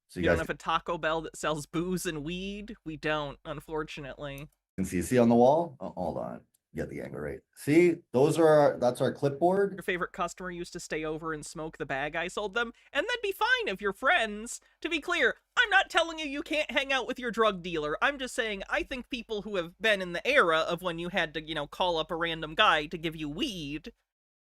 So you don't have a Taco Bell that sells booze and weed? We don't, unfortunately. Can see on the wall? Oh, hold on. Get the angle right. See, that's our clipboard. Your favorite customer used to stay over and smoke the bag I sold them, and that'd be fine if you're friends. To be clear, I'm not telling you you can't hang out with your drug dealer. I'm just saying I think people who have been in the era of when you had to, call up a random guy to give you weed,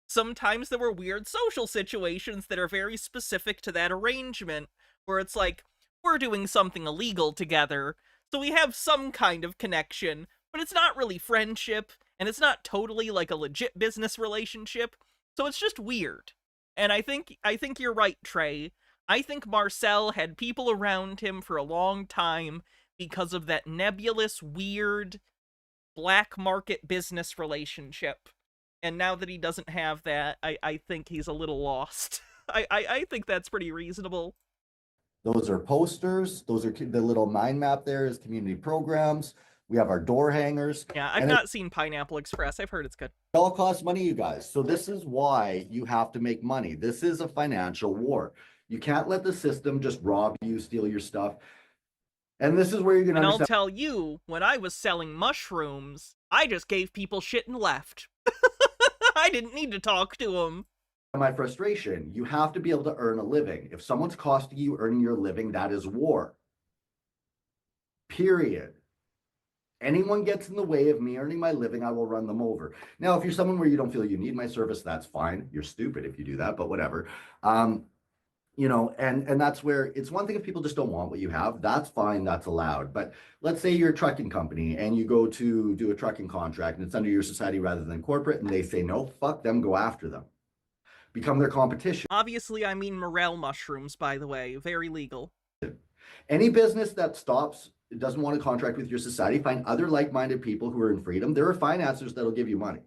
sometimes there were weird social situations that are very specific to that arrangement, where it's like, we're doing something illegal together, so we have some kind of connection, but it's not really friendship, and it's not totally like a legit business relationship, so it's just weird. And I think you're right, Trey. I think Marcel had people around him for a long time because of that nebulous, weird, black market business relationship. And now that he doesn't have that, I think he's a little lost. I think that's pretty reasonable. Those are posters. Those are the little mind map there is community programs. We have our door hangers. Yeah, I've not seen Pineapple Express. I've heard it's good. It all costs money, you guys. So this is why you have to make money. This is a financial war. You can't let the system just rob you, steal your stuff. And this is where you're going to understand. And I'll tell you, when I was selling mushrooms, I just gave people shit and left. I didn't need to talk to them. My frustration, you have to be able to earn a living. If someone's costing you earning your living, that is war. Period. Anyone gets in the way of me earning my living, I will run them over. Now, if you're someone where you don't feel you need my service, that's fine. You're stupid if you do that, but whatever. And that's where it's one thing if people just don't want what you have, that's fine, that's allowed. But let's say you're a trucking company and you go to do a trucking contract and it's under your society rather than corporate, and they say, no, fuck them, go after them. Become their competition. Obviously, I mean morel mushrooms, by the way, very legal. Any business that stops, doesn't want to contract with your society, find other like-minded people who are in freedom. There are financiers that'll give you money.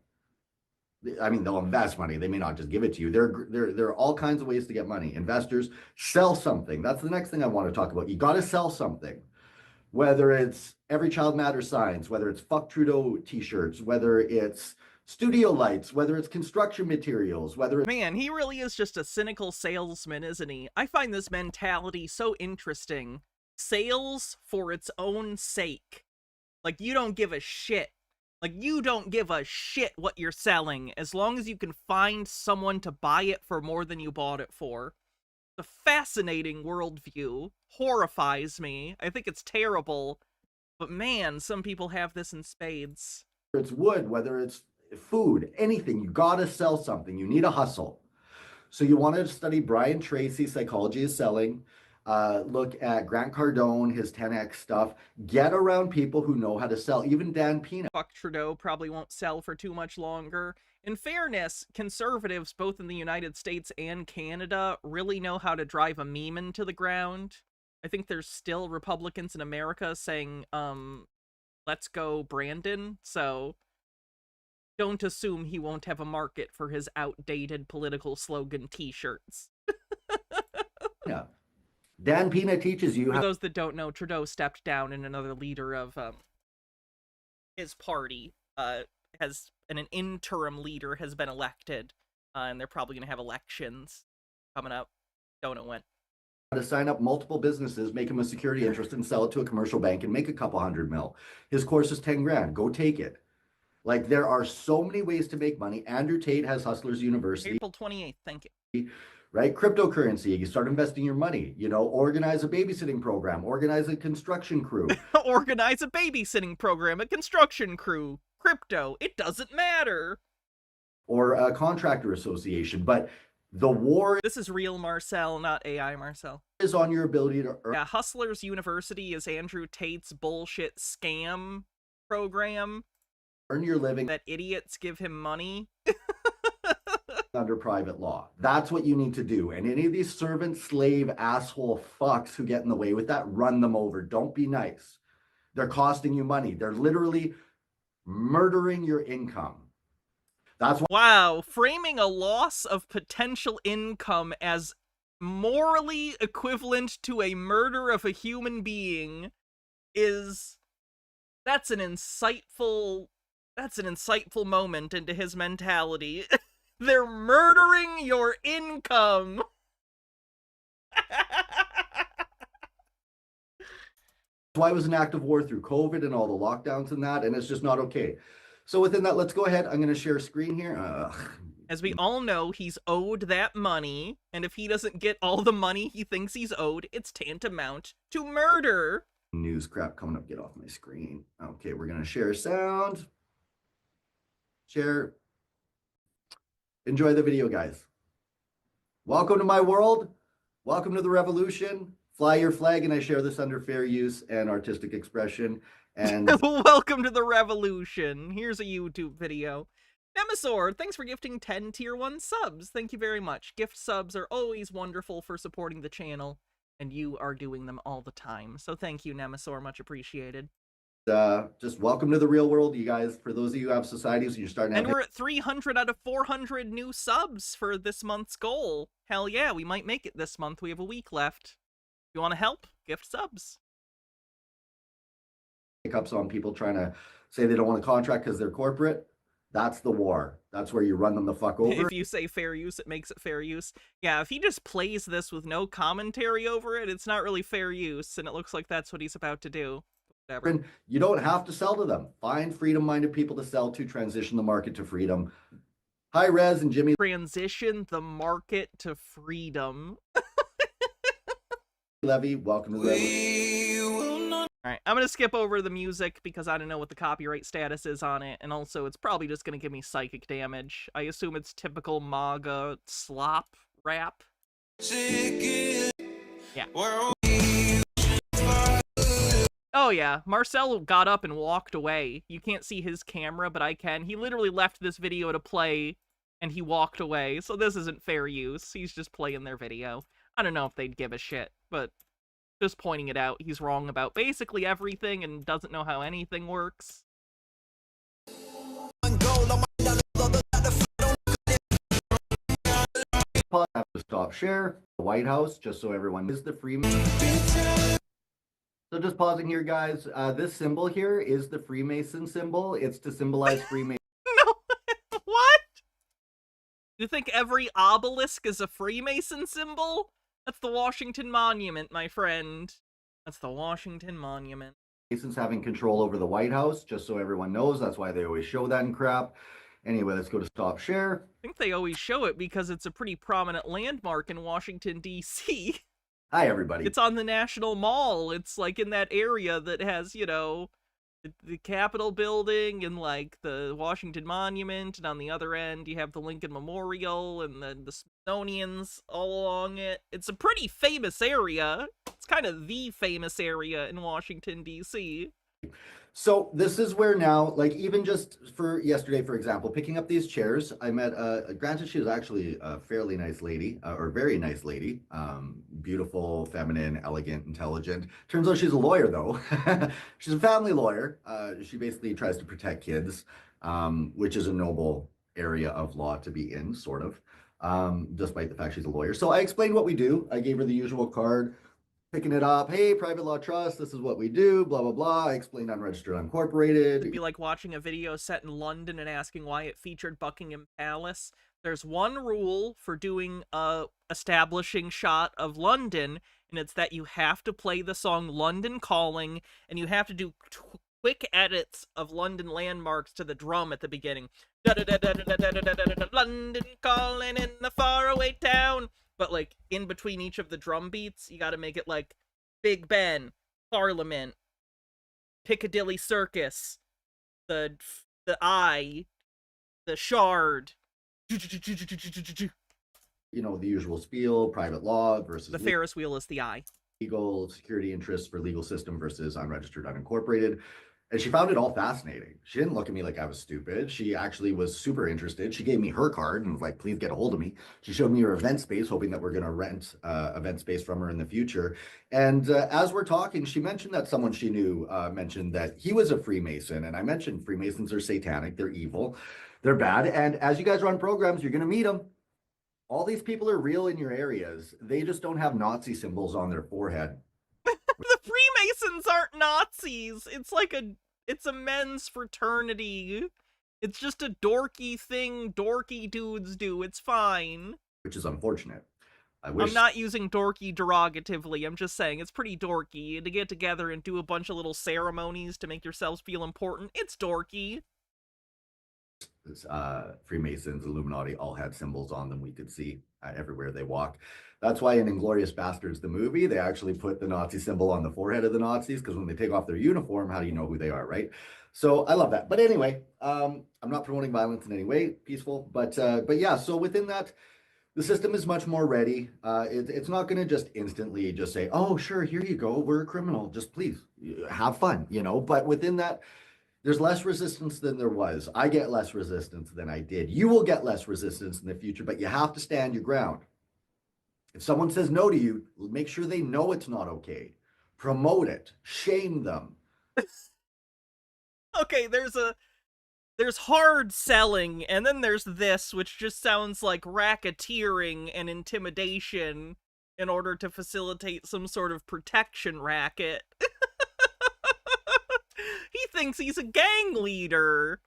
I mean, they'll invest money. They may not just give it to you. There are all kinds of ways to get money. Investors, sell something. That's the next thing I want to talk about. You got to sell something. Whether it's Every Child Matters signs, whether it's Fuck Trudeau t-shirts, whether it's studio lights, whether it's construction materials, whether it's... Man, he really is just a cynical salesman, isn't he? I find this mentality so interesting. Sales for its own sake. Like, you don't give a shit. Like, you don't give a shit what you're selling, as long as you can find someone to buy it for more than you bought it for. The fascinating worldview horrifies me. I think it's terrible. But man, some people have this in spades. Whether it's wood, whether it's food, anything, you gotta sell something. You need a hustle. So you want to study Brian Tracy, Psychology is Selling. Look at Grant Cardone, his 10X stuff. Get around people who know how to sell. Even Dan Pena. Fuck Trudeau probably won't sell for too much longer. In fairness, conservatives, both in the United States and Canada, really know how to drive a meme into the ground. I think there's still Republicans in America saying, let's go Brandon, so don't assume he won't have a market for his outdated political slogan t-shirts. Yeah. Dan Pena teaches you. For those that don't know, Trudeau stepped down and another leader of his party an interim leader has been elected, and they're probably going to have elections coming up. Don't know when. to sign up multiple businesses, make him a security interest, and sell it to a commercial bank and make a couple $100 million. His course is 10 grand. Go take it. Like, there are so many ways to make money. Andrew Tate has Hustlers University. April 28th. Thank you. Right? Cryptocurrency. You start investing your money, you know, organize a babysitting program, organize a construction crew. Organize a babysitting program, a construction crew, crypto. It doesn't matter. Or a contractor association. But the war. This is real Marcel, not AI Marcel. Is on your ability to earn. Yeah, Hustlers University is Andrew Tate's bullshit scam program. Earn your living. That idiots give him money. Under private law. That's what you need to do. And any of these servant, slave, asshole fucks who get in the way with that, run them over. Don't be nice. They're costing you money. They're literally murdering your income. That's why. Wow, framing a loss of potential income as morally equivalent to a murder of a human being that's an insightful moment into his mentality. They're murdering your income. Why it was an act of war through COVID and all the lockdowns and that, and it's just not okay. So within that, let's go ahead. I'm going to share screen here. As we all know, he's owed that money, and if he doesn't get all the money he thinks he's owed, it's tantamount to murder. News crap coming up. Get off my screen. Okay, we're going to share sound. Share. Enjoy the video, guys. Welcome to my world. Welcome to the revolution. Fly your flag, and I share this under fair use and artistic expression. And welcome to the revolution. Here's a YouTube video. Nemesaur, thanks for gifting 10 tier 1 subs. Thank you very much. Gift subs are always wonderful for supporting the channel, and you are doing them all the time. So thank you, Nemesaur. Much appreciated. Just welcome to the real world, you guys. For those of you who have societies, you're starting to. And we're at 300 out of 400 new subs for this month's goal. Hell yeah, we might make it this month. We have a week left. If you want to help, gift subs. Hiccups on people trying to say they don't want a contract because they're corporate. That's the war. That's where you run them the fuck over. If you say fair use, it makes it fair use. Yeah, if he just plays this with no commentary over it, it's not really fair use, and it looks like that's what he's about to do. Whatever. You don't have to sell to them. Find freedom-minded people to sell to, transition the market to freedom. Hi, Rez and Jimmy. Transition the market to freedom. Levy, welcome to the Alright, I'm gonna skip over the music because I don't know what the copyright status is on it, and also it's probably just gonna give me psychic damage. I assume it's typical MAGA slop rap. Yeah. Oh yeah, Marcel got up and walked away. You can't see his camera, but I can. He literally left this video to play, and he walked away, so this isn't fair use. He's just playing their video. I don't know if they'd give a shit, but just pointing it out, he's wrong about basically everything and doesn't know how anything works. Stop share. The White House, just so everyone is the Freemason. So just pausing here, guys. This symbol here is the Freemason symbol. It's to symbolize Freemason. No, what? You think every obelisk is a Freemason symbol? That's the Washington Monument, my friend. That's the Washington Monument. Masons having control over the White House, just so everyone knows. That's why they always show that and crap. Anyway, let's go to stop share. I think they always show it because it's a pretty prominent landmark in Washington, D.C. Hi, everybody. It's on the National Mall. It's like in that area that has, you know, the Capitol building and like the Washington Monument, and on the other end you have the Lincoln Memorial and then the Smithsonian's all along it. It's a pretty famous area. It's kind of the famous area in Washington, D.C. So this is where now, like even just for yesterday, for example, picking up these chairs, I met, granted she was actually a fairly nice lady, or very nice lady, beautiful, feminine, elegant, intelligent. Turns out she's a lawyer though. She's a family lawyer. She basically tries to protect kids, which is a noble area of law to be in, sort of, despite the fact she's a lawyer. So I explained what we do. I gave her the usual card. Picking it up, hey, private law trust, this is what we do, blah, blah, blah. I explained unregistered, uncorporated. It'd be like watching a video set in London and asking why it featured Buckingham Palace. There's one rule for doing a establishing shot of London, and it's that you have to play the song London Calling, and you have to do quick edits of London landmarks to the drum at the beginning. London calling in the faraway town. But like in between each of the drum beats, you got to make it like Big Ben, Parliament, Piccadilly Circus, the Eye, the Shard. You know, the usual spiel, private law versus the Ferris wheel is the Eye. Legal security interests for legal system versus unregistered, unincorporated. And she found it all fascinating. She didn't look at me like I was stupid. She actually was super interested. She gave me her card and was like, please get a hold of me. She showed me her event space, hoping that we're going to rent event space from her in the future. And as we're talking, she mentioned that someone she knew mentioned that he was a Freemason. And I mentioned Freemasons are satanic. They're evil. They're bad. And as you guys run programs, you're going to meet them. All these people are real in your areas. They just don't have Nazi symbols on their forehead. The Freemasons aren't Nazis. It's a men's fraternity. It's just a dorky thing dorky dudes do. It's fine. Which is unfortunate. I'm not using dorky derogatively. I'm just saying it's pretty dorky to get together and do a bunch of little ceremonies to make yourselves feel important. It's dorky. Freemasons, Illuminati all had symbols on them we could see everywhere they walk. That's why in Inglourious Basterds, the movie, they actually put the Nazi symbol on the forehead of the Nazis, because when they take off their uniform, how do you know who they are, right? So I love that. But anyway, I'm not promoting violence in any way, peaceful, but yeah, so within that, the system is much more ready. It's not going to just instantly just say, oh, sure, here you go, we're a criminal, just please have fun, you know, but within that, there's less resistance than there was. I get less resistance than I did. You will get less resistance in the future, but you have to stand your ground. If someone says no to you, make sure they know it's not okay. Promote it. Shame them. Okay, there's hard selling, and then there's this, which just sounds like racketeering and intimidation in order to facilitate some sort of protection racket. He thinks he's a gang leader.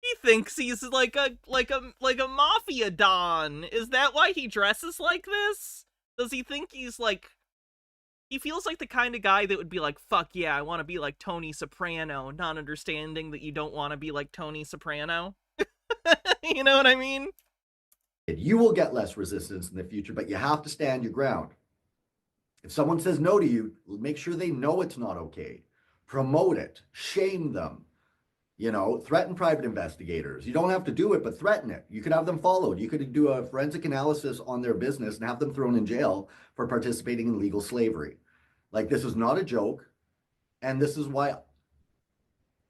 He thinks he's like a mafia don. Is that why he dresses like this? Does he think he's like... He feels like the kind of guy that would be like, fuck yeah, I want to be like Tony Soprano, not understanding that you don't want to be like Tony Soprano. You know what I mean? You will get less resistance in the future, but you have to stand your ground. If someone says no to you, make sure they know it's not okay. Promote it. Shame them. You know, threaten private investigators. You don't have to do it, but threaten it. You could have them followed. You could do a forensic analysis on their business and have them thrown in jail for participating in legal slavery. Like, this is not a joke. And this is why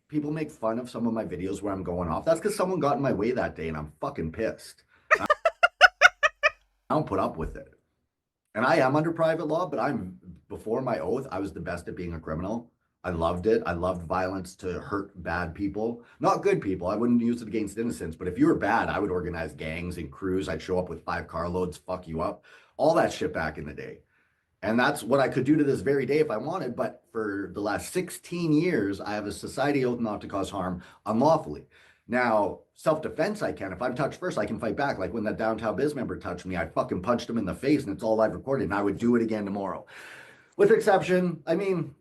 people make fun of some of my videos where I'm going off. That's because someone got in my way that day and I'm fucking pissed. I don't put up with it. And I am under private law, but before my oath, I was the best at being a criminal. I loved it. I loved violence to hurt bad people, not good people. I wouldn't use it against innocents, but if you were bad, I would organize gangs and crews. I'd show up with 5 carloads, fuck you up, all that shit back in the day. And that's what I could do to this very day if I wanted. But for the last 16 years, I have a society oath not to cause harm unlawfully. Now, self-defense, I can. If I'm touched first, I can fight back. Like when that downtown biz member touched me, I fucking punched him in the face and it's all live recorded. And I would do it again tomorrow. With exception, I mean,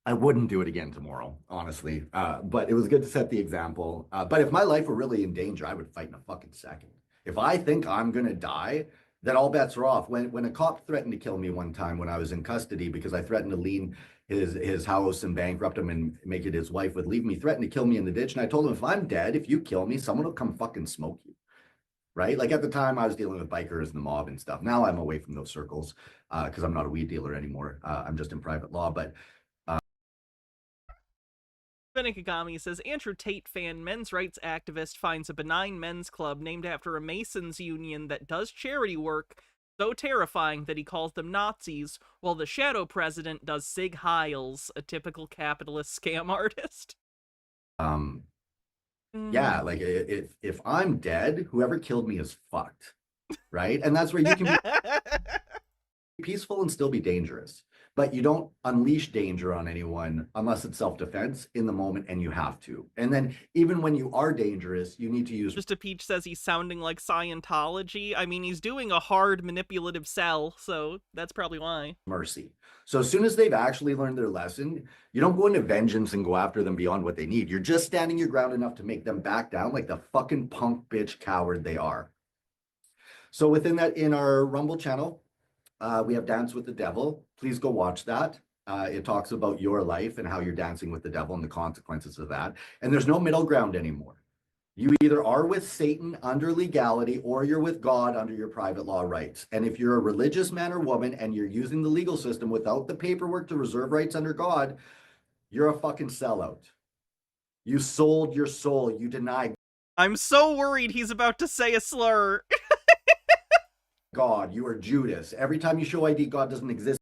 I wouldn't do it again tomorrow, honestly. But it was good to set the example. But if my life were really in danger, I would fight in a fucking second. If I think I'm going to die, then all bets are off. When a cop threatened to kill me one time when I was in custody because I threatened to lien his house and bankrupt him and make it his wife would leave me, threatened to kill me in the ditch. And I told him, if I'm dead, if you kill me, someone will come fucking smoke you. Right? Like at the time I was dealing with bikers and the mob and stuff. Now I'm away from those circles because I'm not a weed dealer anymore. I'm just in private law. But Benikagami says, Andrew Tate fan men's rights activist finds a benign men's club named after a Masons union that does charity work so terrifying that he calls them Nazis, while the shadow president does Sig Heils, a typical capitalist scam artist. Yeah, like if I'm dead, whoever killed me is fucked, right? And that's where you can be peaceful and still be dangerous. But you don't unleash danger on anyone unless it's self-defense in the moment, and you have to. And then even when you are dangerous, you need to use... Just a Peach says he's sounding like Scientology. I mean, he's doing a hard manipulative sell, so that's probably why. Mercy. So as soon as they've actually learned their lesson, you don't go into vengeance and go after them beyond what they need. You're just standing your ground enough to make them back down like the fucking punk bitch coward they are. So within that, in our Rumble channel, we have Dance with the Devil. Please go watch that. It talks about your life and how you're dancing with the devil and the consequences of that. And there's no middle ground anymore. You either are with Satan under legality or you're with God under your private law rights. And if you're a religious man or woman and you're using the legal system without the paperwork to reserve rights under God, you're a fucking sellout. You sold your soul. You denied. I'm so worried he's about to say a slur. God, you are Judas. Every time you show ID, God doesn't exist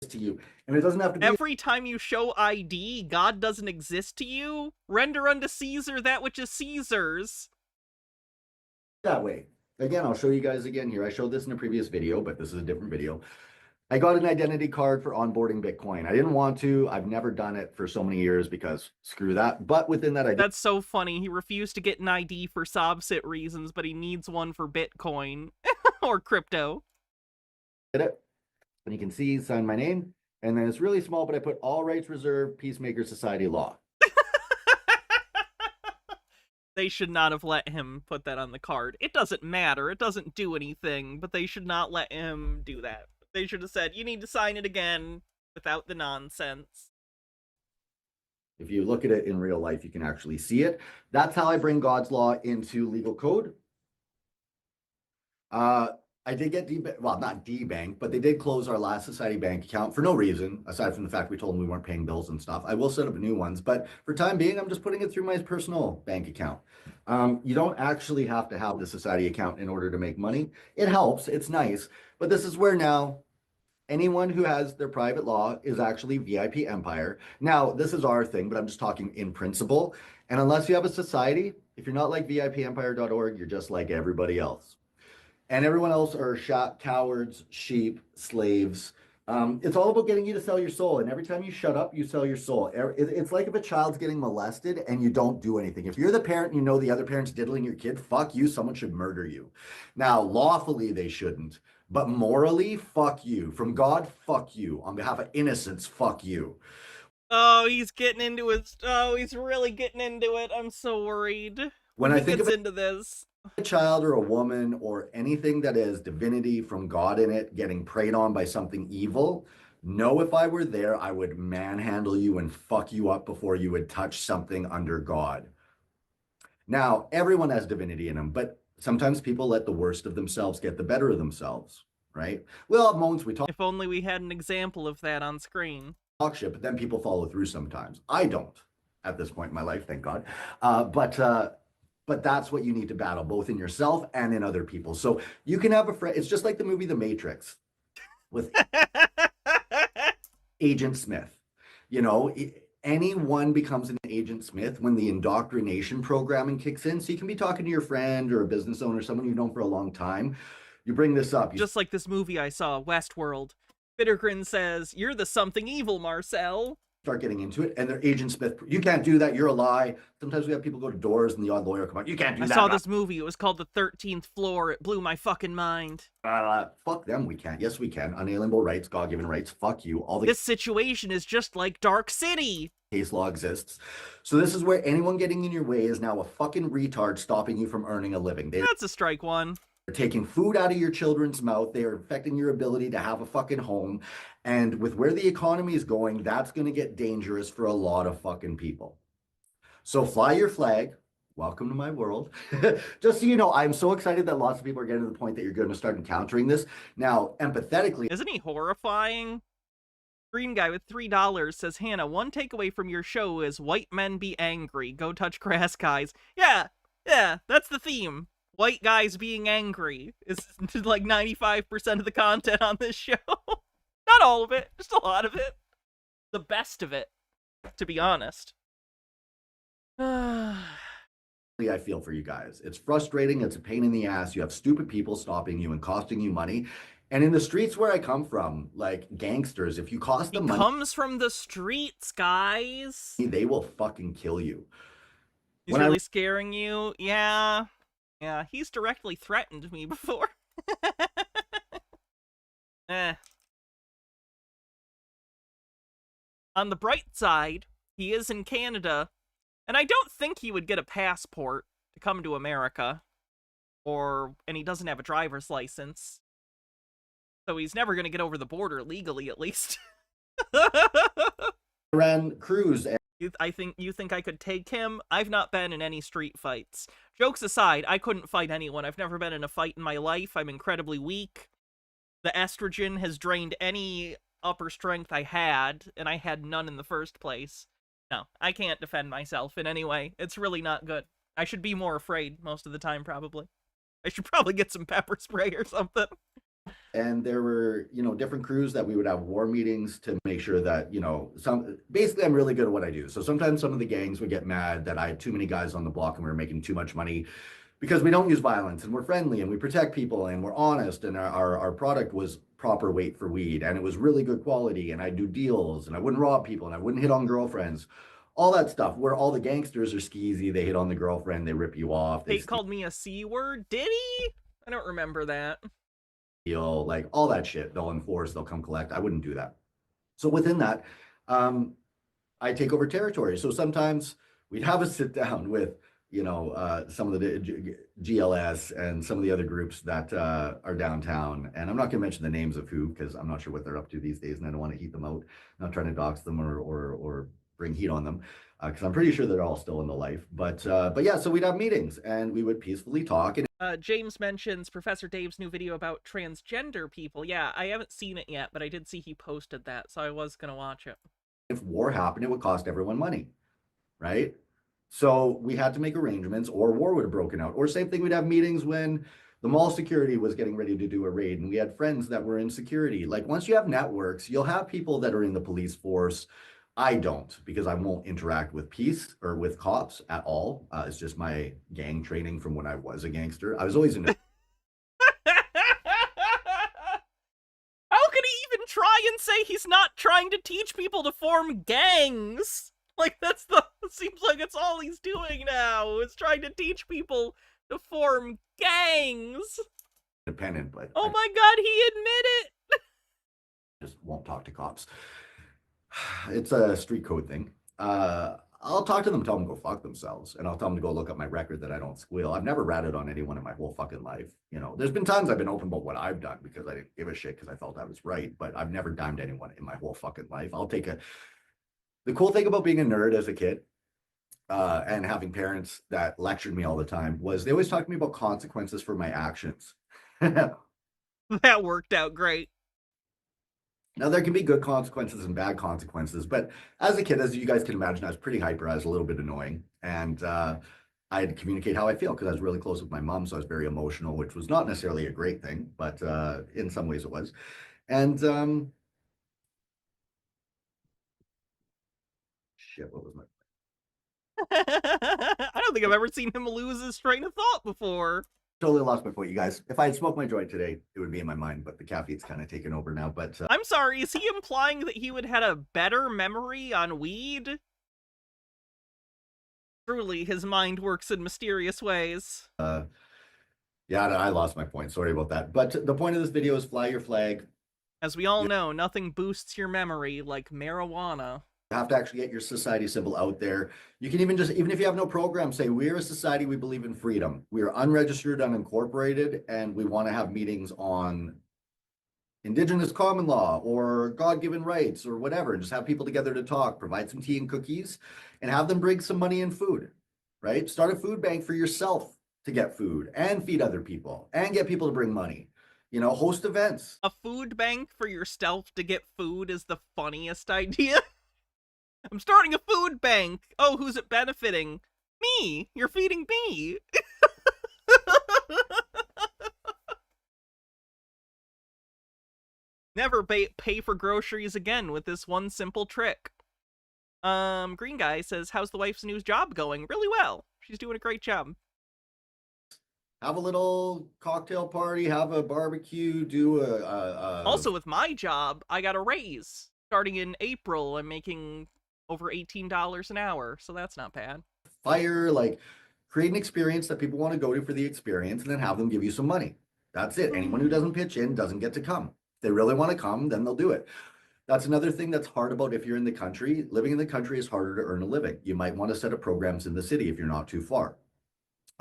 to you. And it doesn't have to be... Every time you show ID, God doesn't exist to you? Render unto Caesar that which is Caesar's. That way. Again, I'll show you guys again here. I showed this in a previous video, but this is a different video. I got an identity card for onboarding Bitcoin. I didn't want to. I've never done it for so many years because screw that. But within that, That's so funny. He refused to get an ID for SobSit reasons, but he needs one for Bitcoin. Or crypto. Did it. And you can see, sign my name. And then it's really small, but I put all rights reserved, Peacemaker Society law. They should not have let him put that on the card. It doesn't matter. It doesn't do anything, but they should not let him do that. They should have said, you need to sign it again without the nonsense. If you look at it in real life, you can actually see it. That's how I bring God's law into legal code. I did get well, not debanked, but they did close our last Society bank account for no reason, aside from the fact we told them we weren't paying bills and stuff. I will set up new ones, but for time being, I'm just putting it through my personal bank account. You don't actually have to have the Society account in order to make money. It helps, it's nice, but this is where now anyone who has their private law is actually VIP Empire. Now, this is our thing, but I'm just talking in principle. And unless you have a society, if you're not like VIPempire.org, you're just like everybody else. And everyone else are cowards, sheep, slaves. It's all about getting you to sell your soul. And every time you shut up, you sell your soul. It's like if a child's getting molested and you don't do anything. If you're the parent and you know the other parent's diddling your kid, fuck you, someone should murder you. Now, lawfully, they shouldn't. But morally, fuck you. From God, fuck you. On behalf of innocence, fuck you. Oh, he's getting into it. Oh, he's really getting into it. I'm so worried. When I think gets of into this. A child or a woman or anything that has divinity from God in it getting preyed on by something evil, know if I were there, I would manhandle you and fuck you up before you would touch something under God. Now, everyone has divinity in them, but sometimes people let the worst of themselves get the better of themselves, right? We'll have moments we talk. If only we had an example of that on screen. Talk shit, but then people follow through sometimes. I don't at this point in my life, thank God. But that's what you need to battle, both in yourself and in other people. So you can have a friend. It's just like the movie The Matrix with Agent Smith. You know, anyone becomes an Agent Smith when the indoctrination programming kicks in. So you can be talking to your friend or a business owner, someone you've known for a long time. You bring this up. Just like this movie I saw, Westworld. Bittergrin says, "You're the something evil, Marcel." Start getting into it, and they're Agent Smith. You can't do that. You're a lie. Sometimes we have people go to doors, and the odd lawyer come out. You can't do that. I saw this movie. It was called The 13th Floor. It blew my fucking mind. Fuck them. We can't. Yes, we can. Unalienable rights, God-given rights. Fuck you. This situation is just like Dark City. Case law exists. So this is where anyone getting in your way is now a fucking retard stopping you from earning a living. That's a strike one. They're taking food out of your children's mouth. They are affecting your ability to have a fucking home. And with where the economy is going, that's going to get dangerous for a lot of fucking people. So fly your flag. Welcome to my world. Just so you know, I'm so excited that lots of people are getting to the point that you're going to start encountering this. Now, empathetically. Isn't he horrifying? Green guy with $3 says, Hannah, one takeaway from your show is white men be angry. Go touch grass, guys. Yeah, that's the theme. White guys being angry is like 95% of the content on this show. Not all of it, just a lot of it. The best of it, to be honest. I feel for you guys. It's frustrating. It's a pain in the ass. You have stupid people stopping you and costing you money. And in the streets where I come from, like gangsters, if you cost them He money, comes from the streets, guys. they will fucking kill you. He's really scaring you. Yeah. Yeah, he's directly threatened me before. Eh. On the bright side, he is in Canada, and I don't think he would get a passport to come to America. And he doesn't have a driver's license. So he's never going to get over the border legally, at least. Ran cruise. You think I could take him? I've not been in any street fights. Jokes aside, I couldn't fight anyone. I've never been in a fight in my life. I'm incredibly weak. The estrogen has drained any upper strength I had, and I had none in the first place. No, I can't defend myself in any way. It's really not good. I should be more afraid most of the time, probably. I should probably get some pepper spray or something. And there were, different crews that we would have war meetings to make sure that, basically I'm really good at what I do. So sometimes some of the gangs would get mad that I had too many guys on the block and we were making too much money because we don't use violence and we're friendly and we protect people and we're honest and our product was proper weight for weed and it was really good quality and I do deals and I wouldn't rob people and I wouldn't hit on girlfriends. All that stuff where all the gangsters are skeezy, they hit on the girlfriend, they rip you off. He called me a C word, did he? I don't remember that. Like all that shit, they'll enforce, they'll come collect. I wouldn't do that. So within that, I take over territory. So sometimes we'd have a sit down with, some of the GLS and some of the other groups that are downtown. And I'm not going to mention the names of who, because I'm not sure what they're up to these days and I don't want to heat them out. I'm not trying to dox them or bring heat on them because I'm pretty sure they're all still in the life. But yeah, so we'd have meetings and we would peacefully talk. And James mentions Professor Dave's new video about transgender people. Yeah, I haven't seen it yet, but I did see he posted that, so I was going to watch it. If war happened, it would cost everyone money, right? So we had to make arrangements or war would have broken out. Or same thing, we'd have meetings when the mall security was getting ready to do a raid and we had friends that were in security. Like once you have networks, you'll have people that are in the police force. I don't, because I won't interact with peace or with cops at all. It's just my gang training from when I was a gangster. I was always in How could he even try and say he's not trying to teach people to form gangs? Like, it seems like it's all he's doing now, is trying to teach people to form gangs. Independent, but oh my god, he admitted it! Just won't talk to cops. It's a street code thing. I'll talk to them, tell them to go fuck themselves, and I'll tell them to go look up my record that I don't squeal. I've never ratted on anyone in my whole fucking life. There's been times I've been open about what I've done because I didn't give a shit because I felt I was right, but I've never dimed anyone in my whole fucking life. The cool thing about being a nerd as a kid and having parents that lectured me all the time was they always talked to me about consequences for my actions. That worked out great. Now, there can be good consequences and bad consequences, but as a kid, as you guys can imagine, I was pretty hyper. I was a little bit annoying, and I had to communicate how I feel because I was really close with my mom, so I was very emotional, which was not necessarily a great thing, but in some ways it was. And shit, what was my... I don't think I've ever seen him lose his train of thought before. Totally lost my point, you guys. If I had smoked my joint today, it would be in my mind, but the caffeine's kind of taken over now. But I'm sorry, is he implying that he would have had a better memory on weed? Truly, his mind works in mysterious ways. Yeah, I lost my point. Sorry about that. But the point of this video is fly your flag. As we all know, nothing boosts your memory like marijuana. You have to actually get your society symbol out there. You can even if you have no program, say, we're a society, we believe in freedom. We are unregistered, unincorporated, and we want to have meetings on Indigenous common law or God-given rights or whatever, and just have people together to talk, provide some tea and cookies, and have them bring some money and food, right? Start a food bank for yourself to get food and feed other people and get people to bring money. Host events. A food bank for yourself to get food is the funniest idea. I'm starting a food bank. Oh, who's it benefiting? Me. You're feeding me. Never pay for groceries again with this one simple trick. Green Guy says, how's the wife's new job going? Really well. She's doing a great job. Have a little cocktail party, have a barbecue, do a Also, with my job, I got a raise. Starting in April, I'm making over $18 an hour, so that's not bad. fire, like create an experience that people want to go to for the experience and then have them give you some money. That's it. Anyone who doesn't pitch in doesn't get to come. If they really want to come, then they'll do it. That's another thing that's hard about if you're in the country. Living in the country is harder to earn a living. You might want to set up programs in the city if you're not too far.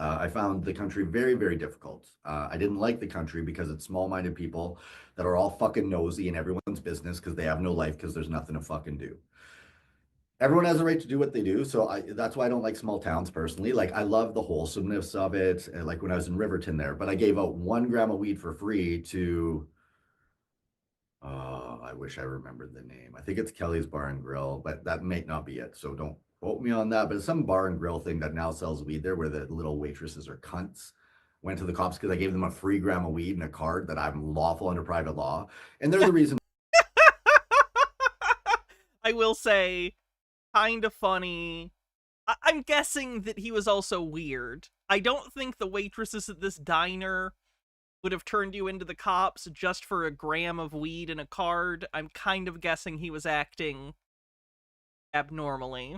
I found the country very, very difficult. I didn't like the country because it's small-minded people that are all fucking nosy in everyone's business because they have no life because there's nothing to fucking do. Everyone has a right to do what they do, so that's why I don't like small towns personally. Like I love the wholesomeness of it, and like when I was in Riverton there, but I gave out 1 gram of weed for free to I wish I remembered the name. I think it's Kelly's Bar and Grill, but that may not be it. So don't quote me on that. But it's some bar and grill thing that now sells weed there where the little waitresses are cunts. Went to the cops because I gave them a free gram of weed and a card that I'm lawful under private law. And they're the reason. I will say, kind of funny. I'm guessing that he was also weird. I don't think the waitresses at this diner would have turned you into the cops just for a gram of weed and a card. I'm kind of guessing he was acting abnormally.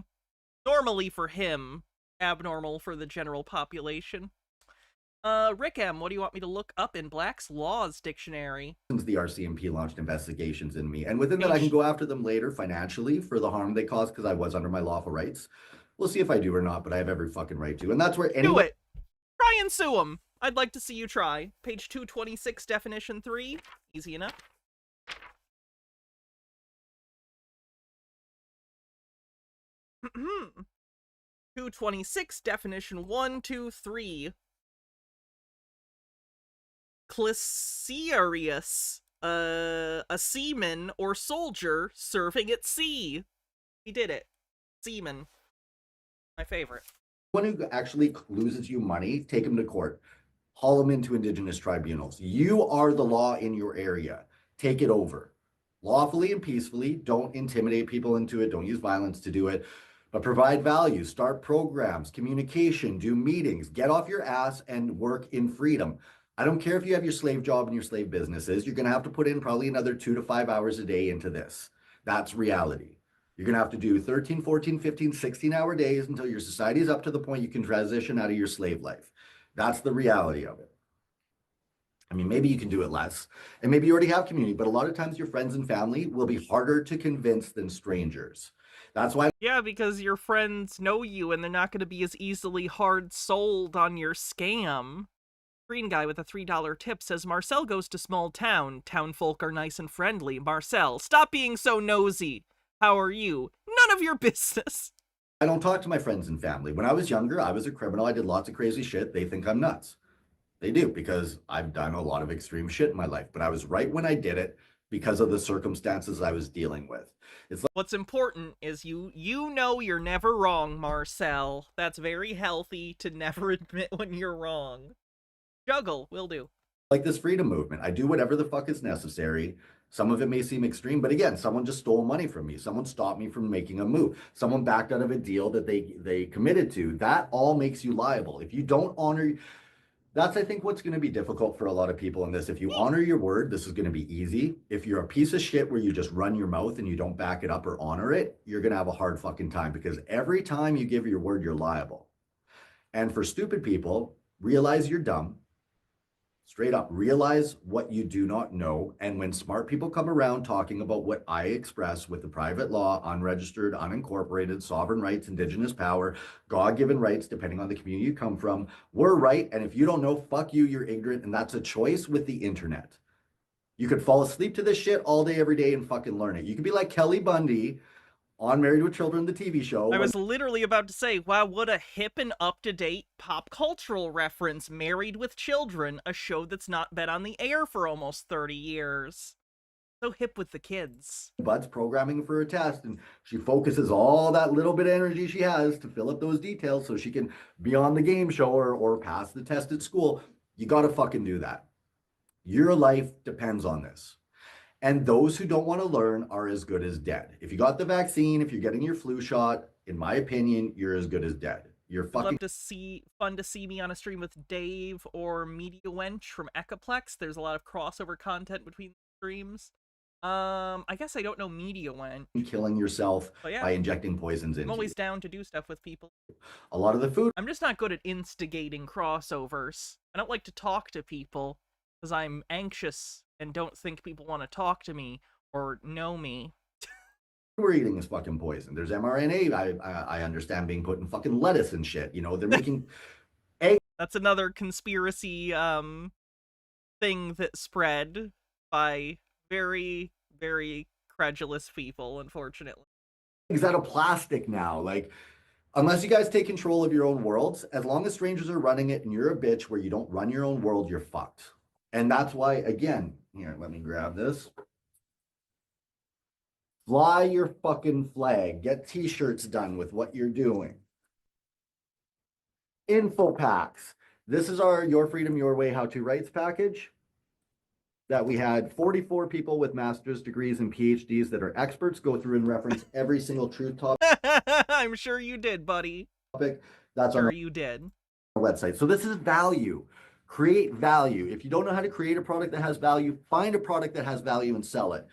Normally for him, abnormal for the general population. Rick M., what do you want me to look up in Black's Lawz dictionary? Since the RCMP launched investigations in me, and within that I can go after them later financially for the harm they caused because I was under my lawful rights. We'll see if I do or not, but I have every fucking right to. And that's where Do it! Try and sue him! I'd like to see you try. Page 226, definition 3. Easy enough. Hmm. 226, definition 1, 2, 3. Clisarius, a seaman or soldier serving at sea. He did it. Seaman. My favorite. One who actually loses you money, take him to court. Haul them into Indigenous tribunals. You are the law in your area. Take it over. Lawfully and peacefully. Don't intimidate people into it. Don't use violence to do it. But provide value. Start programs, communication, do meetings. Get off your ass and work in freedom. I don't care if you have your slave job and your slave businesses. You're going to have to put in probably another 2 to 5 hours a day into this. That's reality. You're going to have to do 13, 14, 15, 16-hour days until your society is up to the point you can transition out of your slave life. That's the reality of it. I mean, maybe you can do it less, and maybe you already have community, but a lot of times your friends and family will be harder to convince than strangers. That's why. Yeah, because your friends know you and they're not going to be as easily hard sold on your scam. Green guy with a $3 tip says, Marcel goes to small town. Town folk are nice and friendly. Marcel, stop being so nosy. How are you? None of your business. I don't talk to my friends and family. When I was younger, I was a criminal. I did lots of crazy shit. They think I'm nuts. They do, because I've done a lot of extreme shit in my life. But I was right when I did it because of the circumstances I was dealing with. It's like, what's important is you know you're never wrong, Marcel. That's very healthy to never admit when you're wrong. Juggle, will do. Like this freedom movement. I do whatever the fuck is necessary. Some of it may seem extreme, but again, someone just stole money from me. Someone stopped me from making a move. Someone backed out of a deal that they committed to. That all makes you liable. If you don't honor, that's, I think, what's going to be difficult for a lot of people in this. If you honor your word, this is going to be easy. If you're a piece of shit where you just run your mouth and you don't back it up or honor it, you're going to have a hard fucking time, because every time you give your word, you're liable. And for stupid people, realize you're dumb. Straight up, realize what you do not know. And when smart people come around talking about what I express with the private law, unregistered, unincorporated, sovereign rights, indigenous power, God-given rights, depending on the community you come from, we're right. And if you don't know, fuck you, you're ignorant. And that's a choice with the internet. You could fall asleep to this shit all day, every day and fucking learn it. You could be like Kelly Bundy on Married with Children, the TV show. I was literally about to say, wow, what a hip and up-to-date pop cultural reference. Married with Children, a show that's not been on the air for almost 30 years. So hip with the kids. Bud's programming for a test, and she focuses all that little bit of energy she has to fill up those details so she can be on the game show or pass the test at school. You got to fucking do that. Your life depends on this. And those who don't want to learn are as good as dead. If you got the vaccine, if you're getting your flu shot, in my opinion, you're as good as dead. You're I'd fucking love to see me on a stream with Dave or Media Wench from Echoplex. There's a lot of crossover content between streams. I guess I don't know Media Wench. killing yourself Yeah, by injecting poisons into I'm always you. down to do stuff with people. A lot of the food. I'm just not good at instigating crossovers. I don't like to talk to people because I'm anxious and don't think people want to talk to me or know me. We're eating is fucking poison. There's mRNA. I understand being put in fucking lettuce and shit. You know, they're making egg. That's another conspiracy thing that spread by very, very credulous people, unfortunately. Eggs out of plastic now. Like, unless you guys take control of your own worlds, as long as strangers are running it and you're a bitch where you don't run your own world, you're fucked. And that's why, again, here, let me grab this. Fly your fucking flag. Get t-shirts done with what you're doing. Info packs. This is our Your Freedom, Your Way How-To Rights package that we had 44 people with master's degrees and PhDs that are experts go through and reference every single truth topic. I'm sure you did, buddy. That's sure on you did. Our website. So this is value. Create value. If you don't know how to create a product that has value, find a product that has value and sell it.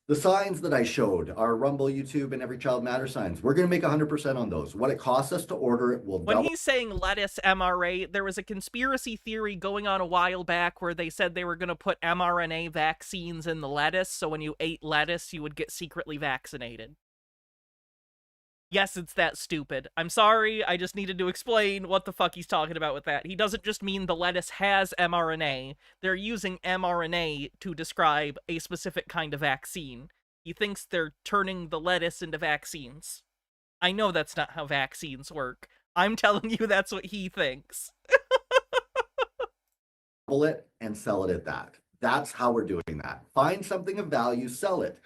The signs that I showed are Rumble, YouTube, and Every Child Matters signs. We're going to make 100% on those. What it costs us to order it will double. When he's saying lettuce mRNA, there was a conspiracy theory going on a while back where they said they were going to put mRNA vaccines in the lettuce, so when you ate lettuce, you would get secretly vaccinated. Yes, it's that stupid. I'm sorry, I just needed to explain what the fuck he's talking about with that. He doesn't just mean the lettuce has mRNA. They're using mRNA to describe a specific kind of vaccine. He thinks they're turning the lettuce into vaccines. I know that's not how vaccines work. I'm telling you that's what he thinks. It and sell it at that. That's how we're doing that. Find something of value, sell it.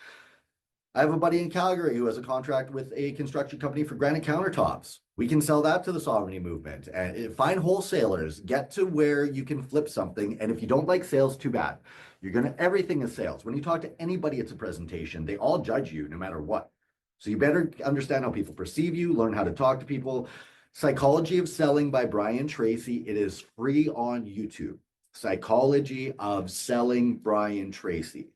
I have a buddy in Calgary who has a contract with a construction company for granite countertops. We can sell that to the sovereignty movement and find wholesalers, get to where you can flip something. And if you don't like sales, too bad. Everything is sales. When you talk to anybody, it's a presentation. They all judge you no matter what. So you better understand how people perceive you, learn how to talk to people. Psychology of Selling by Brian Tracy. It is free on YouTube. Psychology of Selling, Brian Tracy.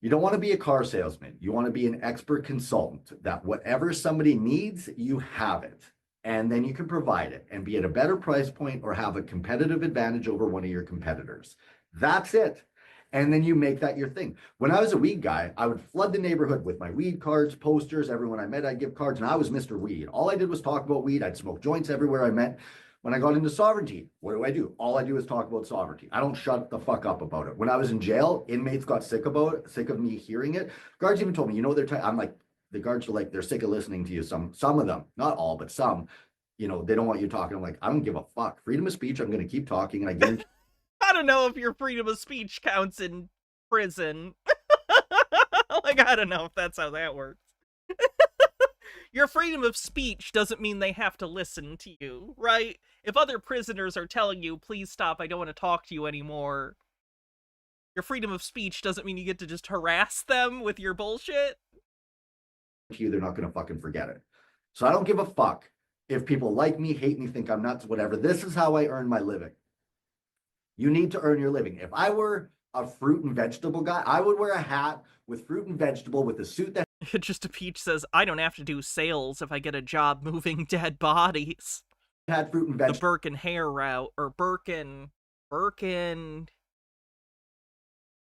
You don't want to be a car salesman. You want to be an expert consultant that whatever somebody needs, you have it. And then you can provide it and be at a better price point or have a competitive advantage over one of your competitors. That's it. And then you make that your thing. When I was a weed guy, I would flood the neighborhood with my weed cards, posters. Everyone I met, I'd give cards, and I was Mr. Weed. All I did was talk about weed. I'd smoke joints everywhere I met. When I got into sovereignty, what do? All I do is talk about sovereignty. I don't shut the fuck up about it. When I was in jail, inmates got sick of me hearing it. Guards even told me, I'm like, the guards are like, they're sick of listening to you. Some of them, not all, but some, they don't want you talking. I'm like, I don't give a fuck. Freedom of speech, I'm going to keep talking. And I guarantee. I don't know if your freedom of speech counts in prison. Like, I don't know if that's how that works. Your freedom of speech doesn't mean they have to listen to you, right? If other prisoners are telling you, please stop, I don't want to talk to you anymore, your freedom of speech doesn't mean you get to just harass them with your bullshit. They're not going to fucking forget it. So I don't give a fuck if people like me, hate me, think I'm nuts, whatever. This is how I earn my living. You need to earn your living. If I were a fruit and vegetable guy, I would wear a hat with fruit and vegetable with a suit that Just a Peach says, I don't have to do sales if I get a job moving dead bodies. Had fruit and vegetable. The Birkin hair route, or Birkin. Who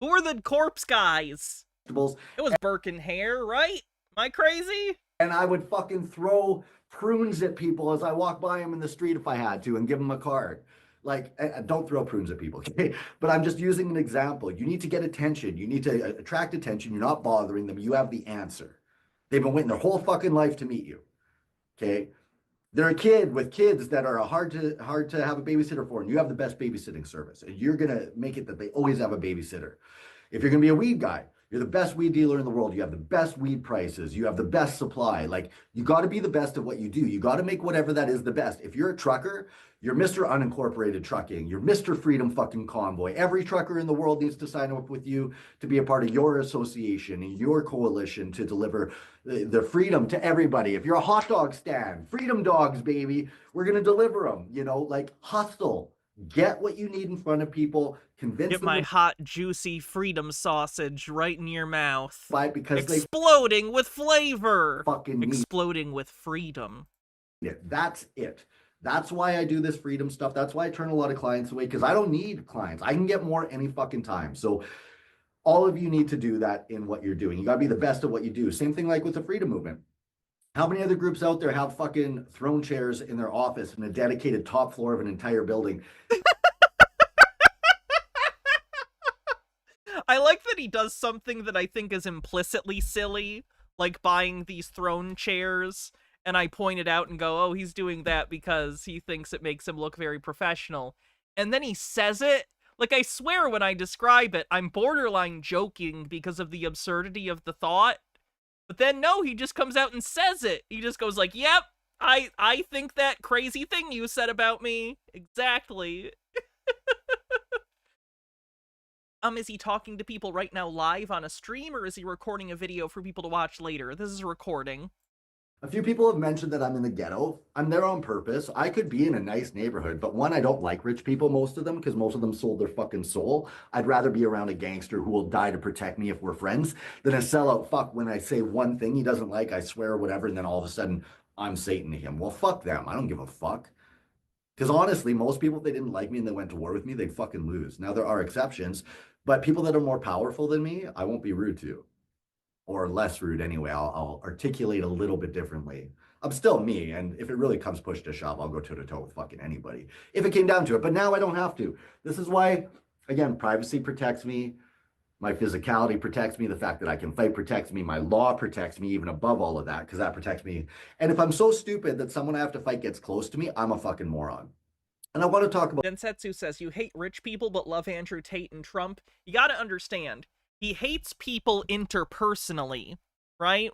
are the corpse guys? It was Birkin hair, right? Am I crazy? And I would fucking throw prunes at people as I walk by them in the street if I had to and give them a card. Like, don't throw prunes at people, okay? But I'm just using an example. You need to get attention. You need to attract attention. You're not bothering them. You have the answer. They've been waiting their whole fucking life to meet you, okay? They're a kid with kids that are hard to have a babysitter for, and you have the best babysitting service. And you're going to make it that they always have a babysitter. If you're going to be a weed guy, You're the best weed dealer in the world. You have the best weed prices. You have the best supply. Like, you got to be the best at what you do. You got to make whatever that is the best. If you're a trucker, you're Mr. Unincorporated Trucking. You're Mr. Freedom fucking Convoy. Every trucker in the world needs to sign up with you to be a part of your association and your coalition to deliver the freedom to everybody. If you're a hot dog stand, freedom dogs, baby, we're going to deliver them. You know, like, hustle. Get what you need in front of people. Convince Get them my to hot, juicy freedom sausage right in your mouth. buy because they Exploding with flavor. fucking need Exploding with freedom. it. That's it. That's why I do this freedom stuff. That's why I turn a lot of clients away, because I don't need clients. I can get more any fucking time. So all of you need to do that in what you're doing. You got to be the best at what you do. Same thing like with the freedom movement. How many other groups out there have fucking throne chairs in their office in a dedicated top floor of an entire building? I like that he does something that I think is implicitly silly, like buying these throne chairs, and I point it out and go, oh, he's doing that because he thinks it makes him look very professional. And then he says it. Like, I swear when I describe it, I'm borderline joking because of the absurdity of the thought. But then, no, he just comes out and says it. He just goes like, yep, I think that crazy thing you said about me. Exactly. Is he talking to people right now live on a stream, or is he recording a video for people to watch later? This is a recording. A few people have mentioned that I'm in the ghetto. I'm there on purpose. I could be in a nice neighborhood, but one, I don't like rich people, most of them, because most of them sold their fucking soul. I'd rather be around a gangster who will die to protect me if we're friends than a sellout fuck when I say one thing he doesn't like, I swear or whatever, and then all of a sudden I'm Satan to him. Well, fuck them. I don't give a fuck. Because honestly, most people, if they didn't like me and they went to war with me, they'd fucking lose. Now, there are exceptions, but people that are more powerful than me, I won't be rude to. Or less rude anyway. I'll articulate a little bit differently. I'm still me, and if it really comes push to shove, I'll go toe to toe with fucking anybody if it came down to it. But now I don't have to. This is why, again, privacy protects me. My physicality protects me. The fact that I can fight protects me. My law protects me even above all of that, because that protects me. And if I'm so stupid that someone I have to fight gets close to me, I'm a fucking moron. And I want to talk about... Densetsu says, you hate rich people but love Andrew Tate and Trump. You gotta understand, he hates people interpersonally, right?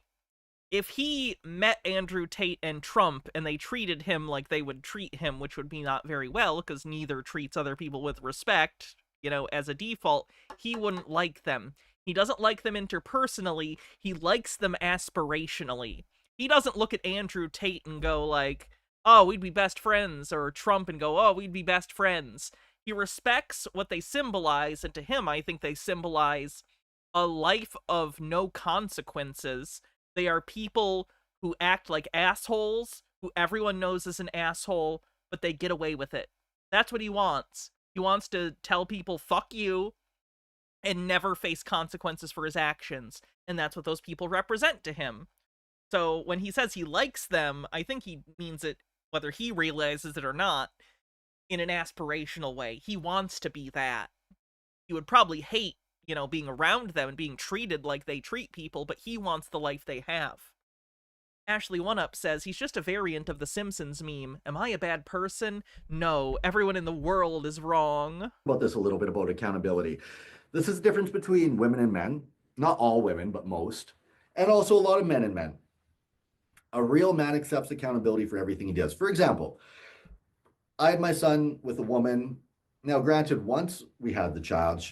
If he met Andrew Tate and Trump and they treated him like they would treat him, which would be not very well, because neither treats other people with respect, you know, as a default, he wouldn't like them. He doesn't like them interpersonally, he likes them aspirationally. He doesn't look at Andrew Tate and go like, oh, we'd be best friends, or Trump and go, oh, we'd be best friends. He respects what they symbolize, and to him, I think they symbolize a life of no consequences. They are people who act like assholes, who everyone knows is an asshole, but they get away with it. That's what he wants. He wants to tell people, fuck you, and never face consequences for his actions. And that's what those people represent to him. So when he says he likes them, I think he means it, whether he realizes it or not, in an aspirational way. He wants to be that. He would probably hate, you know, being around them and being treated like they treat people, but he wants the life they have. Ashley One Up says, he's just a variant of the Simpsons meme. Am I a bad person? No, everyone in the world is wrong. About this a little bit about accountability. This is the difference between women and men. Not all women, but most. And also a lot of men and men. A real man accepts accountability for everything he does. For example, I had my son with a woman. Now, granted, once we had the child,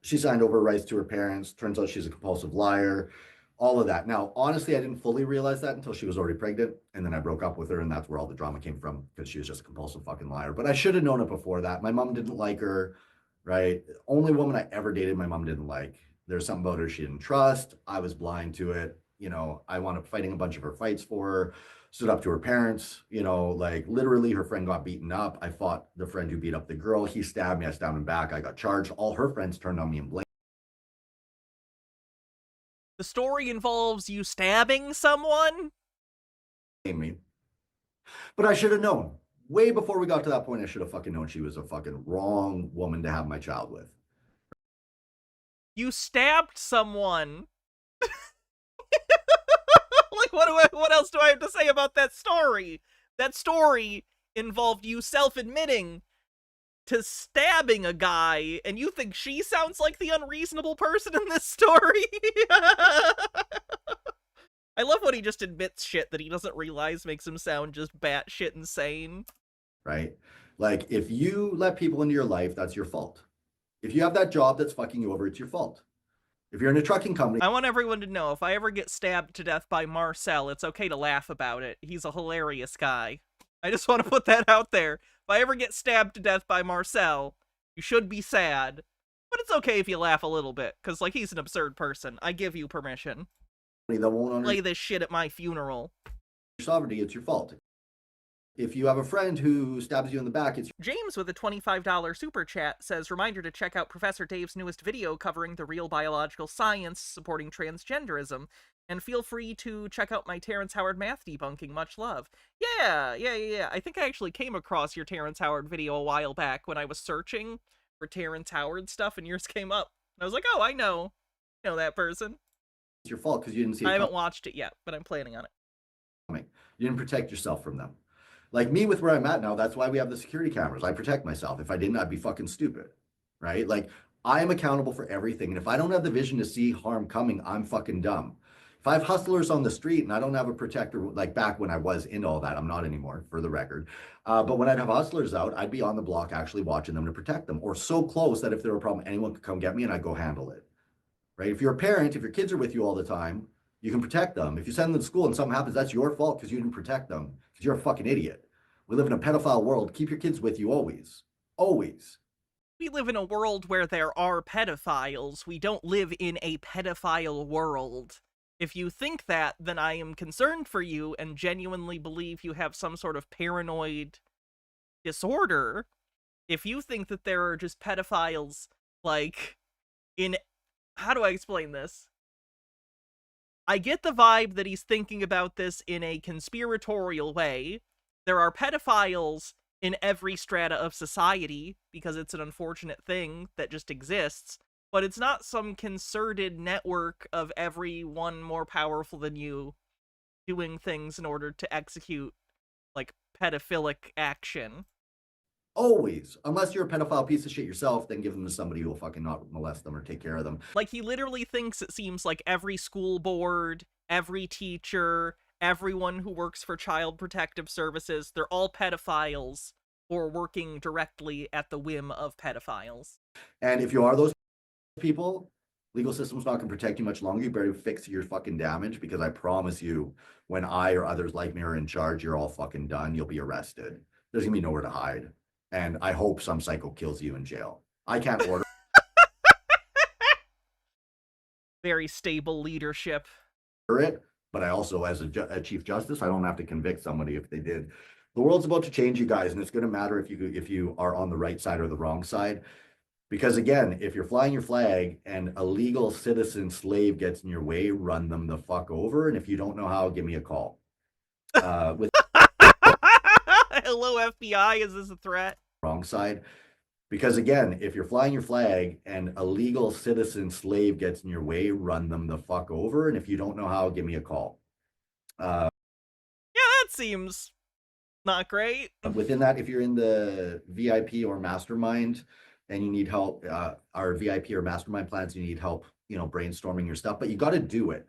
she signed over rights to her parents. Turns out she's a compulsive liar, all of that. Now, honestly, I didn't fully realize that until she was already pregnant. And then I broke up with her, and that's where all the drama came from, because she was just a compulsive fucking liar. But I should have known it before that. My mom didn't like her, right? Only woman I ever dated, my mom didn't like. There's something about her she didn't trust. I was blind to it. You know, I wound up fighting a bunch of her fights for her, stood up to her parents, you know, like literally her friend got beaten up. I fought the friend who beat up the girl. He stabbed me. I stabbed him back. I got charged. All her friends turned on me and blamed The story involves you stabbing someone? me. But I should have known. Way before we got to that point, I should have fucking known she was a fucking wrong woman to have my child with. You stabbed someone. Like, what else do I have to say about that story? That story involved you self-admitting to stabbing a guy, and you think she sounds like the unreasonable person in this story? I love when he just admits shit that he doesn't realize makes him sound just batshit insane. Right? Like, if you let people into your life, that's your fault. If you have that job that's fucking you over, it's your fault. If you're in a trucking company... I want everyone to know, if I ever get stabbed to death by Marcel, it's okay to laugh about it. He's a hilarious guy. I just want to put that out there. If I ever get stabbed to death by Marcel, you should be sad. But it's okay if you laugh a little bit, because, like, he's an absurd person. I give you permission. That won't play this shit at my funeral. Your sovereignty, it's your fault. If you have a friend who stabs you in the back, it's... James with a $25 super chat says, reminder to check out Professor Dave's newest video covering the real biological science supporting transgenderism. And feel free to check out my Terrence Howard math debunking. Much love. Yeah. I think I actually came across your Terrence Howard video a while back when I was searching for Terrence Howard stuff, and yours came up. And I was like, oh, I know that person. It's your fault because you didn't see it. I haven't watched it yet, but I'm planning on it. You didn't protect yourself from them. Like me with where I'm at now, that's why we have the security cameras. I protect myself. If I didn't, I'd be fucking stupid, right? Like, I am accountable for everything. And if I don't have the vision to see harm coming, I'm fucking dumb. If I have hustlers on the street and I don't have a protector, like back when I was into all that, I'm not anymore, for the record. But when I'd have hustlers out, I'd be on the block actually watching them to protect them, or so close that if there were a problem, anyone could come get me and I'd go handle it, right? If you're a parent, if your kids are with you all the time, you can protect them. If you send them to school and something happens, that's your fault because you didn't protect them, because you're a fucking idiot. We live in a pedophile world. Keep your kids with you always. Always. We live in a world where there are pedophiles. We don't live in a pedophile world. If you think that, then I am concerned for you and genuinely believe you have some sort of paranoid disorder. If you think that there are just pedophiles, like, in... How do I explain this? I get the vibe that he's thinking about this in a conspiratorial way. There are pedophiles in every strata of society, because it's an unfortunate thing that just exists, but it's not some concerted network of everyone more powerful than you doing things in order to execute, like, pedophilic action. Always. Unless you're a pedophile piece of shit yourself, then give them to somebody who will fucking not molest them or take care of them. Like, he literally thinks, it seems like, every school board, every teacher, everyone who works for Child Protective Services, they're all pedophiles or working directly at the whim of pedophiles. And if you are those people, legal system's not going to protect you much longer. You better fix your fucking damage, because I promise you, when I or others like me are in charge, you're all fucking done. You'll be arrested. There's going to be nowhere to hide. And I hope some psycho kills you in jail. I can't order Very stable leadership. it, but I also, as a Chief Justice, I don't have to convict somebody if they did. The world's about to change, you guys, and it's going to matter if you are on the right side or the wrong side. Because again, if you're flying your flag and a legal citizen slave gets in your way, run them the fuck over. And if you don't know how, give me a call. With Hello, FBI, is this a threat? Wrong side. Because again, if you're flying your flag and a legal citizen slave gets in your way, run them the fuck over. And if you don't know how, give me a call. Yeah, that seems not great. Within that, if you're in the VIP or mastermind and you need help, our VIP or mastermind plans, you need help, brainstorming your stuff, but you got to do it.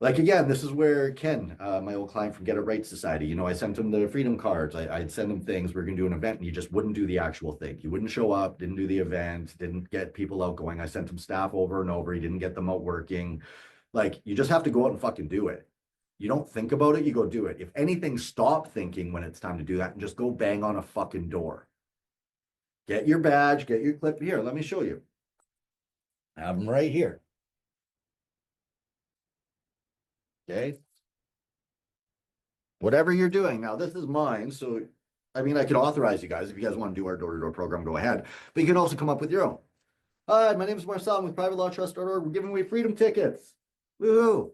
Like, again, this is where Ken, my old client from Get It Right Society, I sent him the freedom cards. I'd send him things. We're going to do an event, and you just wouldn't do the actual thing. You wouldn't show up, didn't do the event, didn't get people out going. I sent him staff over and over. He didn't get them out working. Like, you just have to go out and fucking do it. You don't think about it, you go do it. If anything, stop thinking when it's time to do that and just go bang on a fucking door. Get your badge, get your clip. Here, let me show you. I have them right here. Okay. Whatever you're doing. Now, this is mine. So, I could authorize you guys. If you guys want to do our door-to-door program, go ahead. But you can also come up with your own. Hi, my name is Marcel. I'm with PrivateLawTrust.org. We're giving away freedom tickets. Woohoo.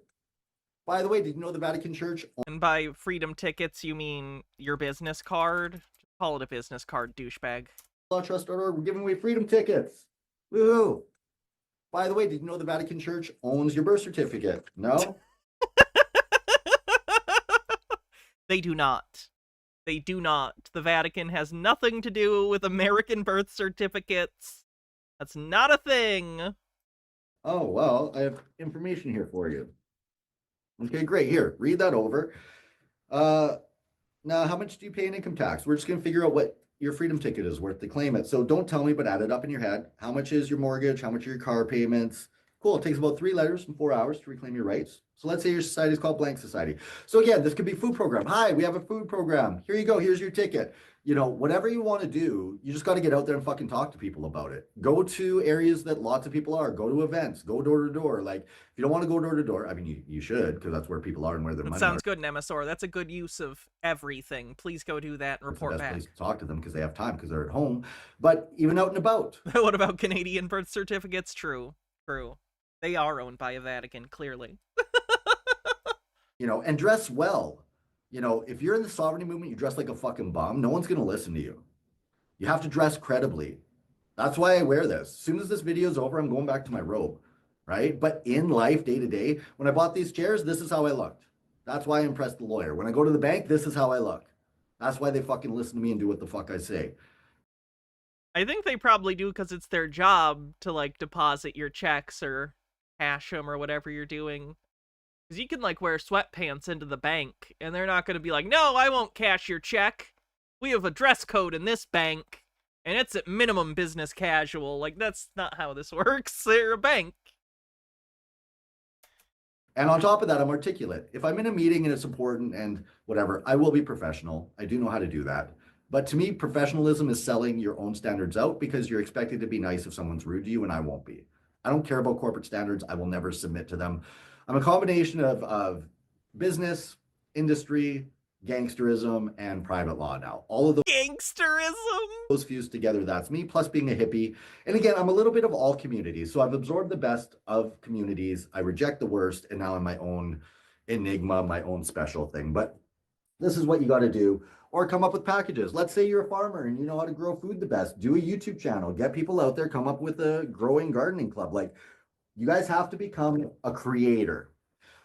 By the way, did you know the Vatican Church? And by freedom tickets, you mean your business card? Call it a business card, douchebag. PrivateLawTrust.org. We're giving away freedom tickets. Woohoo. By the way, did you know the Vatican Church owns your birth certificate? No? They do not. They do not. The Vatican has nothing to do with American birth certificates. That's not a thing. Oh, well, I have information here for you. Okay, great. Here, read that over. Now, how much do you pay in income tax? We're just going to figure out what your freedom ticket is worth to claim it. So don't tell me, but add it up in your head. How much is your mortgage? How much are your car payments? Cool. It takes about 3 letters and 4 hours to reclaim your rights. So let's say your society is called Blank Society. So again, this could be food program. Hi, we have a food program. Here you go. Here's your ticket. You know, whatever you want to do, you just got to get out there and fucking talk to people about it. Go to areas that lots of people are. Go to events. Go door to door. Like, if you don't want to go door to door, I mean, you should, because that's where people are and where their That money sounds are. good, MSR. That's a good use of everything. Please go do that and report It's the best back. place to talk to them because they have time because they're at home. But even out and about. What about Canadian birth certificates? True. True. They are owned by a Vatican, clearly. You know, and dress well. You know, if you're in the sovereignty movement, you dress like a fucking bum, no one's going to listen to you. You have to dress credibly. That's why I wear this. As soon as this video is over, I'm going back to my robe, right? But in life, day to day, when I bought these chairs, this is how I looked. That's why I impressed the lawyer. When I go to the bank, this is how I look. That's why they fucking listen to me and do what the fuck I say. I think they probably do because it's their job to, like, deposit your checks or cash them or whatever you're doing. Because you can, like, wear sweatpants into the bank, and they're not going to be like, no, I won't cash your check. We have a dress code in this bank, and it's at minimum business casual. Like, that's not how this works. They're a bank. And on top of that, I'm articulate. If I'm in a meeting and it's important and whatever, I will be professional. I do know how to do that. But to me, professionalism is selling your own standards out because you're expected to be nice if someone's rude to you, and I won't be. I don't care about corporate standards. I will never submit to them. I'm a combination of business, industry, gangsterism, and private law now. All of those fused together, that's me, plus being a hippie. And again, I'm a little bit of all communities. So I've absorbed the best of communities. I reject the worst, and now I'm my own enigma, my own special thing. But this is what you got to do. Or come up with packages. Let's say you're a farmer and you know how to grow food the best. Do a YouTube channel. Get people out there. Come up with a growing gardening club. Like, you guys have to become a creator.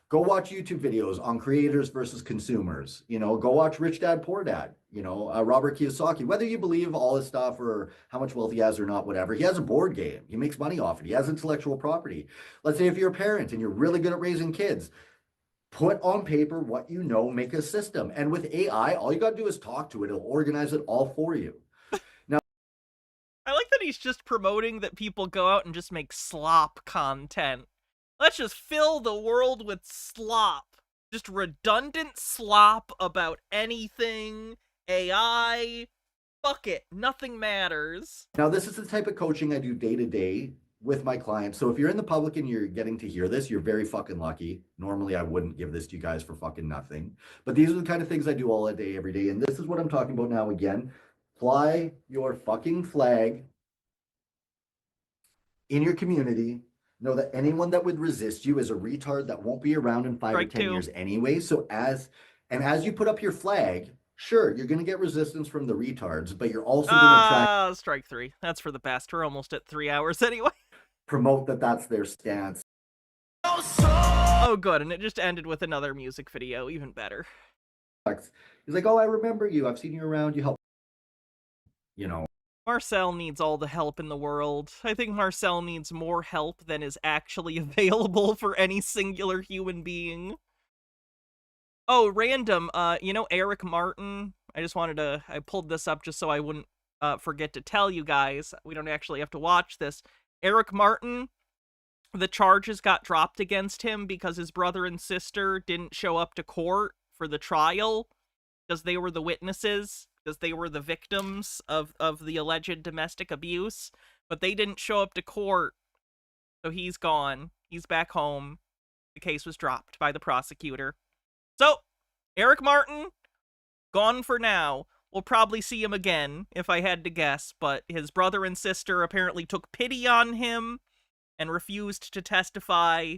Go watch YouTube videos on creators versus consumers. You know, go watch Rich Dad Poor Dad. You know, Robert Kiyosaki. Whether you believe all his stuff or how much wealth he has or not, whatever, he has a board game. He makes money off it. He has intellectual property. Let's say if you're a parent and you're really good at raising kids, put on paper what you know, make a system. And with AI, all you got to do is talk to it. It'll organize it all for you. Now, I like that he's just promoting that people go out and just make slop content. Let's just fill the world with slop. Just redundant slop about anything. AI. Fuck it. Nothing matters. Now, this is the type of coaching I do day to day with my clients. So if you're in the public and you're getting to hear this, you're very fucking lucky. Normally, I wouldn't give this to you guys for fucking nothing. But these are the kind of things I do all day, every day. And this is what I'm talking about now again. Fly your fucking flag in your community. Know that anyone that would resist you is a retard that won't be around in 5 or 10 years anyway. So as you put up your flag, sure, you're going to get resistance from the retards, but you're also going to try strike 3. That's for the best. We're almost at 3 hours anyway. Promote that that's their stance. Oh, good. And it just ended with another music video. Even better. He's like, oh, I remember you. I've seen you around. You help. You know. Marcel needs all the help in the world. I think Marcel needs more help than is actually available for any singular human being. Oh, random. You know Eric Martin? I pulled this up just so I wouldn't forget to tell you guys. We don't actually have to watch this. Eric Martin, the charges got dropped against him because his brother and sister didn't show up to court for the trial because they were the witnesses, because they were the victims of the alleged domestic abuse, but they didn't show up to court, so he's gone. He's back home. The case was dropped by the prosecutor. So, Eric Martin, gone for now. We'll probably see him again, if I had to guess, but his brother and sister apparently took pity on him and refused to testify,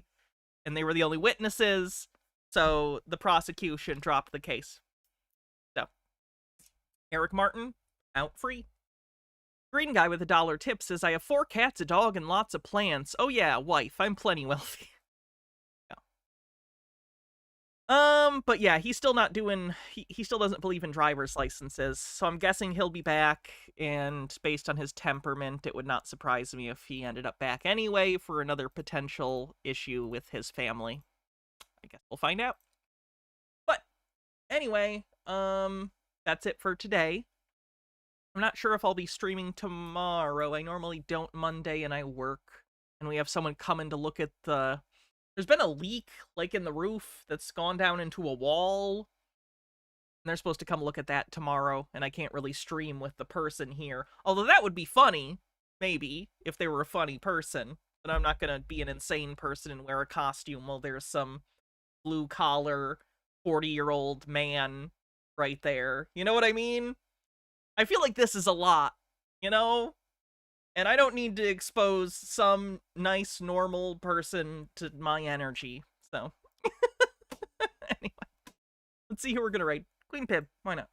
and they were the only witnesses, so the prosecution dropped the case. So, Eric Martin, out free. Green guy with $1 tip says, I have 4 cats, a dog, and lots of plants. Oh yeah, wife, I'm plenty wealthy. But yeah, he's still not doing, he still doesn't believe in driver's licenses, so I'm guessing he'll be back, and based on his temperament, it would not surprise me if he ended up back anyway for another potential issue with his family. I guess we'll find out. But anyway, that's it for today. I'm not sure if I'll be streaming tomorrow. I normally don't Monday, and I work, and we have someone coming to look at the... There's been a leak, like, in the roof that's gone down into a wall. And they're supposed to come look at that tomorrow, and I can't really stream with the person here. Although that would be funny, maybe, if they were a funny person. But I'm not gonna be an insane person and wear a costume while there's some blue-collar, 40-year-old man right there. You know what I mean? I feel like this is a lot, you know? And I don't need to expose some nice, normal person to my energy, so. Anyway, let's see who we're gonna raid. Queen Pib, why not?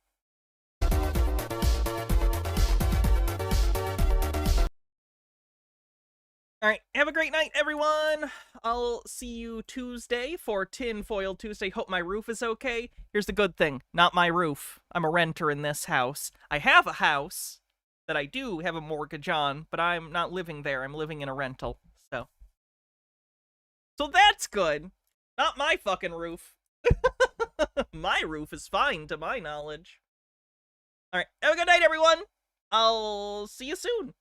Alright, have a great night, everyone! I'll see you Tuesday for Tinfoil Tuesday. Hope my roof is okay. Here's the good thing, not my roof. I'm a renter in this house. I have a house that I do have a mortgage on, but I'm not living there. I'm living in a rental, so. So that's good. Not my fucking roof. My roof is fine, to my knowledge. Alright, have a good night, everyone! I'll see you soon.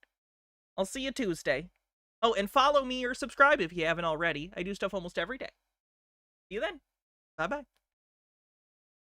I'll see you Tuesday. Oh, and follow me or subscribe if you haven't already. I do stuff almost every day. See you then. Bye-bye.